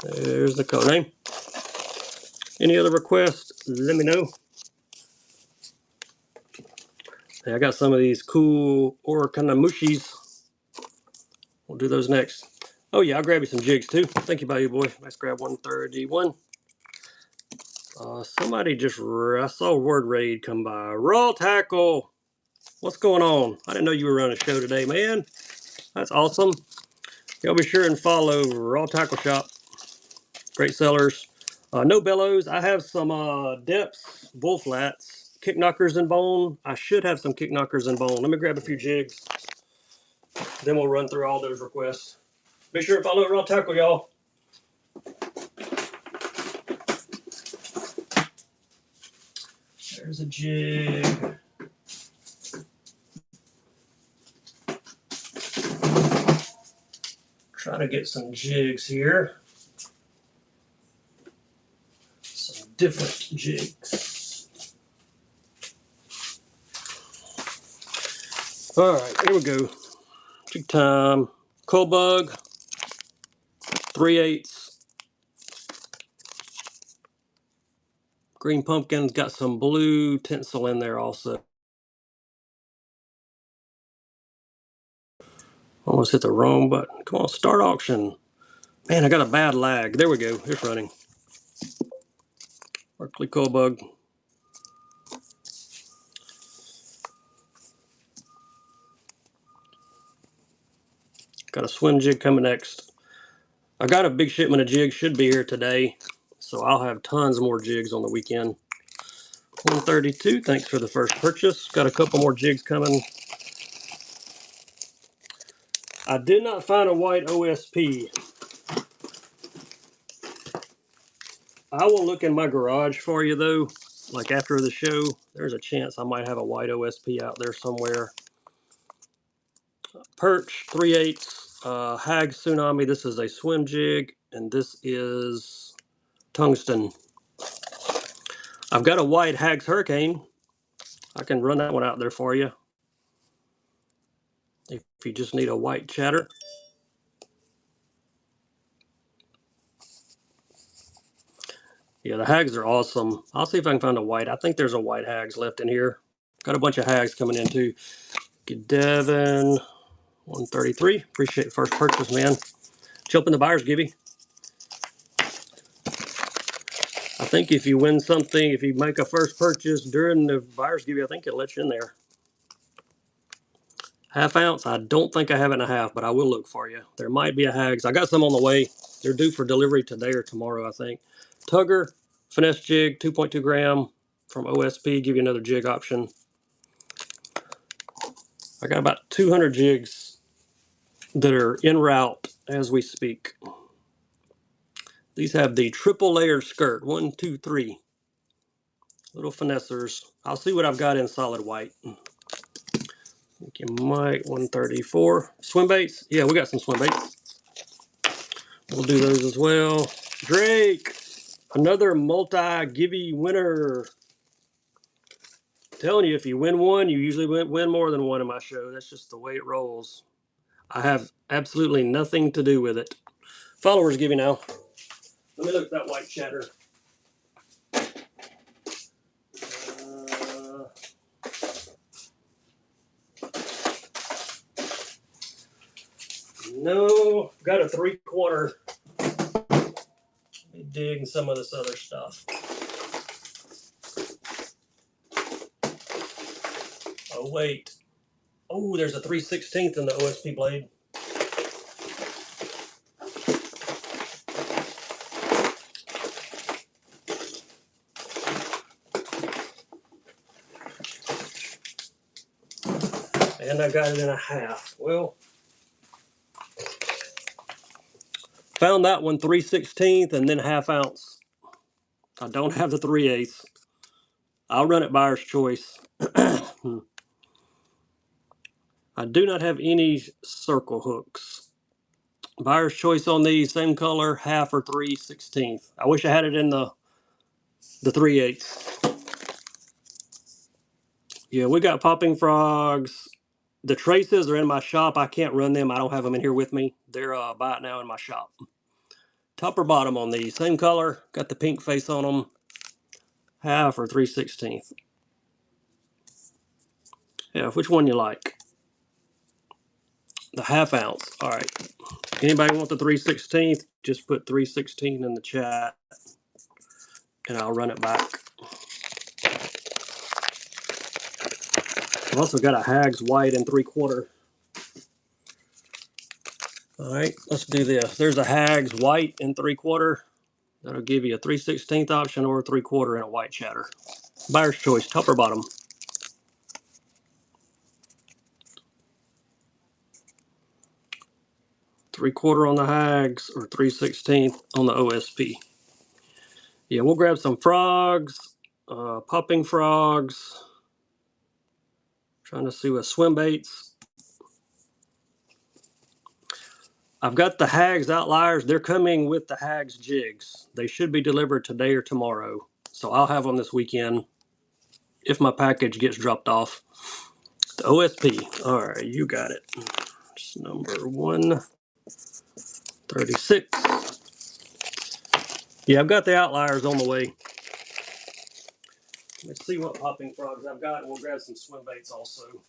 There's the color name. Any other requests, let me know. Hey, I got some of these cool or kind of mushies. We'll do those next. Oh yeah, I'll grab you some jigs too. Thank you, Bayou Boy. Let's grab 131. Somebody just, I saw Word Raid come by. Raw Tackle. What's going on? I didn't know you were running a show today, man. That's awesome. Y'all be sure and follow Raw Tackle Shop. Great sellers. No bellows. I have some depths, bull flats, kick knockers and bone. I should have some kick knockers and bone. Let me grab a few jigs. Then we'll run through all those requests. Be sure and follow Raw Tackle, y'all. There's a jig. Trying to get some jigs here. Some different jigs. All right, here we go. Jig time. Cold bug. 3/8. Green pumpkin. Got some blue tinsel in there also. Almost hit the wrong button. Come on, start auction. Man, I got a bad lag. There we go. It's running. Berkeley cold bug. Got a swim jig coming next. I got a big shipment of jigs. Should be here today. So I'll have tons more jigs on the weekend. 132. Thanks for the first purchase. Got a couple more jigs coming. I did not find a white OSP. I will look in my garage for you though. Like after the show, there's a chance I might have a white OSP out there somewhere. Perch 3/8 Hag Tsunami. This is a swim jig, and this is tungsten. I've got a white Hag's Hurricane. I can run that one out there for you if you just need a white chatter. Yeah, the Hags are awesome. I'll see if I can find a white. I think there's a white Hags left in here. Got a bunch of Hags coming in too. Get Devin 133. Appreciate the first purchase, man. Jump in the buyer's givey. I think if you win something, if you make a first purchase during the buyer's givey, I think it'll let you in there. Half ounce, I don't think I have it in a half, but I will look for you. There might be a Hags. I got some on the way. They're due for delivery today or tomorrow, I think. Tugger, finesse jig, 2.2 gram from OSP. Give you another jig option. I got about 200 jigs that are en route as we speak. These have the triple layered skirt. 1, 2, 3. Little finessers. I'll see what I've got in solid white. I think you might. 134. Swim baits? Yeah, we got some swim baits. We'll do those as well. Drake, another multi-givey winner. I'm telling you, if you win one, you usually win more than one in my show. That's just the way it rolls. I have absolutely nothing to do with it. Followers give you now. Let me look at that white chatter. No, got a 3/4. Let me dig some of this other stuff. Oh, wait. Oh, there's a 3/16 in the OSP blade. And I got it in a half. Well, found that one 3/16 and then 1/2 ounce. I don't have the 3/8. I'll run it buyer's choice. I do not have any circle hooks. Buyer's choice on these, same color, 1/2 or 3/16. I wish I had it in the 3/8. Yeah, we got popping frogs. The traces are in my shop. I can't run them. I don't have them in here with me. They're by it now in my shop. Top or bottom on these, same color. Got the pink face on them. 1/2 or 3/16. Yeah, which one you like? The 1/2 ounce. All right. Anybody want the 3/16? Just put 3/16 in the chat, and I'll run it back. I've also got a Hags white and 3/4. All right, let's do this. There's a Hags white and 3/4. That'll give you a 3/16 option or a 3/4 and a white chatter. Buyer's choice, top or bottom. 3/4 on the Hags or 3/16 on the OSP. Yeah, we'll grab some frogs, popping frogs. Trying to see what swim baits. I've got the Hags outliers. They're coming with the Hags jigs. They should be delivered today or tomorrow. So I'll have them this weekend if my package gets dropped off. The OSP. All right, you got it. It's number 136. Yeah, I've got the outliers on the way. Let's see what popping frogs I've got, and we'll grab some swim baits also.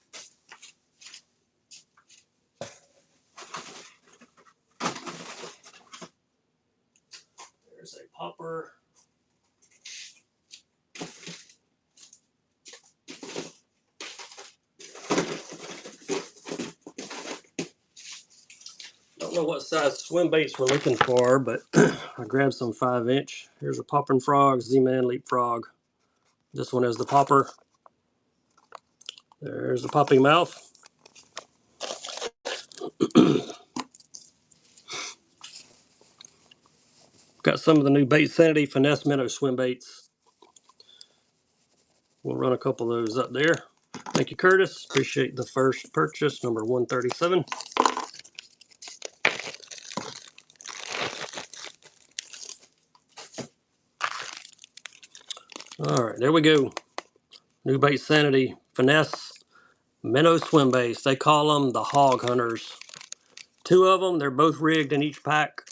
There's a popper. Don't know what size swim baits we're looking for, but I grabbed some 5-inch. Here's a popping frog, Z-Man leapfrog. This one is the popper. There's the popping mouth. Got some of the new Bait Sanity Finesse Minnow swim baits. We'll run a couple of those up there. Thank you, Curtis. Appreciate the first purchase, number 137. All right, there we go. New Bait Sanity Finesse Minnow swim baits. They call them the Hog Hunters. 2 of them. They're both rigged in each pack.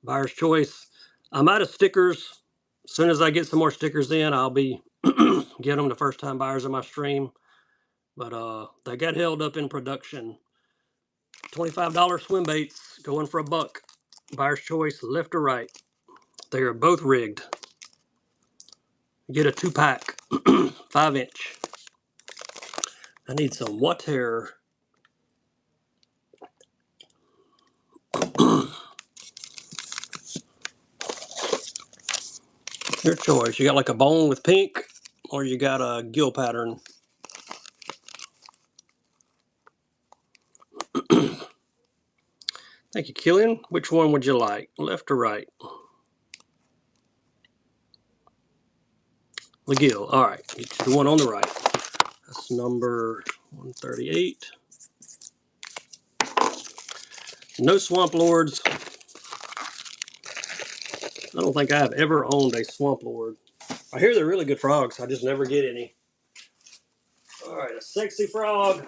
Buyer's choice. I'm out of stickers. As soon as I get some more stickers in, I'll be get them to first time buyers on my stream. But they got held up in production. $25 swim baits going for $1. Buyer's choice, left or right. They are both rigged. Get a 2-pack, 5-inch. I need some water. Your choice. You got like a bone with pink, or you got a gill pattern. Thank you, Killian. Which one would you like, left or right? The gill. All right, get you the one on the right. That's number 138. No Swamp Lords. I don't think I have ever owned a Swamp Lord. I hear they're really good frogs. I just never get any. All right, a sexy frog.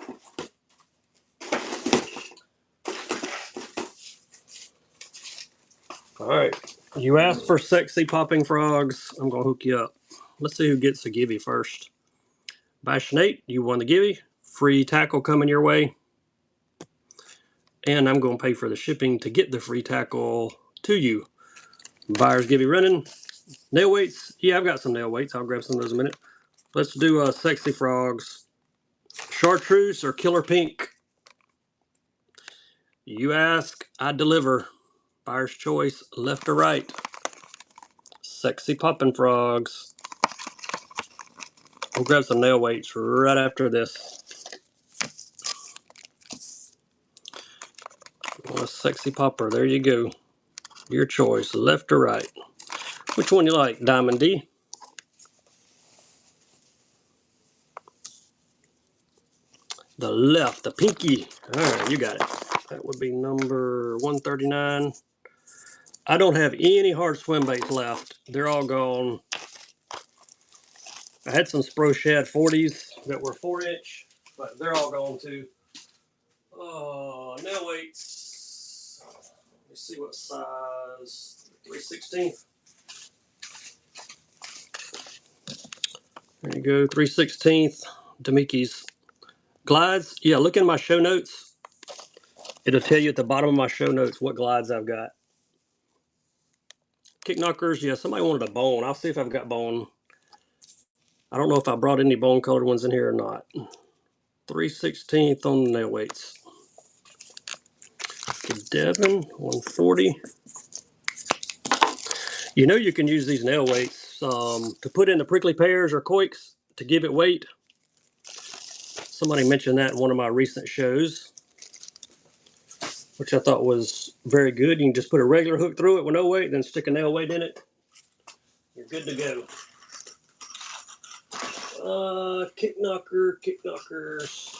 All right, you asked for sexy popping frogs. I'm gonna hook you up. Let's see who gets the givey first. Bash Nate, you won the givey. Free tackle coming your way. and I'm going to pay for the shipping to get the free tackle to you. Buyers give you running. Nail weights. Yeah, I've got some nail weights. I'll grab some of those in a minute. Let's do Sexy Frogs. Chartreuse or Killer Pink? You ask, I deliver. Buyer's choice, left or right. Sexy Poppin' Frogs. We'll grab some nail weights right after this. A Sexy Popper, there you go. Your choice, left or right. Which one you like, Diamond D? The left, the pinky. All right, you got it. That would be number 139. I don't have any hard swim baits left. They're all gone. I had some Spro Shad 40s that were 4-inch, but they're all gone too. Nail weights. Let me see what size. 3/16. There you go, 3/16. Demiki's. Glides. Yeah, look in my show notes. It'll tell you at the bottom of my show notes what glides I've got. Kick knockers. Yeah, somebody wanted a bone. I'll see if I've got bone. I don't know if I brought any bone colored ones in here or not. 3/16 on the nail weights. Devon 140. You know you can use these nail weights to put in the prickly pears or quoits to give it weight. Somebody mentioned that in one of my recent shows, which I thought was very good. You can just put a regular hook through it with no weight, then stick a nail weight in it. You're good to go. Kick knockers.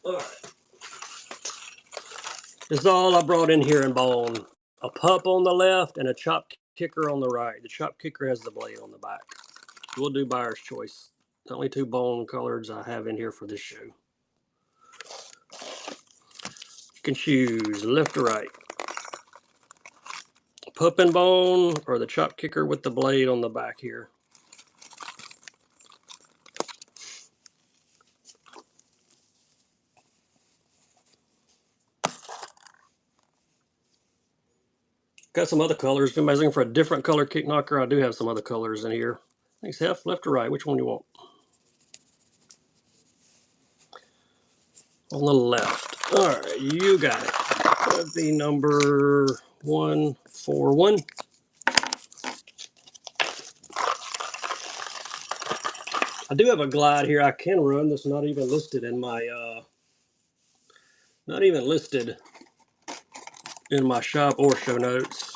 All right. This is all I brought in here in bone. A pup on the left and a chop kicker on the right. The chop kicker has the blade on the back. We'll do buyer's choice. The only two bone colors I have in here for this show. You can choose left or right. Pup and bone or the chop kicker with the blade on the back here. Got some other colors. If anybody's looking for a different color kick knocker, I do have some other colors in here. Thanks, Hef. Left or right? Which one do you want? On the left. All right, you got it. That'd be number 141. I do have a glide here I can run that's not even listed in my shop or show notes.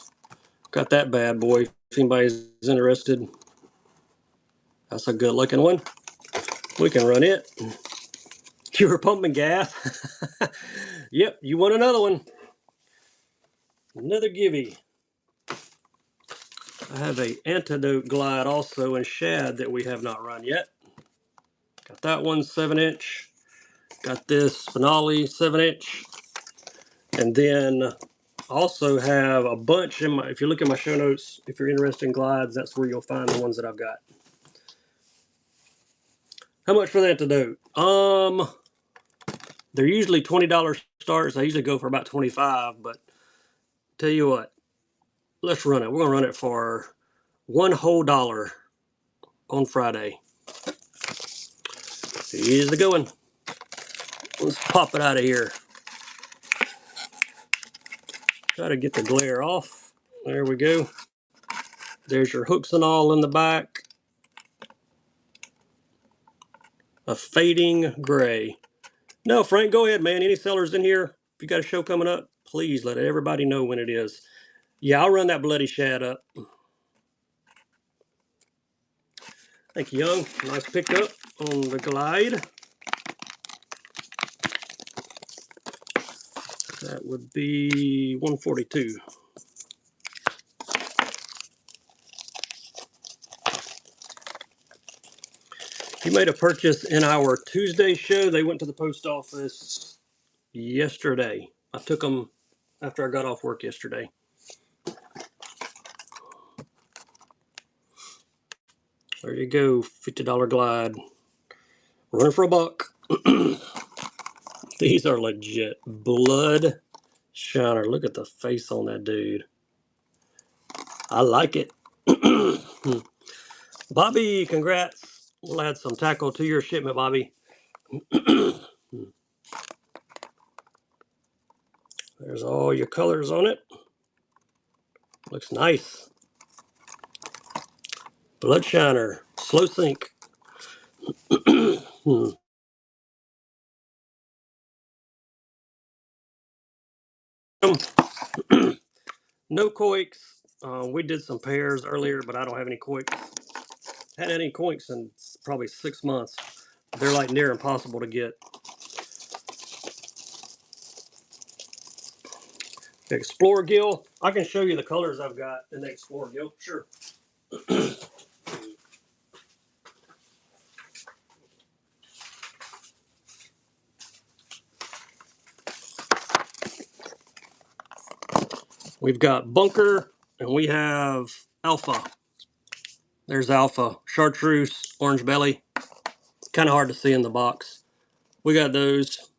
Got that bad boy if anybody's interested. That's a good looking one. We can run it. You were pumping gas. Yep, you want another one. Another givey. I have a antidote glide also in shad that we have not run yet. Got that one 7-inch. Got this finale 7-inch. And then also have a bunch in my, if you look at my show notes, if you're interested in glides, that's where you'll find the ones that I've got. How much for the antidote? They're usually $20 starts. I usually go for about 25, but tell you what, let's run it. We're gonna run it for $1 whole on Friday. Here's the going. Let's pop it out of here. Try to get the glare off. There we go. There's your hooks and all in the back. A fading gray. No, Frank, go ahead, man. Any sellers in here? If you got a show coming up, please let everybody know when it is. Yeah, I'll run that bloody shad up. Thank you, Young. Nice pickup on the glide. That would be 142. He made a purchase in our Tuesday show. They went to the post office yesterday. I took them after I got off work yesterday. There you go, $50 glide. Running for a buck. These are legit. Blood shiner. Look at the face on that dude. I like it. Bobby, congrats. We'll add some tackle to your shipment, Bobby. There's all your colors on it. Looks nice. Blood shiner. Slow sink. No coiks. We did some pairs earlier, but I don't have any coiks. Hadn't had any coiks in probably 6 months. They're like near impossible to get. Explorer gill. I can show you the colors I've got in the Explorer gill. Sure. We've got bunker and we have alpha. There's alpha. Chartreuse, orange belly. Kind of hard to see in the box. We got those.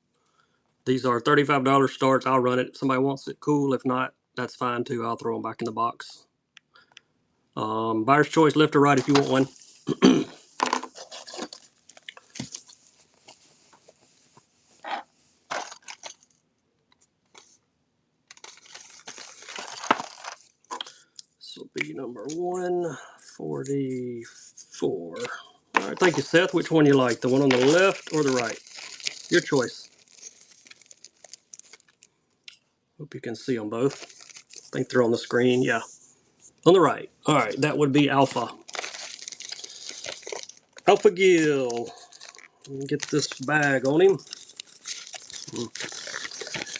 These are $35 starts. I'll run it. If somebody wants it, cool. If not, that's fine too. I'll throw them back in the box. Buyer's choice, left or right if you want one. This will be number 144. All right, thank you, Seth. Which one you like? The one on the left or the right? Your choice. Hope you can see them both. I think they're on the screen. Yeah. On the right. All right, that would be alpha. Alpha gill. Get this bag on him.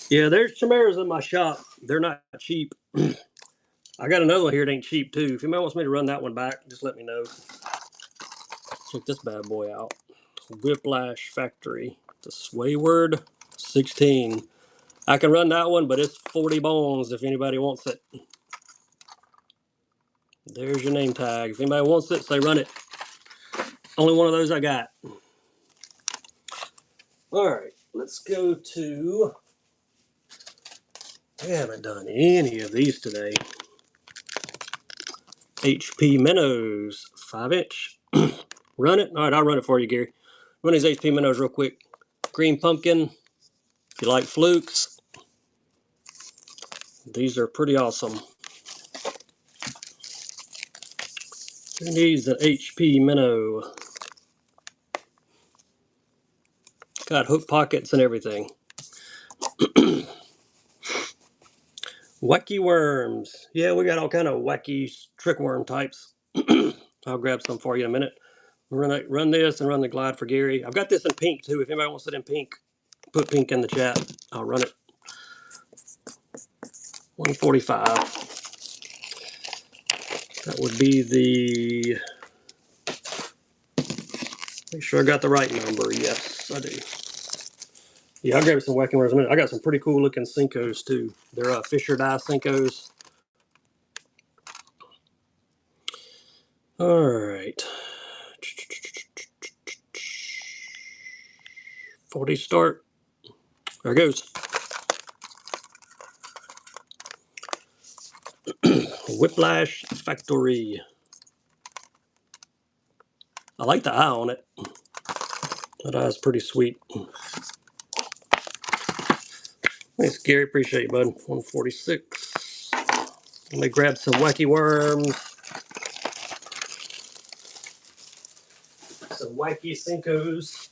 Yeah, there's chimeras in my shop. They're not cheap. I got another one here that ain't cheap too. If anybody wants me to run that one back, just let me know. Check this bad boy out. Whiplash Factory. The Swayward 16. I can run that one, but it's 40 bones if anybody wants it. There's your name tag. If anybody wants it, say run it. Only one of those I got. All right, let's go to... I haven't done any of these today. HP Minnows, 5-inch. Run it? All right, I'll run it for you, Gary. Run these HP Minnows real quick. Green pumpkin. If you like flukes, these are pretty awesome. Who needs an HP minnow? Got hook pockets and everything. Wacky worms. Yeah, we got all kind of wacky trick worm types. I'll grab some for you in a minute. Run this and run the glide for Gary. I've got this in pink too. If anybody wants it in pink, put pink in the chat. I'll run it. 145. That would be the... Make sure I got the right number. Yes, I do. Yeah, I'll grab some wacky worms in a minute. I got some pretty cool looking Senkos too. They're Fisher dye Senkos. All right. 40 start. There it goes. Whiplash Factory. I like the eye on it. That eye's pretty sweet. Thanks, Gary. Appreciate you, bud. 146. Let me grab some wacky worms. Some wacky Senkos.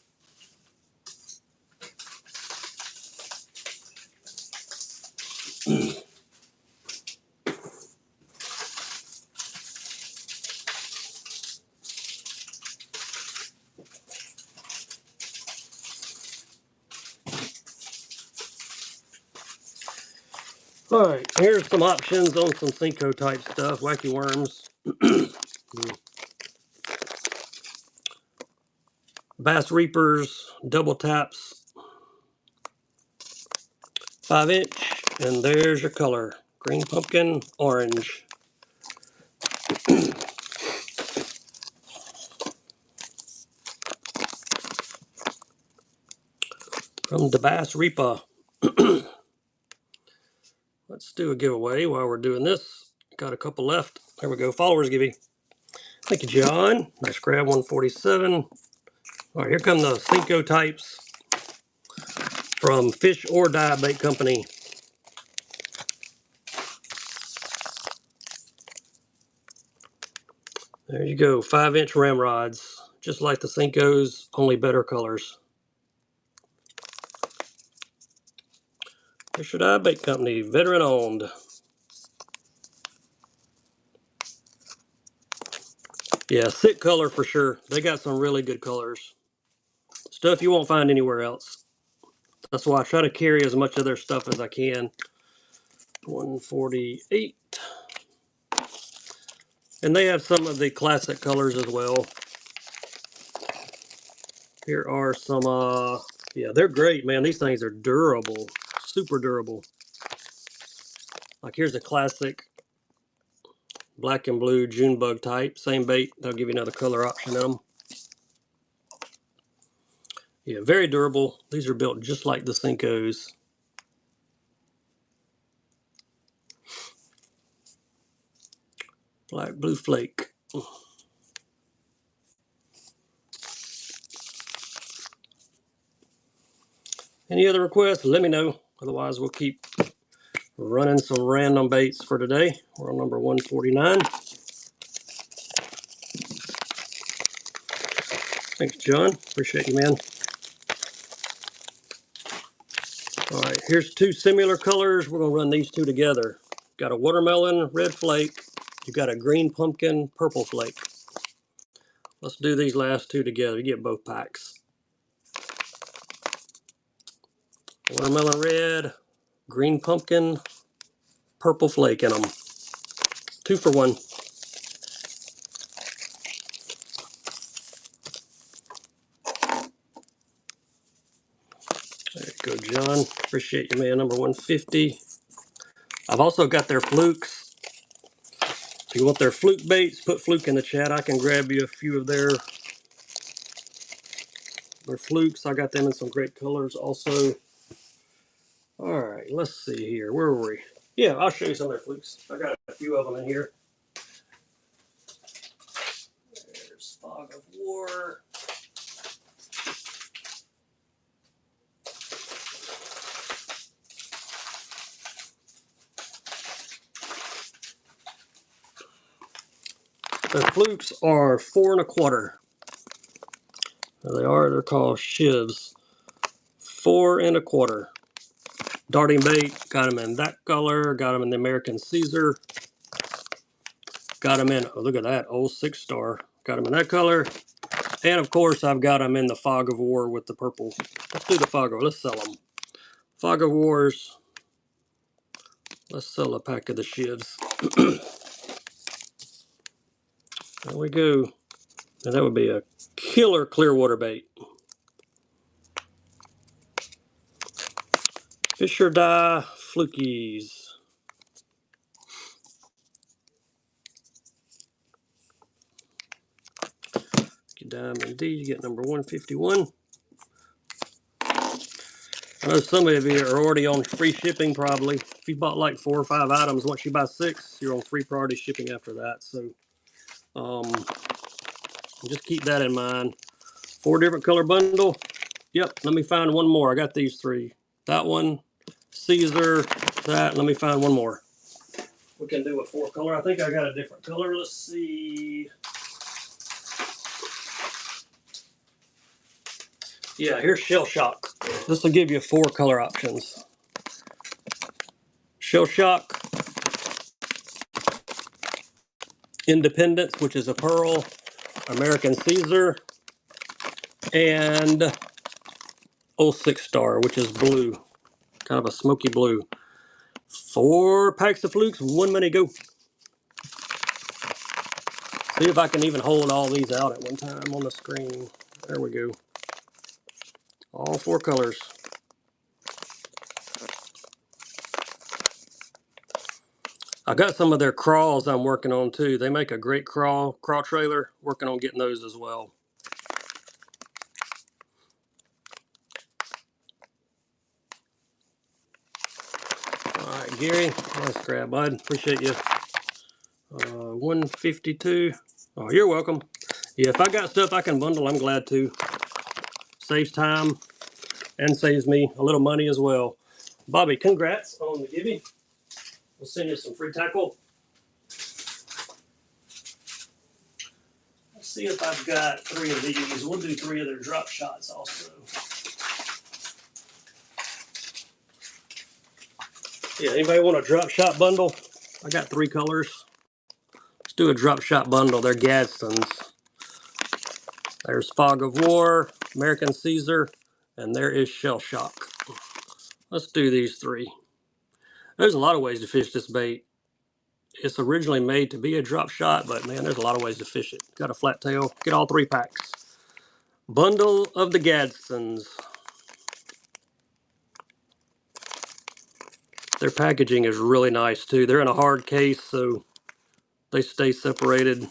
All right, here's some options on some Senko type stuff. Wacky worms. Bass Reapers, double taps, 5-inch, and there's your color. Green pumpkin, orange. from the Bass Reaper. Let's do a giveaway while we're doing this. Got a couple left. There we go. Followers give you. Thank you, John. Nice grab, 147. All right, here come the Cinco types from Fish or Die Bait Company. There you go, 5-inch ramrods, just like the Cincos, only better colors. Fish or Die Bait Company, veteran owned. Yeah, sick color for sure. They got some really good colors. Stuff you won't find anywhere else. That's why I try to carry as much of their stuff as I can. 148. And they have some of the classic colors as well. Here are some, yeah, they're great, man. These things are durable, super durable. Like here's a classic black and blue June bug type. Same bait. They'll give you another color option in them. Yeah, very durable. These are built just like the Cincos. Black blue flake. Any other requests, let me know. Otherwise, we'll keep running some random baits for today. We're on number 149. Thanks, John. Appreciate you, man. All right, here's two similar colors. We're going to run these two together. Got a watermelon red flake. You got a green pumpkin purple flake. Let's do these last two together. You get both packs. Watermelon red, green pumpkin, purple flake in them. 2 for 1. There you go, John. Appreciate you, man. Number 150. I've also got their flukes. If you want their fluke baits, put fluke in the chat. I can grab you a few of their flukes. I got them in some great colors also. All right, let's see here. Where were we? Yeah, I'll show you some of their flukes. I got a few of them in here. There's Fog of War. The flukes are 4 1/4. There they are. They're called shivs. 4 1/4. Darting bait. Got them in that color. Got them in the American Caesar. Got them in, oh, look at that, old 6-star. Got them in that color. And of course, I've got them in the Fog of War with the purple. Let's do the Fog of War. Let's sell them. Fog of Wars. Let's sell a pack of the shivs. There we go. And that would be a killer Clearwater bait. Fish or Die Flukies. Diamond D, you get number 151. I know some of you are already on free shipping probably. If you bought like 4 or 5 items, once you buy 6, you're on free priority shipping after that. So just keep that in mind. 4 different color bundle. Yep, let me find one more. I got these 3. That one, Caesar, that. Let me find one more. We can do a 4 color. I think I got a different color. Let's see. Yeah, here's Shell Shock. This will give you 4 color options. Shell Shock, Independence, which is a pearl, American Caesar, and Old 6-star, which is blue, kind of a smoky blue. 4 packs of flukes, 1 minute go. See if I can even hold all these out at one time on the screen. There we go. All 4 colors. I got some of their crawls I'm working on too. They make a great crawl trailer. Working on getting those as well. right, Gary. Nice grab, bud. Appreciate you. 152. Oh, you're welcome. Yeah, if I got stuff I can bundle, I'm glad to. Saves time and saves me a little money as well. Bobby, congrats on the giving. We'll send you some free tackle. Let's see if I've got 3 of these. We'll do 3 of their drop shots also. Yeah, anybody want a drop shot bundle? I got 3 colors. Let's do a drop shot bundle. They're Gadsden's. There's Fog of War, American Caesar, and there is Shell Shock. Let's do these 3. There's a lot of ways to fish this bait. It's originally made to be a drop shot, but man, there's a lot of ways to fish it. Got a flat tail. Get all 3 packs. Bundle of the Gadsden's. Their packaging is really nice too. They're in a hard case, so they stay separated.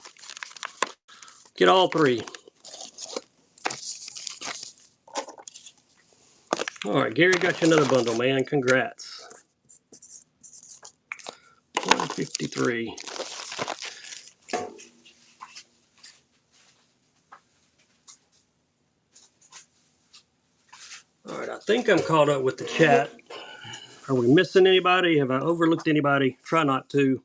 Get all 3. All right, Gary got you another bundle, man. Congrats. 153. All right, I think I'm caught up with the chat. Are we missing anybody? Have I overlooked anybody? Try not to.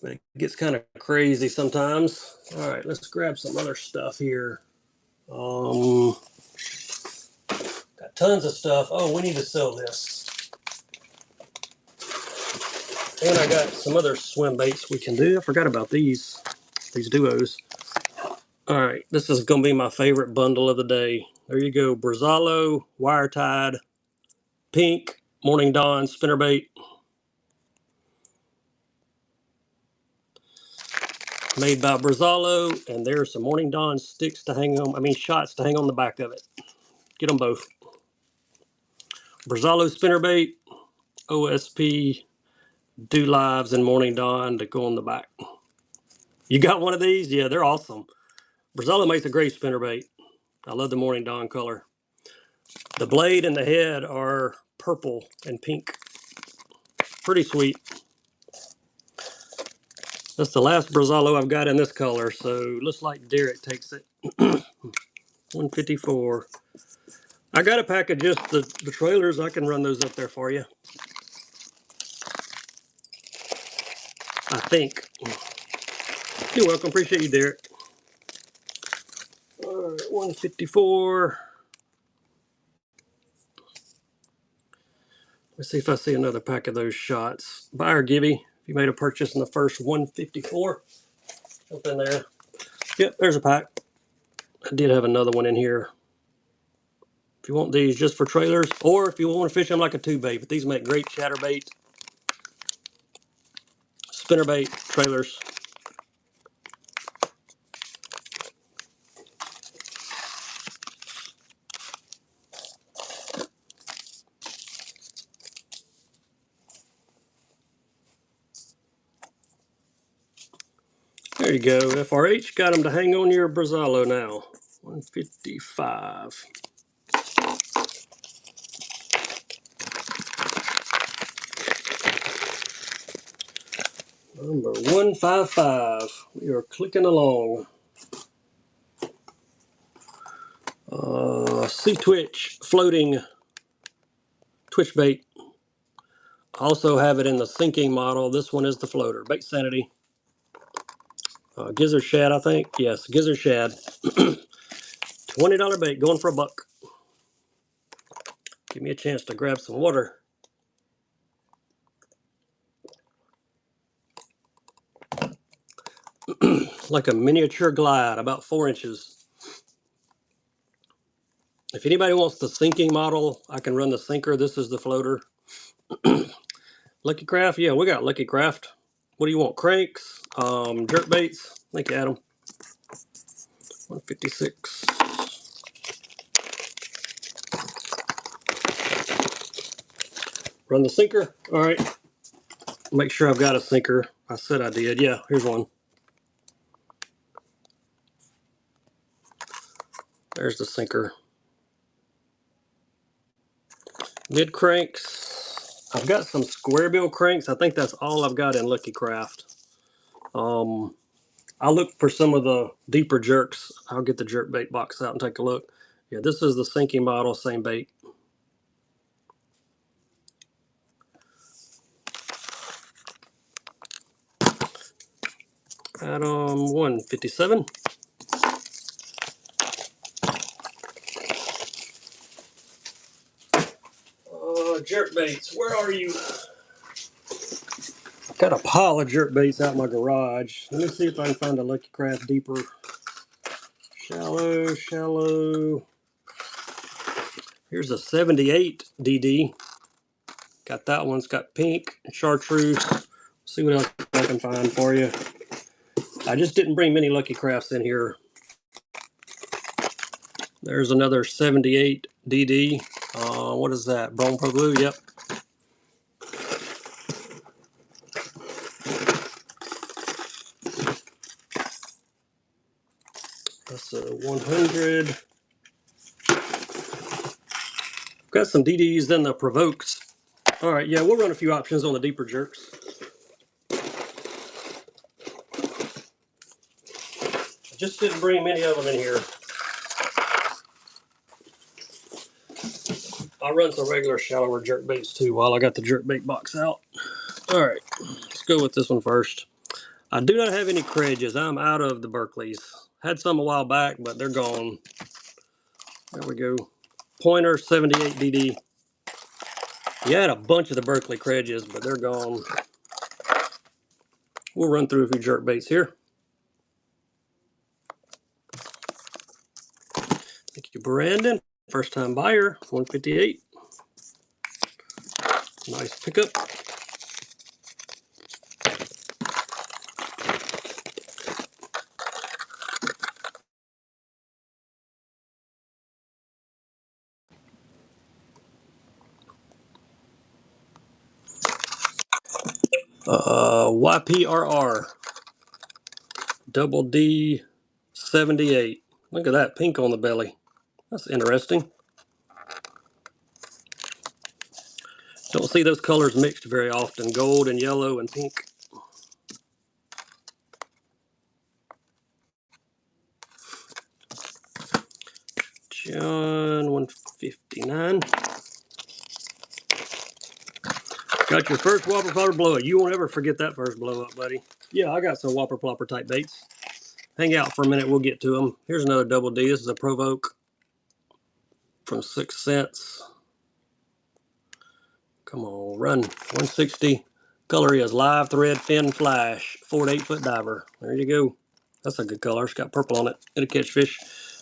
But it gets kind of crazy sometimes. All right, let's grab some other stuff here. Got tons of stuff. Oh, we need to sell this. And I got some other swim baits we can do. I forgot about these duos. All right, this is going to be my favorite bundle of the day. There you go. Brazalo, wire tied, pink, Morning Dawn, spinnerbait. Made by Brazalo, and there's some Morning Dawn sticks to hang on, shots to hang on the back of it. Get them both. Brazalo spinnerbait, OSP, Dew Lives, and Morning Dawn to go on the back. You got one of these? Yeah, they're awesome. Brazalo makes a great spinnerbait. I love the Morning Dawn color. The blade and the head are purple and pink. Pretty sweet. That's the last Brazalo I've got in this color, so looks like Derek takes it. 154. I got a pack of just the trailers. I can run those up there for you. I think. You're welcome. Appreciate you, Derek. All right, 154. Let's see if I see another pack of those shots. Buy or givey. If you made a purchase in the first 154, jump in there. Yep, there's a pack. I did have another one in here. If you want these just for trailers, or if you want to fish them like a tube bait, but these make great chatterbait, spinnerbait trailers. There you go. FRH got them to hang on your Brazalo now. 155. Number 155. We are clicking along. Sea Twitch floating twitch bait. Also have it in the sinking model. This one is the floater. Bait Sanity. Gizzard Shad, I think. Yes, Gizzard Shad. $20 bait going for $1. Give me a chance to grab some water. Like a miniature glide, about 4 inches. If anybody wants the sinking model, I can run the sinker. This is the floater. Lucky Craft, yeah, we got Lucky Craft. What do you want? Cranks, jerk baits. Thank you, Adam. 156. Run the sinker. All right. Make sure I've got a sinker. I said I did. Yeah, here's one. There's the sinker. Mid cranks. I've got some square bill cranks. I think that's all I've got in Lucky Craft. I'll look for some of the deeper jerks. I'll get the jerk bait box out and take a look. Yeah, this is the sinking model, same bait. Atom 157. Jerk baits, where are you? Got a pile of jerk baits out in my garage. Let me see if I can find a Lucky Craft deeper. Shallow, shallow. Here's a 78 DD. Got that one. It's got pink and chartreuse. See what else I can find for you. I just didn't bring many Lucky Crafts in here. There's another 78 DD. What is that? Bronco blue? Yep. That's a 100. Got some DDs, then the provokes. All right, yeah, we'll run a few options on the deeper jerks. I just didn't bring many of them in here. I'll run some regular shallower jerk baits too while I got the jerk bait box out. All right, let's go with this one first. I do not have any Credges. I'm out of the Berkeleys. Had some a while back, but they're gone. There we go. Pointer 78 DD. You had a bunch of the Berkeley Credges, but they're gone. We'll run through a few jerk baits here. Thank you, Brandon. First time buyer, 158. Nice pickup. YPRR. Double D 78. Look at that pink on the belly. That's interesting. Don't see those colors mixed very often. Gold and yellow and pink. John 159. Got your first whopper plopper blow up. You won't ever forget that first blow up, buddy. Yeah, I got some whopper plopper type baits. Hang out for a minute, we'll get to them. Here's another double D. This is a provoke from 6 cents. Come on, run. 160. Color is live thread fin flash. 4 to 8 foot diver. There you go. That's a good color. It's got purple on it. It'll catch fish.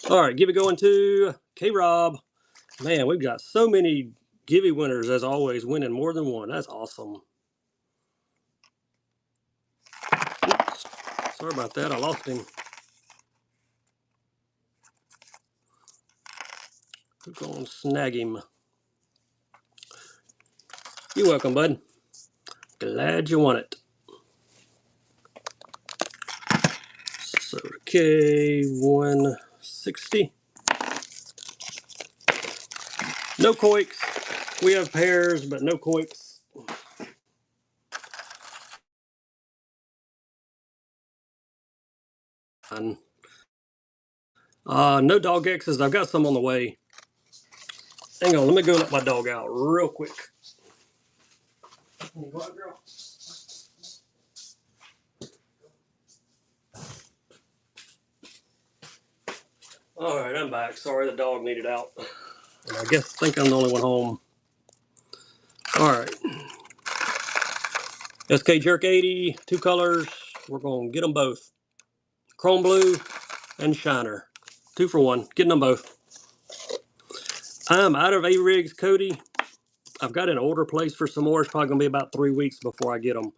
All right, give it going to K-Rob. Man, we've got so many Givey winners as always, winning more than one. That's awesome. Oops. Sorry about that. I lost him. We're going to snag him. You're welcome, bud. Glad you won it. So K160. No coiks. We have pairs, but no coiks. No dog X's. I've got some on the way. Hang on, let me go let my dog out real quick. All right, I'm back. Sorry, the dog needed out. And I think I'm the only one home. All right. SK Jerk 80, 2 colors. We're going to get them both. Chrome blue and shiner. 2 for 1. Getting them both. I'm out of A-rigs, Cody. I've got an order placed for some more. It's probably going to be about 3 weeks before I get them.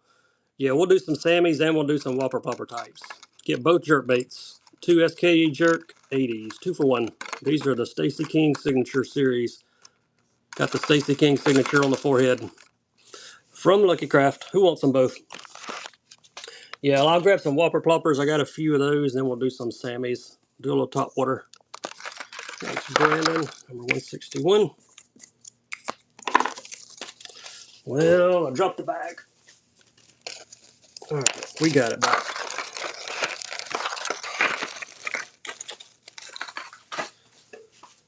Yeah, we'll do some Sammys and we'll do some Whopper Popper types. Get both jerk baits. 2 SK Jerk 80s. 2 for 1. These are the Stacy King Signature Series. Got the Stacy King signature on the forehead. From Lucky Craft. Who wants them both? Yeah, I'll grab some Whopper Ploppers. I got a few of those, and then we'll do some Sammys. Do a little top water. Thanks, Brandon. Number 161. Well, I dropped the bag. All right, we got it back.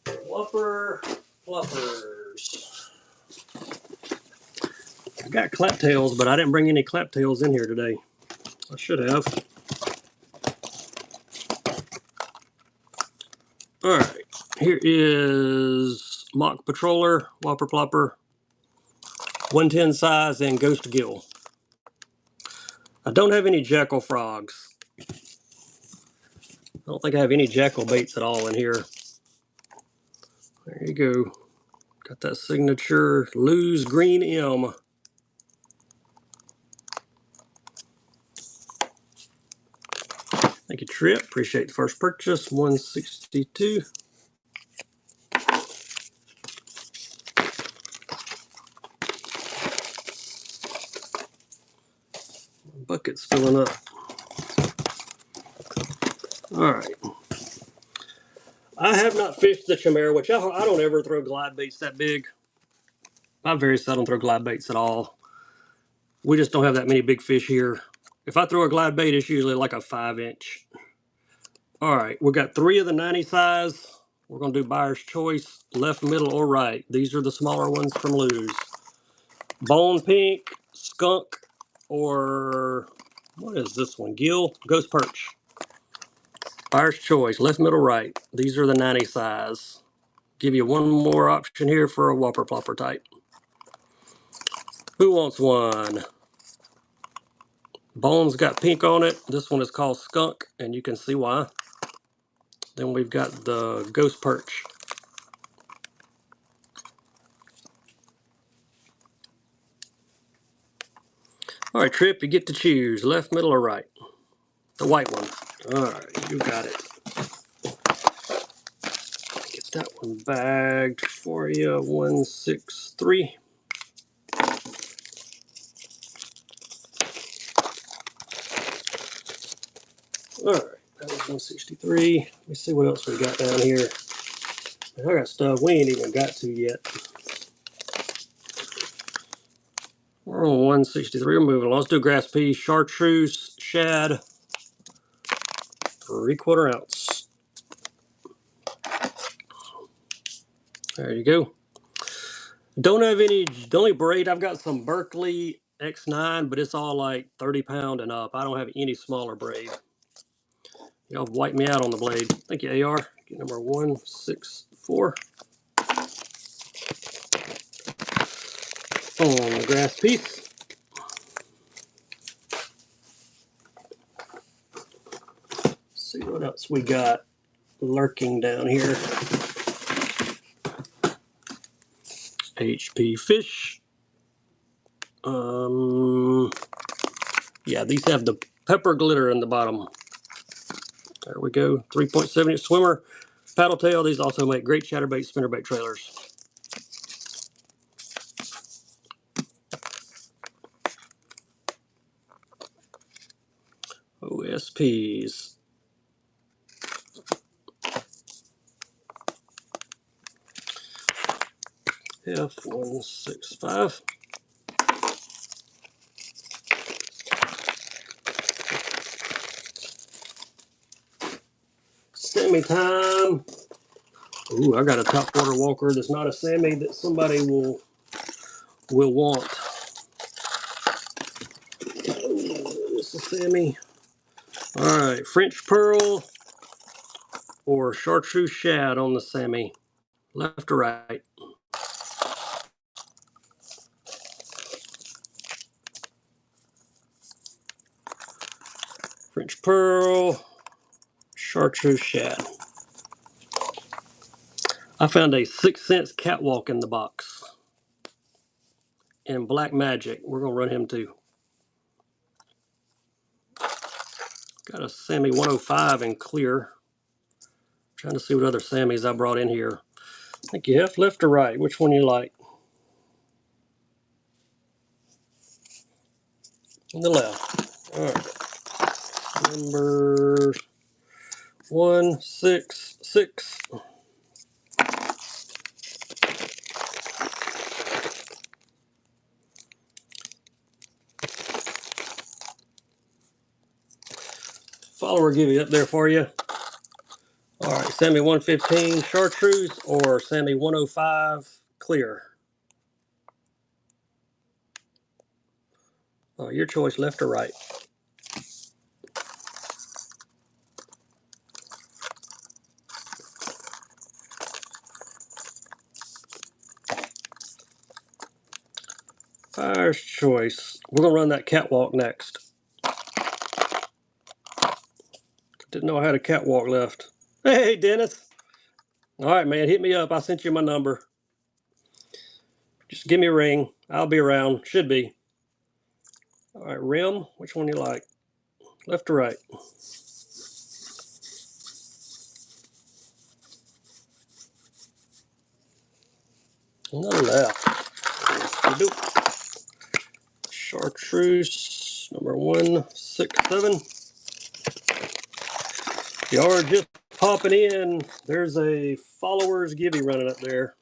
Fluffer, fluffers. I got claptails, but I didn't bring any claptails in here today. I should have. All right, here is Mock Patroller, Whopper Plopper, 110 size, and Ghost Gill. I don't have any jackal frogs. I don't think I have any jackal baits at all in here. There you go. Got that signature Lose Green M. Thank you, Trip. Appreciate the first purchase. 162. Bucket's filling up. All right. I have not fished the Chimera, which I don't ever throw glide baits that big. I very seldom throw glide baits at all. We just don't have that many big fish here. If I throw a glide bait, it's usually like a 5-inch. All right, we got 3 of the 90 size. We're going to do buyer's choice, left, middle, or right. These are the smaller ones from Lose. Bone pink, skunk, or what is this one? Gill, ghost perch. Buyer's choice, left, middle, right. These are the 90 size. Give you one more option here for a whopper plopper type. Who wants one? Bone's got pink on it. This one is called skunk, and you can see why. Then we've got the ghost perch. All right, Trip, you get to choose left, middle, or right. The white one. All right, you got it. Get that one bagged for you. 163. All right, that was 163. Let me see what else we got down here. I got stuff we ain't even got to yet. We're on 163. We're moving along. Let's do grass pea, chartreuse, shad, 3/4 ounce. There you go. Don't have any, the only braid, I've got some Berkeley X9, but it's all like 30 pound and up. I don't have any smaller braid. Y'all wipe me out on the blade. Thank you, AR. Get number 164. On the grass piece. Let's see what else we got lurking down here. HP fish. Yeah, these have the pepper glitter in the bottom. There we go. 3.7-inch swimmer. Paddle tail. These also make great chatterbait, spinnerbait trailers. OSPs. F165. Sammy time. Ooh, I got a top water walker that's not a Sammy that somebody will want. Ooh, this is Sammy. All right, French pearl or chartreuse shad on the Sammy. Left or right? French pearl, chartreuse shad. I found a 6 cents catwalk in the box. And Black Magic. We're going to run him too. Got a Sammy 105 in clear. Trying to see what other Sammys I brought in here. Thank you, F. Left or right? Which one you like? On the left. All right. Number 166. follower give up there for you. All right, Sammy 115 chartreuse or Sammy 105 clear. Your choice, left or right. Fire's choice. We're gonna run that catwalk next. Didn't know I had a catwalk left. Hey, Dennis. All right, man, hit me up. I sent you my number. Just give me a ring. I'll be around. Should be. All right, rim. Which one you like? Left or right? No, left. Chartreuse number 167. Y'all are just popping in. There's a followers givey running up there.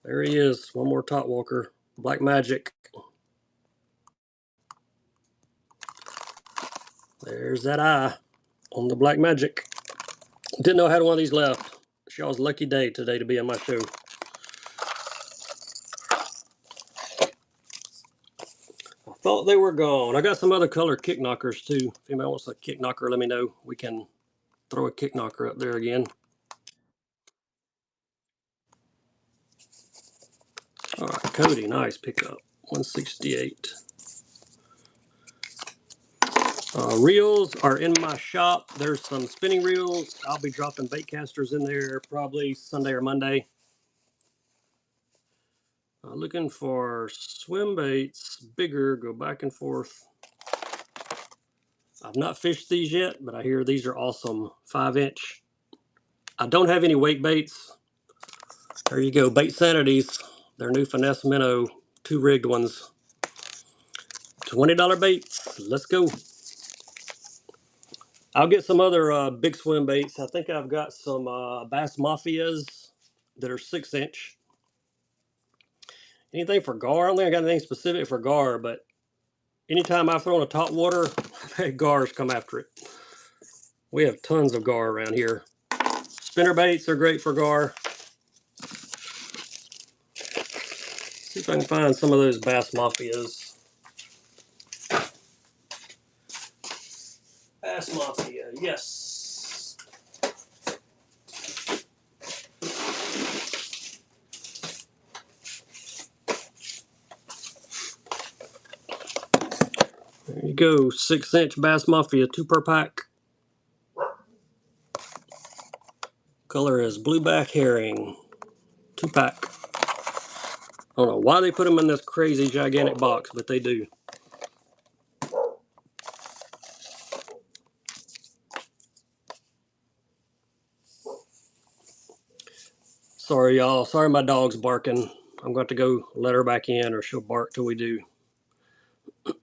There he is. One more top walker. Black Magic. There's that eye on the Black Magic. Didn't know I had one of these left. It's y'all's lucky day today to be on my show. I thought they were gone. I got some other color kick knockers too. If anybody wants a kick knocker, let me know. We can throw a kick knocker up there again. All right, Cody, nice pickup. 168. Reels are in my shop. There's some spinning reels. I'll be dropping bait casters in there probably Sunday or Monday. Looking for swim baits, bigger, go back and forth. I've not fished these yet, but I hear these are awesome. 5-inch. I don't have any weight baits. There you go, Bait Sanities. Their new finesse minnow, 2 rigged ones. $20 baits. Let's go. I'll get some other big swim baits. I think I've got some Bass Mafias that are 6-inch. Anything for gar? I don't think I got anything specific for gar, but anytime I throw in a top water, gars come after it. We have tons of gar around here. Spinner baits are great for gar. See if I can find some of those Bass Mafias. Bass Mafia, yes. There you go, 6-inch Bass Mafia, 2 per pack. Color is blueback herring, 2-pack. I don't know why they put them in this crazy gigantic box, but they do. Sorry, y'all. Sorry my dog's barking. I'm going to go let her back in or she'll bark till we do.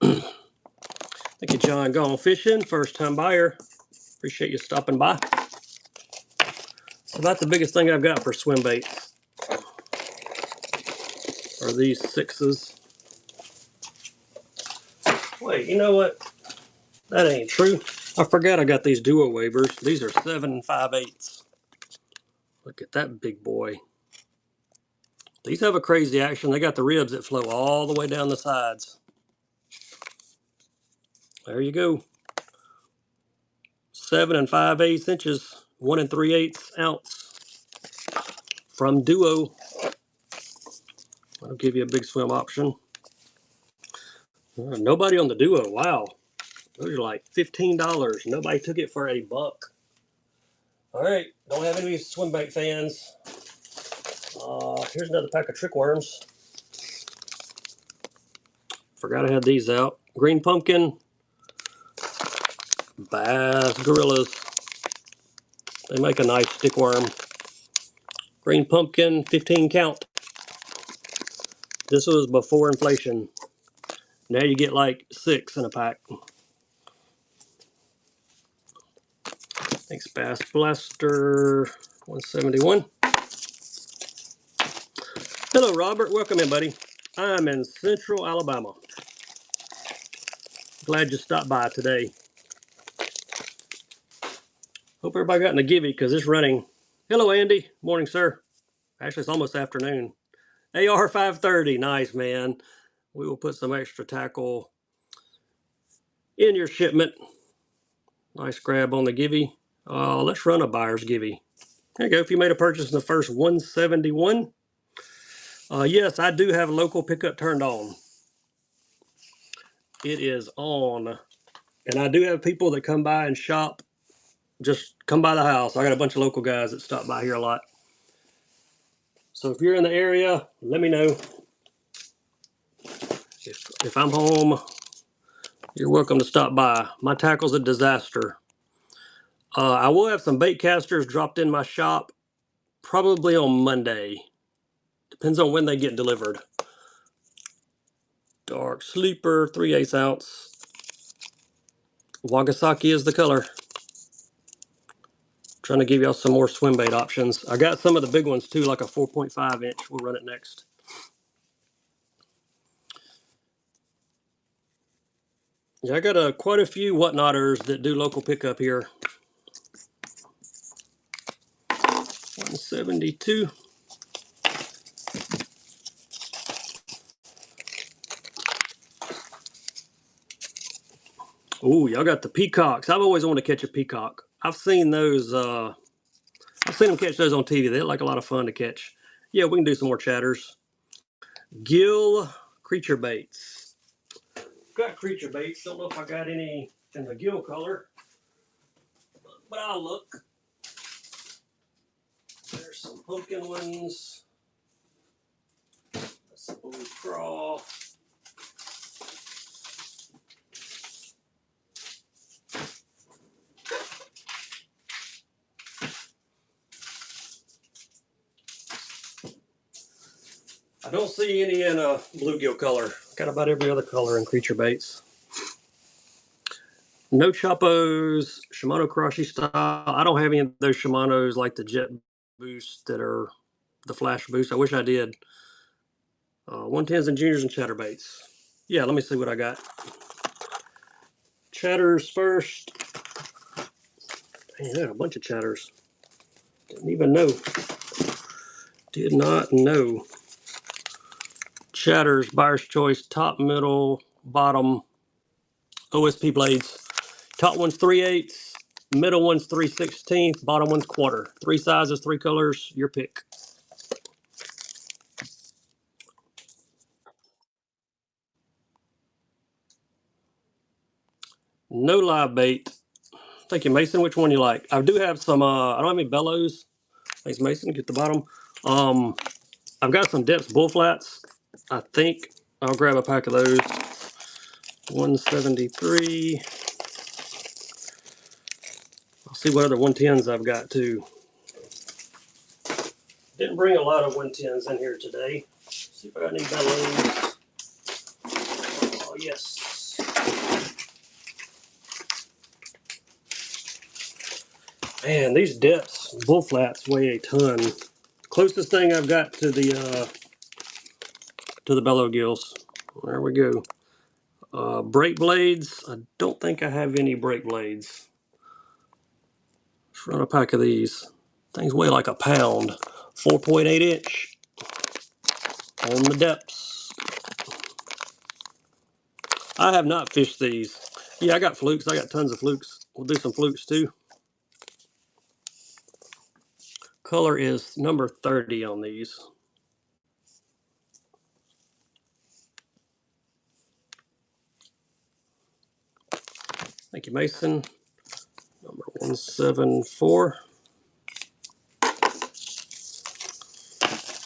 Thank you, John. Gone fishing. First time buyer. Appreciate you stopping by. So about the biggest thing I've got for swim baits are these 6s. Wait, you know what? That ain't true. I forgot I got these duo wavers. These are 7 5/8. Look at that big boy. These have a crazy action. They got the ribs that flow all the way down the sides. There you go. 7 5/8 inches, 1 3/8 ounce from Duo. I'll give you a big swim option. Nobody on the Duo. Wow, those are like $15. Nobody took it for $1. All right, don't have any swim bait fans. Here's another pack of trick worms. Forgot I had these out. Green pumpkin, Bass Gorillas. They make a nice stick worm. Green pumpkin, 15 count. This was before inflation. Now you get like 6 in a pack. Thanks, Bass Blaster 171. Hello, Robert. Welcome in, buddy. I'm in Central Alabama. Glad you stopped by today. Hope everybody got in the givey because it's running. Hello, Andy. Morning, sir. Actually, it's almost afternoon. AR 530. Nice, man. We will put some extra tackle in your shipment. Nice grab on the givey. Let's run a buyer's givey. There you go. If you made a purchase in the first 171. Yes, I do have local pickup turned on. It is on. And I do have people that come by and shop. Just come by the house. I got a bunch of local guys that stop by here a lot. So if you're in the area, let me know. If I'm home, you're welcome to stop by. My tackle's a disaster. I will have some bait casters dropped in my shop probably on Monday. Depends on when they get delivered. Dark sleeper, 3/8 ounce. Wagasaki is the color. Trying to give y'all some more swim bait options. I got some of the big ones too, like a 4.5 inch. We'll run it next. Yeah, I got quite a few whatnotters that do local pickup here. 172. Ooh, y'all got the peacocks. I've always wanted to catch a peacock. I've seen those. I've seen them catch those on TV. They're like a lot of fun to catch. Yeah, we can do some more chatters. Gill creature baits. Got creature baits. Don't know if I got any in the gill color, but I'll look. There's some pumpkin ones. That's a blue craw. I don't see any in a bluegill color. Got about every other color in creature baits. No Chopos, Shimano Karashi style. I don't have any of those Shimanos like the Jet Boost that are the Flash Boost. I wish I did. 110s and juniors and chatterbaits. Yeah, let me see what I got. Chatters first. Man, I got a bunch of chatters. Didn't even know. Did not know. Chatters, buyer's choice, top, middle, bottom, OSP blades. Top one's 3/8, middle one's 3/16, bottom one's quarter. 3 sizes, 3 colors, your pick. No live bait. Thank you, Mason. Which one you like? I do have some, I don't have any bellows. Thanks, Mason. Get the bottom. I've got some Depths bull flats. I think I'll grab a pack of those. 173. I'll see what other 110s I've got too. Didn't bring a lot of 110s in here today. See if I got any bellows. Oh, yes. Man, these Depths bull flats weigh a ton. Closest thing I've got to the bellow gills. There we go. Brake blades. I don't think I have any brake blades. Let's run a pack of these. Things weigh like a pound. 4.8 inch on the Depths. I have not fished these. Yeah, I got flukes. I got tons of flukes. We'll do some flukes too. Color is number 30 on these. Thank you, Mason. Number 174.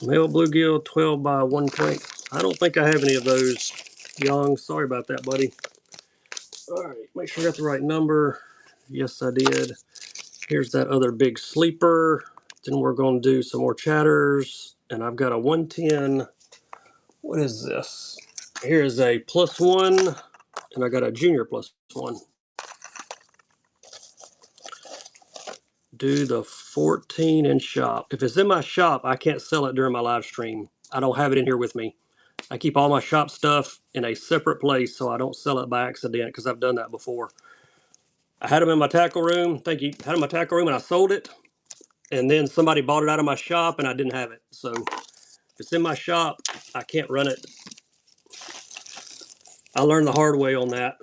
Male bluegill 12 by 1 crank. I don't think I have any of those, Young. Sorry about that, buddy. All right, make sure I got the right number. Yes, I did. Here's that other big sleeper. Then we're going to do some more chatters. And I've got a 110. What is this? Here's a +1. And I got a junior +1. Do the 14 in shop. If it's in my shop, I can't sell it during my live stream. I don't have it in here with me. I keep all my shop stuff in a separate place so I don't sell it by accident because I've done that before. I had them in my tackle room. Thank you. Had them in my tackle room and I sold it. And then somebody bought it out of my shop and I didn't have it. So if it's in my shop, I can't run it. I learned the hard way on that.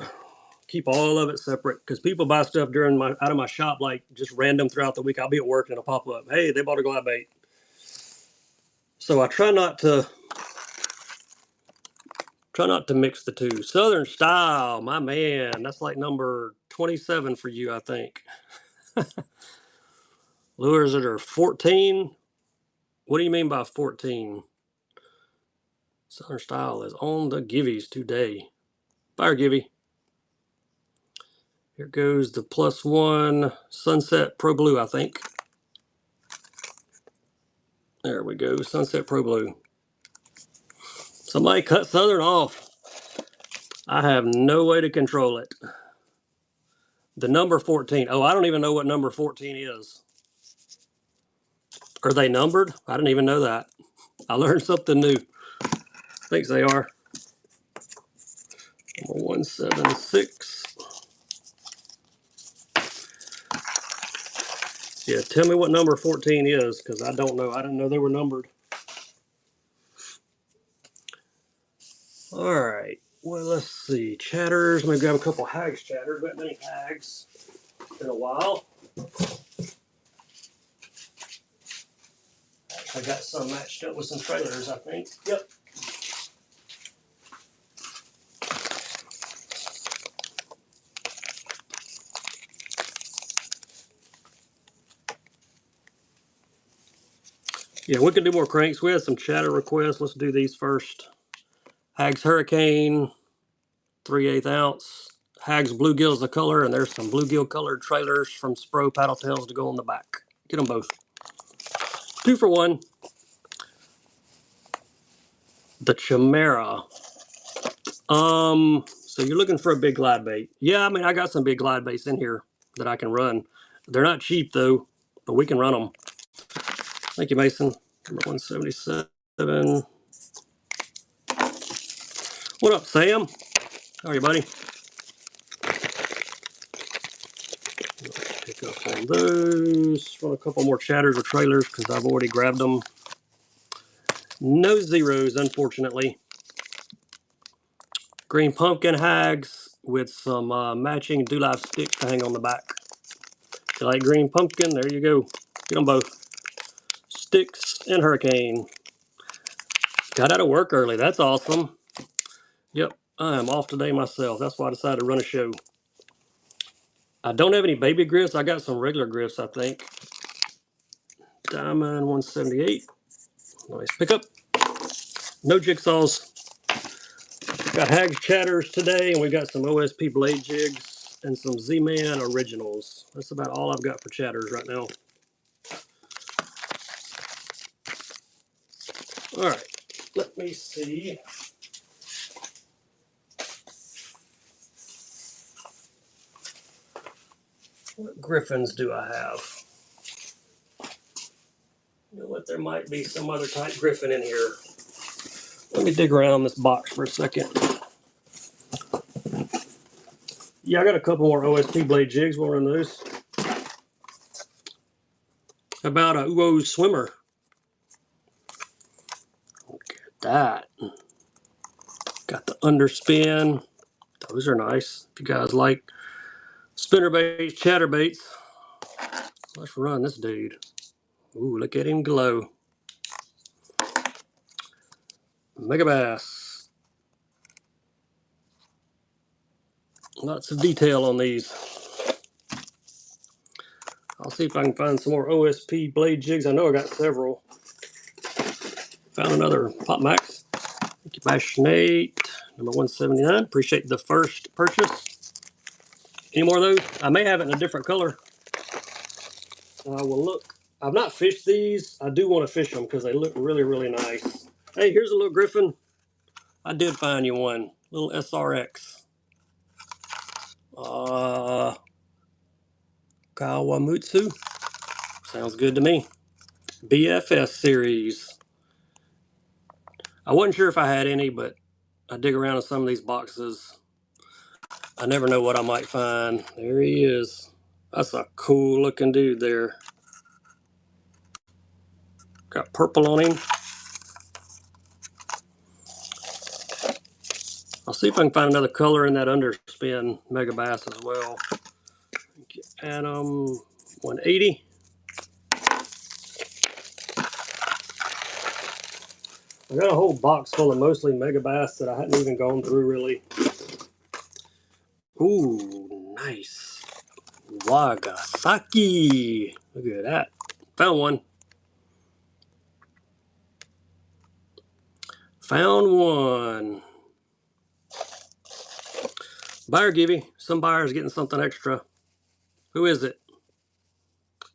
Keep all of it separate because people buy stuff out of my shop like just random throughout the week. I'll be at work and it'll pop up. Hey, they bought a glide bait. So I try not to mix the two. Southern Style, my man. That's like number 27 for you, I think. Lures that are 14. What do you mean by 14? Southern Style is on the givvies today. Fire givvy. Here goes the +1 Sunset Pro Blue, I think. There we go, Sunset Pro Blue. Somebody cut Southern off. I have no way to control it. The number 14. Oh, I don't even know what number 14 is. Are they numbered? I didn't even know that. I learned something new. Thinks they are. Number 176. Yeah, tell me what number 14 is, because I don't know. I didn't know they were numbered. All right. Well, let's see. Chatters. Let me grab a couple hags chatters. Got many hags in a while. I got some matched up with some trailers, I think. Yep. Yeah, we can do more cranks. We had some chatter requests. Let's do these first. Hags Hurricane, 3/8 ounce. Hags Bluegill's the color, and there's some bluegill colored trailers from Spro Paddle Tails to go on the back. Get them both. 2 for 1. The Chimera. So you're looking for a big glide bait. Yeah, I mean, I got some big glide baits in here that I can run. They're not cheap though, but we can run them. Thank you, Mason. Number 177. What up, Sam? How are you, buddy? Pick up on those. Run a couple more chatters or trailers because I've already grabbed them. No zeros, unfortunately. Green pumpkin hags with some matching do-live sticks to hang on the back. If you like green pumpkin, there you go. Get them both. Sticks and Hurricane. Got out of work early. That's awesome. Yep, I am off today myself. That's why I decided to run a show. I don't have any baby grifts. I got some regular grifts, I think. Diamond 178. Nice pickup. No jigsaws. Got Hags Chatters today, and we got some OSP blade jigs and some Z-Man originals. That's about all I've got for chatters right now. All right, let me see. What griffins do I have? You know what? There might be some other type griffin in here. Let me dig around this box for a second. Yeah, I got a couple more OSP blade jigs. We'll run those. How about a Uo Swimmer? Look at that. Got the underspin. Those are nice. If you guys like spinner baits, chatter baits, let's run this dude. Ooh, look at him glow. Mega Bass. Lots of detail on these. I'll see if I can find some more OSP blade jigs. I know I got several. Found another Pop Max. Thank you, Bash Nate. Number 179. Appreciate the first purchase. Any more of those? I may have it in a different color. I will look. I've not fished these. I do want to fish them because they look really, really nice. Hey, here's a little griffin. I did find you one. Little SRX. Kawamutsu. Sounds good to me. BFS series. I wasn't sure if I had any, but I dig around in some of these boxes. I never know what I might find. There he is. That's a cool looking dude there. Got purple on him. I'll see if I can find another color in that underspin mega bass as well. Atom 180. I got a whole box full of mostly mega bass that I hadn't even gone through really. Ooh, nice. Wagasaki. Look at that. Found one. Found one. Buyer givey. Some buyer's getting something extra. Who is it?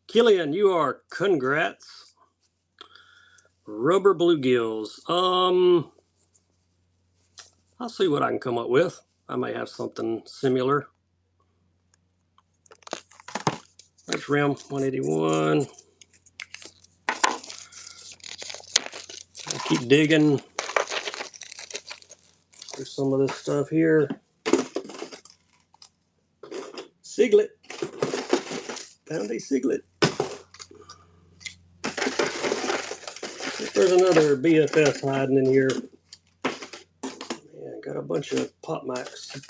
Killian, you are. Congrats. Rubber bluegills. I'll see what I can come up with. I may have something similar. That's rim 181. I'll keep digging through some of this stuff here. Siglet. Found a siglet. There's another BFS hiding in here. Man, got a bunch of Pop Max.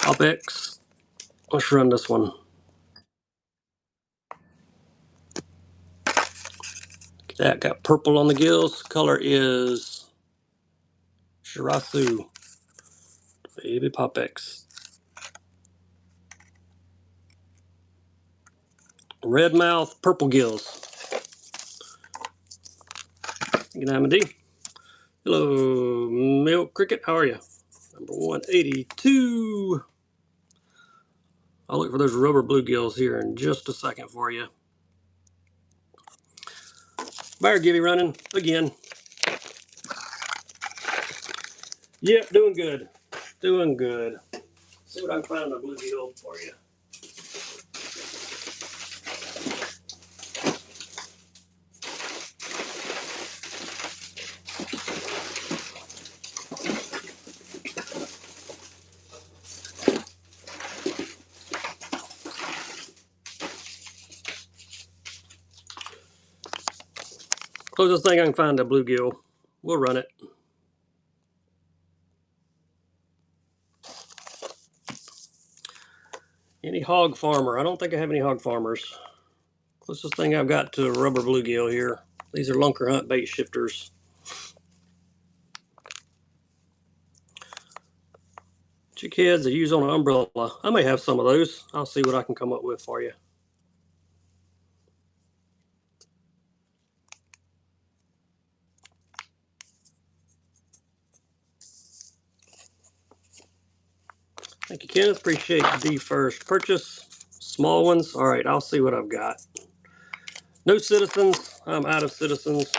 Pop X. Let's run this one. That got purple on the gills. Color is Shirasu. Baby Pop X. Red mouth, purple gills. Good night, D. Hello, Milk Cricket. How are you? Number 182. I'll look for those rubber bluegills here in just a second for you. Buyer givey running again. Yep, doing good. Doing good. See what I can find in the bluegill for you. Closest thing I can find a bluegill. We'll run it. Any hog farmer? I don't think I have any hog farmers. Closest thing I've got to a rubber bluegill here. These are Lunker Hunt bait shifters. Chick heads they use on an umbrella. I may have some of those. I'll see what I can come up with for you. Thank you, Kenneth. Appreciate the first purchase. Small ones. All right, I'll see what I've got. No citizens. I'm out of citizens.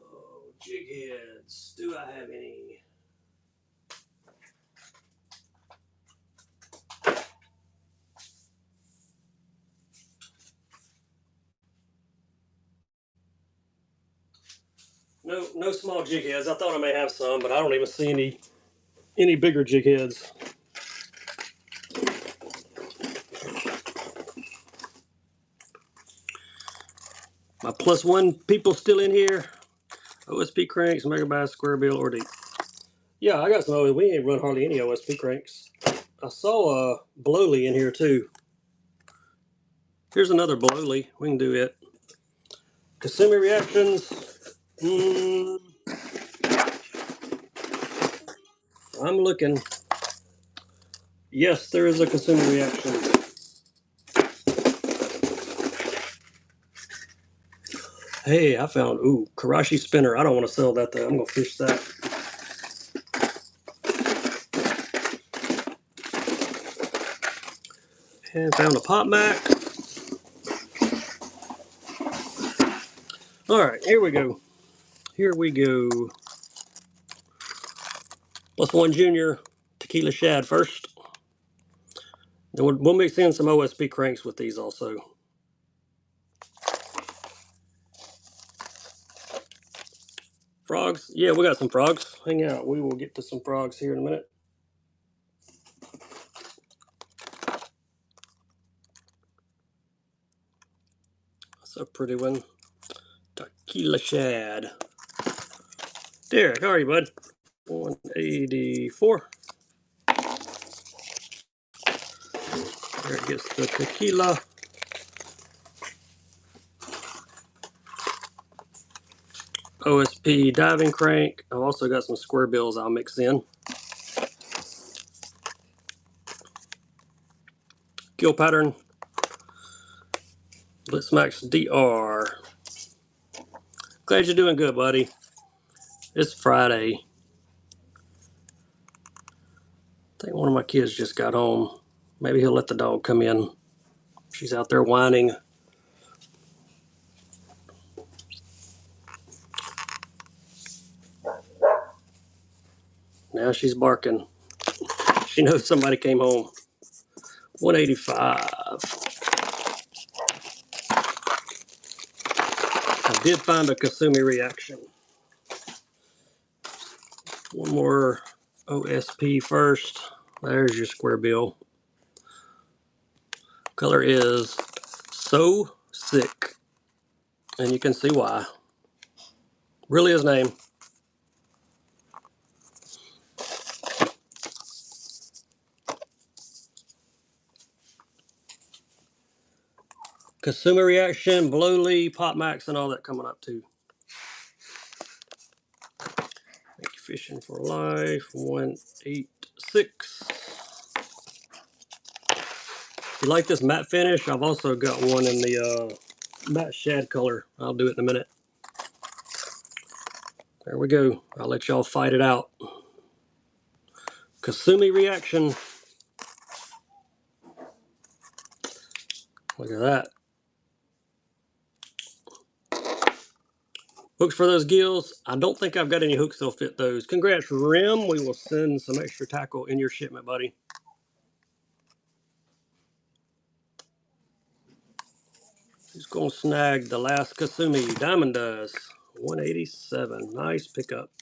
Oh, jig heads. Do I have any? No small jig heads. I thought I may have some, but I don't even see any bigger jig heads. My +1 people still in here. OSP cranks, mega bass, square bill, or deep. Yeah, I got some. We ain't run hardly any OSP cranks. I saw a Blowly in here too. Here's another Blowly. We can do it. Kasumi reactions. I'm looking. Yes, there is a Kasumi reaction. Hey, I found, Karashi spinner. I don't want to sell that though. I'm going to fish that. And found a Pop Mac. All right, here we go. Here we go. +1 junior tequila shad first. Then we'll mix in some OSP cranks with these also. Frogs? Yeah, we got some frogs. Hang out. We will get to some frogs here in a minute. That's a pretty one. Tequila shad. Derek, how are you, bud? 184. Derek gets the tequila. OSP diving crank. I've also got some square bills I'll mix in. Gill pattern. Blitzmax DR. Glad you're doing good, buddy. It's Friday. I think one of my kids just got home. Maybe he'll let the dog come in. She's out there whining. Now she's barking. She knows somebody came home. 185. I did find a Kasumi reaction. One more OSP first. There's your square bill. Color is So Sick. And you can see why. Really his name. Kasumi reaction, Blowly, Pop Max, and all that coming up too. Thank you, Fishin for life. 186. If you like this matte finish, I've also got one in the matte shad color. I'll do it in a minute. There we go. I'll let y'all fight it out. Kasumi reaction. Look at that. Hooks for those gills. I don't think I've got any hooks that'll fit those. Congrats, Rim. We will send some extra tackle in your shipment, buddy. Who's going to snag the last Kasumi? Diamond does. 187. Nice pickup.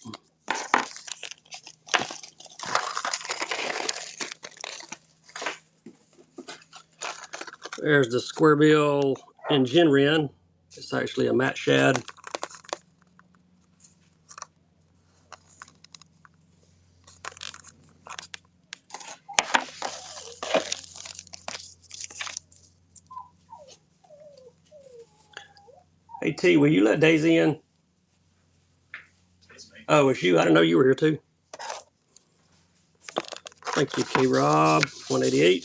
There's the square bill in Jinrin. It's actually a matte shad. Hey T, will you let Daisy in? Oh, it's you. I didn't know you were here too. Thank you, K Rob. 188.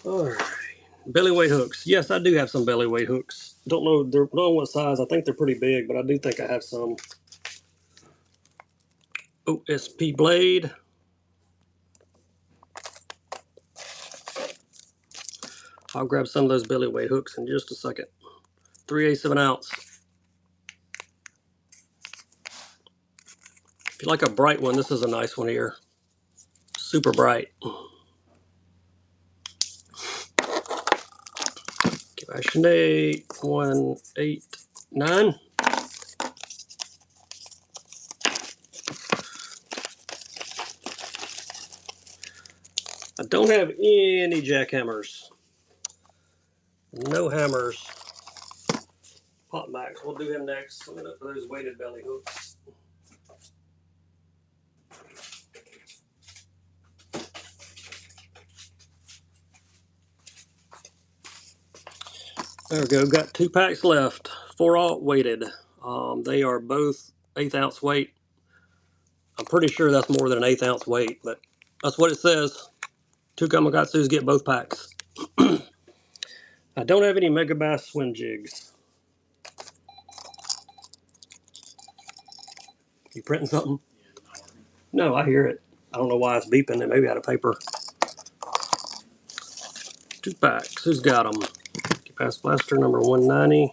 All right. Belly weight hooks. Yes, I do have some belly weight hooks. Don't know what size. I think they're pretty big, but I do think I have some. OSP blade. I'll grab some of those belly weight hooks in just a second. 3/8 of an ounce. If you like a bright one, this is a nice one here. Super bright. Fashion 8, 189. I don't have any jackhammers. No hammers. Pop Max, we'll do him next. Let me look for those weighted belly hooks. There we go. Got 2 packs left. 4/0 weighted. They are both 1/8 ounce weight. I'm pretty sure that's more than an 1/8 ounce weight, but that's what it says. 2 Kamagatsus get both packs. I don't have any Mega Bass swim jigs. You printing something? No, I hear it. I don't know why it's beeping. It may be out of paper. 2 packs. Who's got them? Pass Blaster number 190.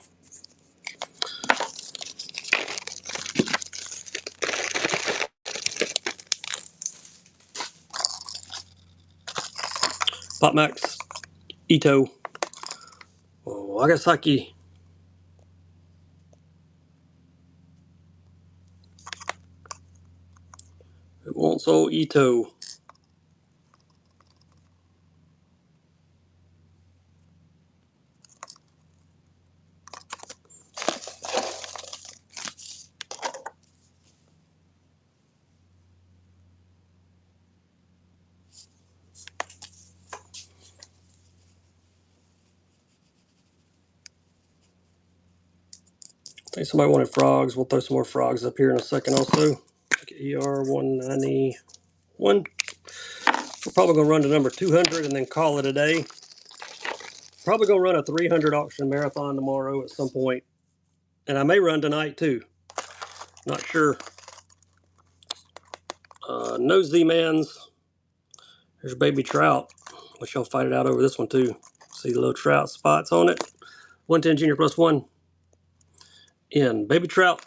Pop Max. Ito. Oh, Agasaki. Who wants old Ito? I think somebody wanted frogs. We'll throw some more frogs up here in a second also. ER 191. We're probably going to run to number 200 and then call it a day. Probably going to run a 300 auction marathon tomorrow at some point. And I may run tonight too. Not sure. No Z-Mans. There's baby trout. Wish y'all fight it out over this one too. See the little trout spots on it. 110 junior plus one. In baby trout.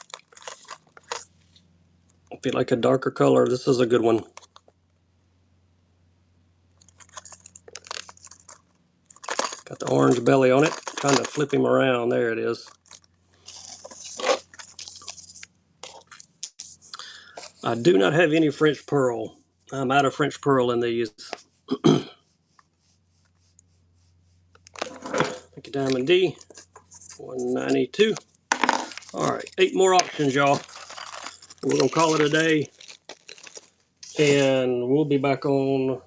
If you like a darker color, this is a good one. Got the orange belly on it. Trying to flip him around. There it is. I do not have any French pearl. I'm out of French pearl in these. Thank you, Diamond D. 192. All right, 8 more auctions, y'all. We're gonna call it a day, and we'll be back on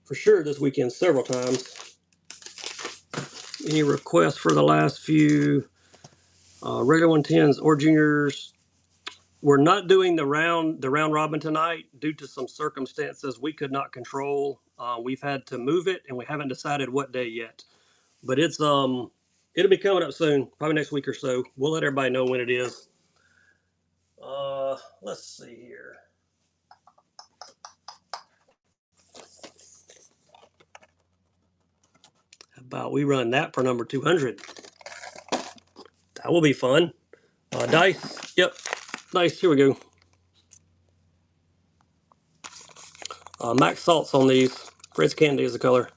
for sure this weekend several times. Any requests for the last few regular 110s or juniors? We're not doing the round robin tonight due to some circumstances we could not control. We've had to move it, and we haven't decided what day yet. But it's it'll be coming up soon, probably next week or so. We'll let everybody know when it is. Let's see here. How about we run that for number 200? That will be fun. Dice. Yep. Nice. Here we go. Max salts on these. Fred's Candy is the color.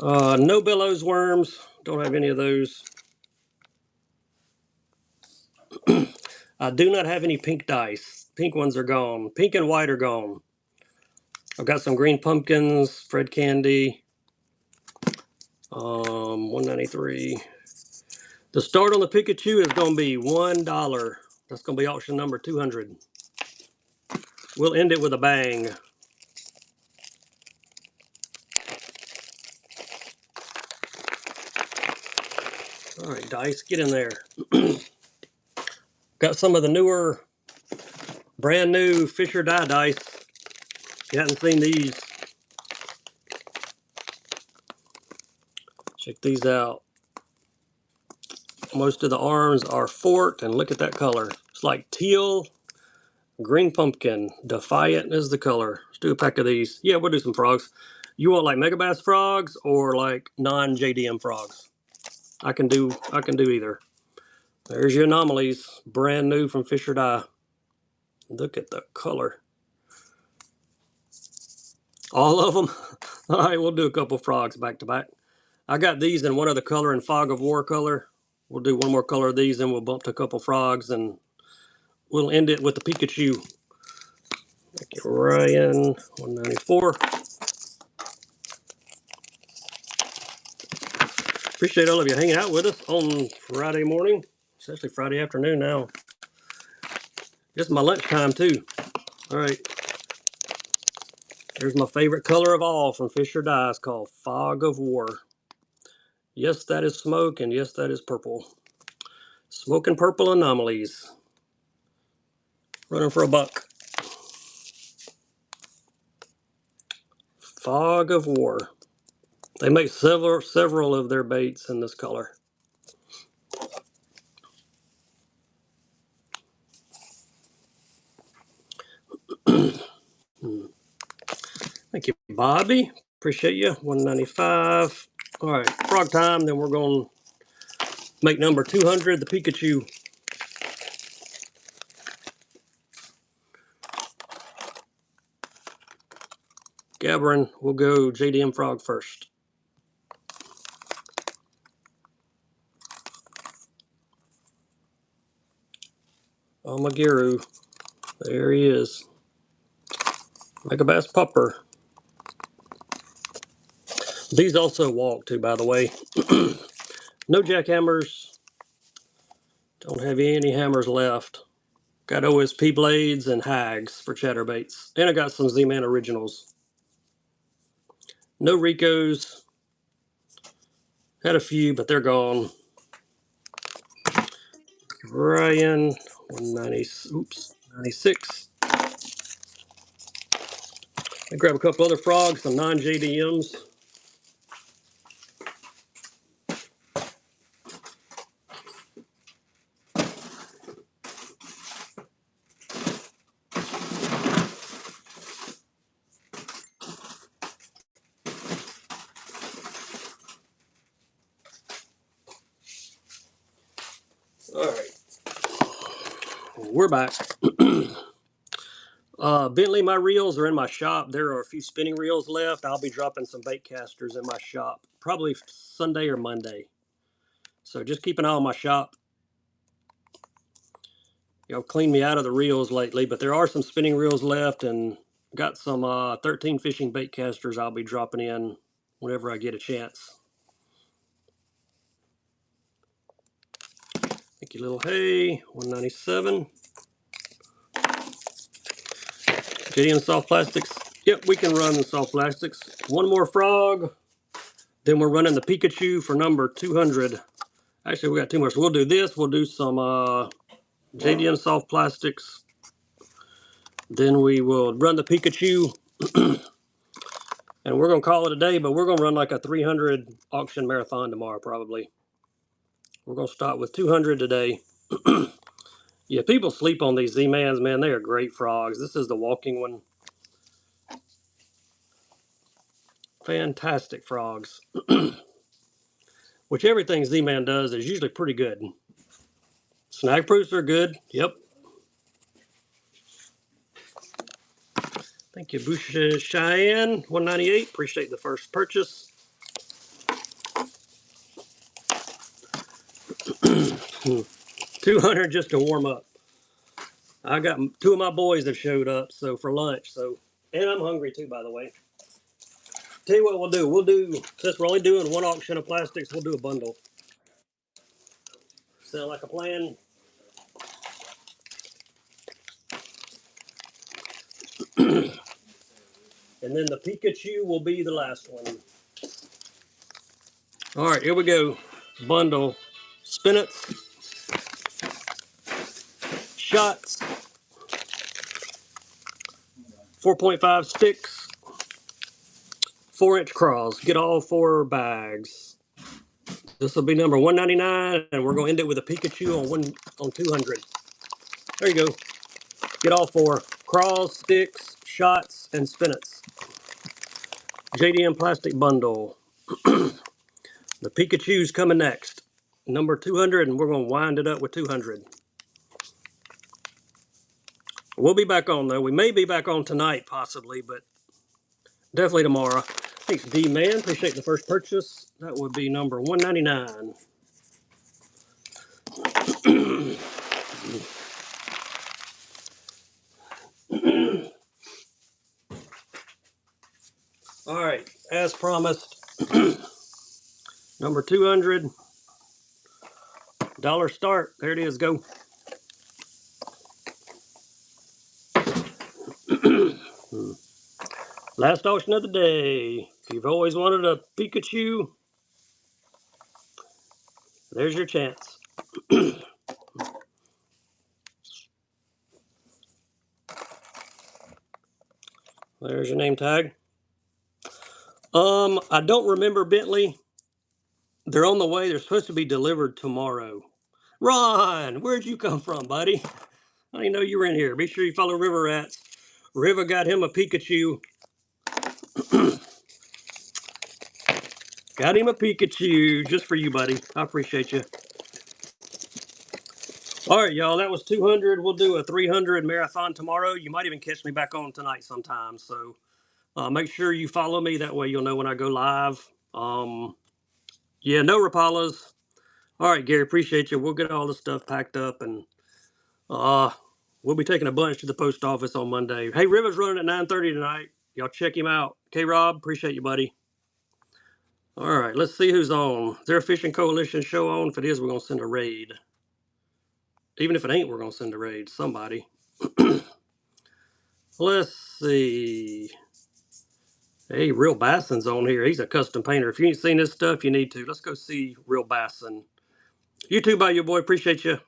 No billows worms. Don't have any of those. I do not have any pink dice. Pink ones are gone. Pink and white are gone. I've got some green pumpkins, Fred Candy. 193. The start on the Pikachu is going to be $1. That's going to be auction number 200. We'll end it with a bang. All right, dice, get in there. Got some of the newer, brand new Fisher die dice. If you haven't seen these, check these out. Most of the arms are forked, and look at that color. It's like teal, green pumpkin. Defiant is the color. Let's do a pack of these. Yeah, we'll do some frogs. You want like Megabass frogs or like non-JDM frogs? I can do either. There's your anomalies, brand new from Fisher Die. Look at the color. All of them. All right, we'll do a couple frogs back to back. I got these in one other color in Fog of War color. We'll do one more color of these, and we'll bump to a couple frogs, and we'll end it with the Pikachu. Thank you, Ryan. 194. Appreciate all of you hanging out with us on Friday morning, especially Friday afternoon now. It's my lunchtime too. All right. Here's my favorite color of all from Fisher Die. It's called Fog of War. Yes, that is smoke, and yes, that is purple. Smoke and purple anomalies. Running for $1. Fog of War. They make several of their baits in this color. Thank you, Bobby. Appreciate you. 195. All right, frog time. Then we're going to make number 200, the Pikachu. Gabbering, we'll go JDM Frog first. Amagiru. There he is. Megabass Pupper. These also walk too, by the way. No jackhammers. Don't have any hammers left. Got OSP blades and hags for chatterbaits. And I got some Z-Man originals. No Ricos. Had a few, but they're gone. Ryan, 190, oops, 96. I grab a couple other frogs, some non-JDMs. All right, we're back. Bentley, my reels are in my shop. There are a few spinning reels left. I'll be dropping some bait casters in my shop, probably Sunday or Monday. So just keep an eye on my shop. Y'all cleaned me out of the reels lately, but there are some spinning reels left, and got some 13 fishing bait casters I'll be dropping in whenever I get a chance. Thank you, Little Hay, 197. JDM soft plastics. Yep, we can run the soft plastics. One more frog. Then we're running the Pikachu for number 200. Actually, we got too much. We'll do this. We'll do some JDM soft plastics. Then we will run the Pikachu. And we're going to call it a day, but we're going to run like a 300 auction marathon tomorrow, probably. We're going to start with 200 today. Yeah, people sleep on these Z-Mans, man. They are great frogs. This is the walking one. Fantastic frogs. Which everything Z-Man does is usually pretty good. Snag proofs are good. Yep. Thank you, Bush Cheyenne, 198. Appreciate the first purchase. $200 just to warm up. I got two of my boys that showed up so for lunch. And I'm hungry too, by the way. Tell you what we'll do. Since we're only doing one auction of plastics, we'll do a bundle. Sound like a plan? And then the Pikachu will be the last one. All right, here we go. Bundle. Spinnets. Shots. 4.5 sticks. 4-inch crawls. Get all 4 bags. This will be number 199, and we're going to end it with a Pikachu on 200. There you go. Get all 4 crawls, sticks, shots, and spinnets. JDM plastic bundle. The Pikachu's coming next. Number 200, and we're going to wind it up with 200. We'll be back on, though. We may be back on tonight, possibly, but definitely tomorrow. Thanks, D-Man. Appreciate the first purchase. That would be number 199. All right, as promised, number 200. Dollar start. There it is. Go. Last auction of the day. If you've always wanted a Pikachu, there's your chance. There's your name tag. I don't remember, Bentley. They're on the way. They're supposed to be delivered tomorrow. Ron, where'd you come from, buddy? I didn't know you were in here. Be sure you follow River Rats. River got him a Pikachu. Got him a Pikachu just for you, buddy. I appreciate you. All right, y'all. That was 200. We'll do a 300 marathon tomorrow. You might even catch me back on tonight sometime. So Make sure you follow me. That way you'll know when I go live. Yeah, no Rapalas. All right, Gary, appreciate you. We'll get all the stuff packed up, and uh, we'll be taking a bunch to the post office on Monday. Hey, River's running at 9:30 tonight. Y'all check him out. K-Rob, appreciate you, buddy. All right, let's see who's on. Is there a Fishing Coalition show on? If it is, we're going to send a raid. Even if it ain't, we're going to send a raid. Somebody. Let's see. Hey, Real Basson's on here. He's a custom painter. If you ain't seen this stuff, you need to. Let's go see Real Basson. You too, by your boy. Appreciate you.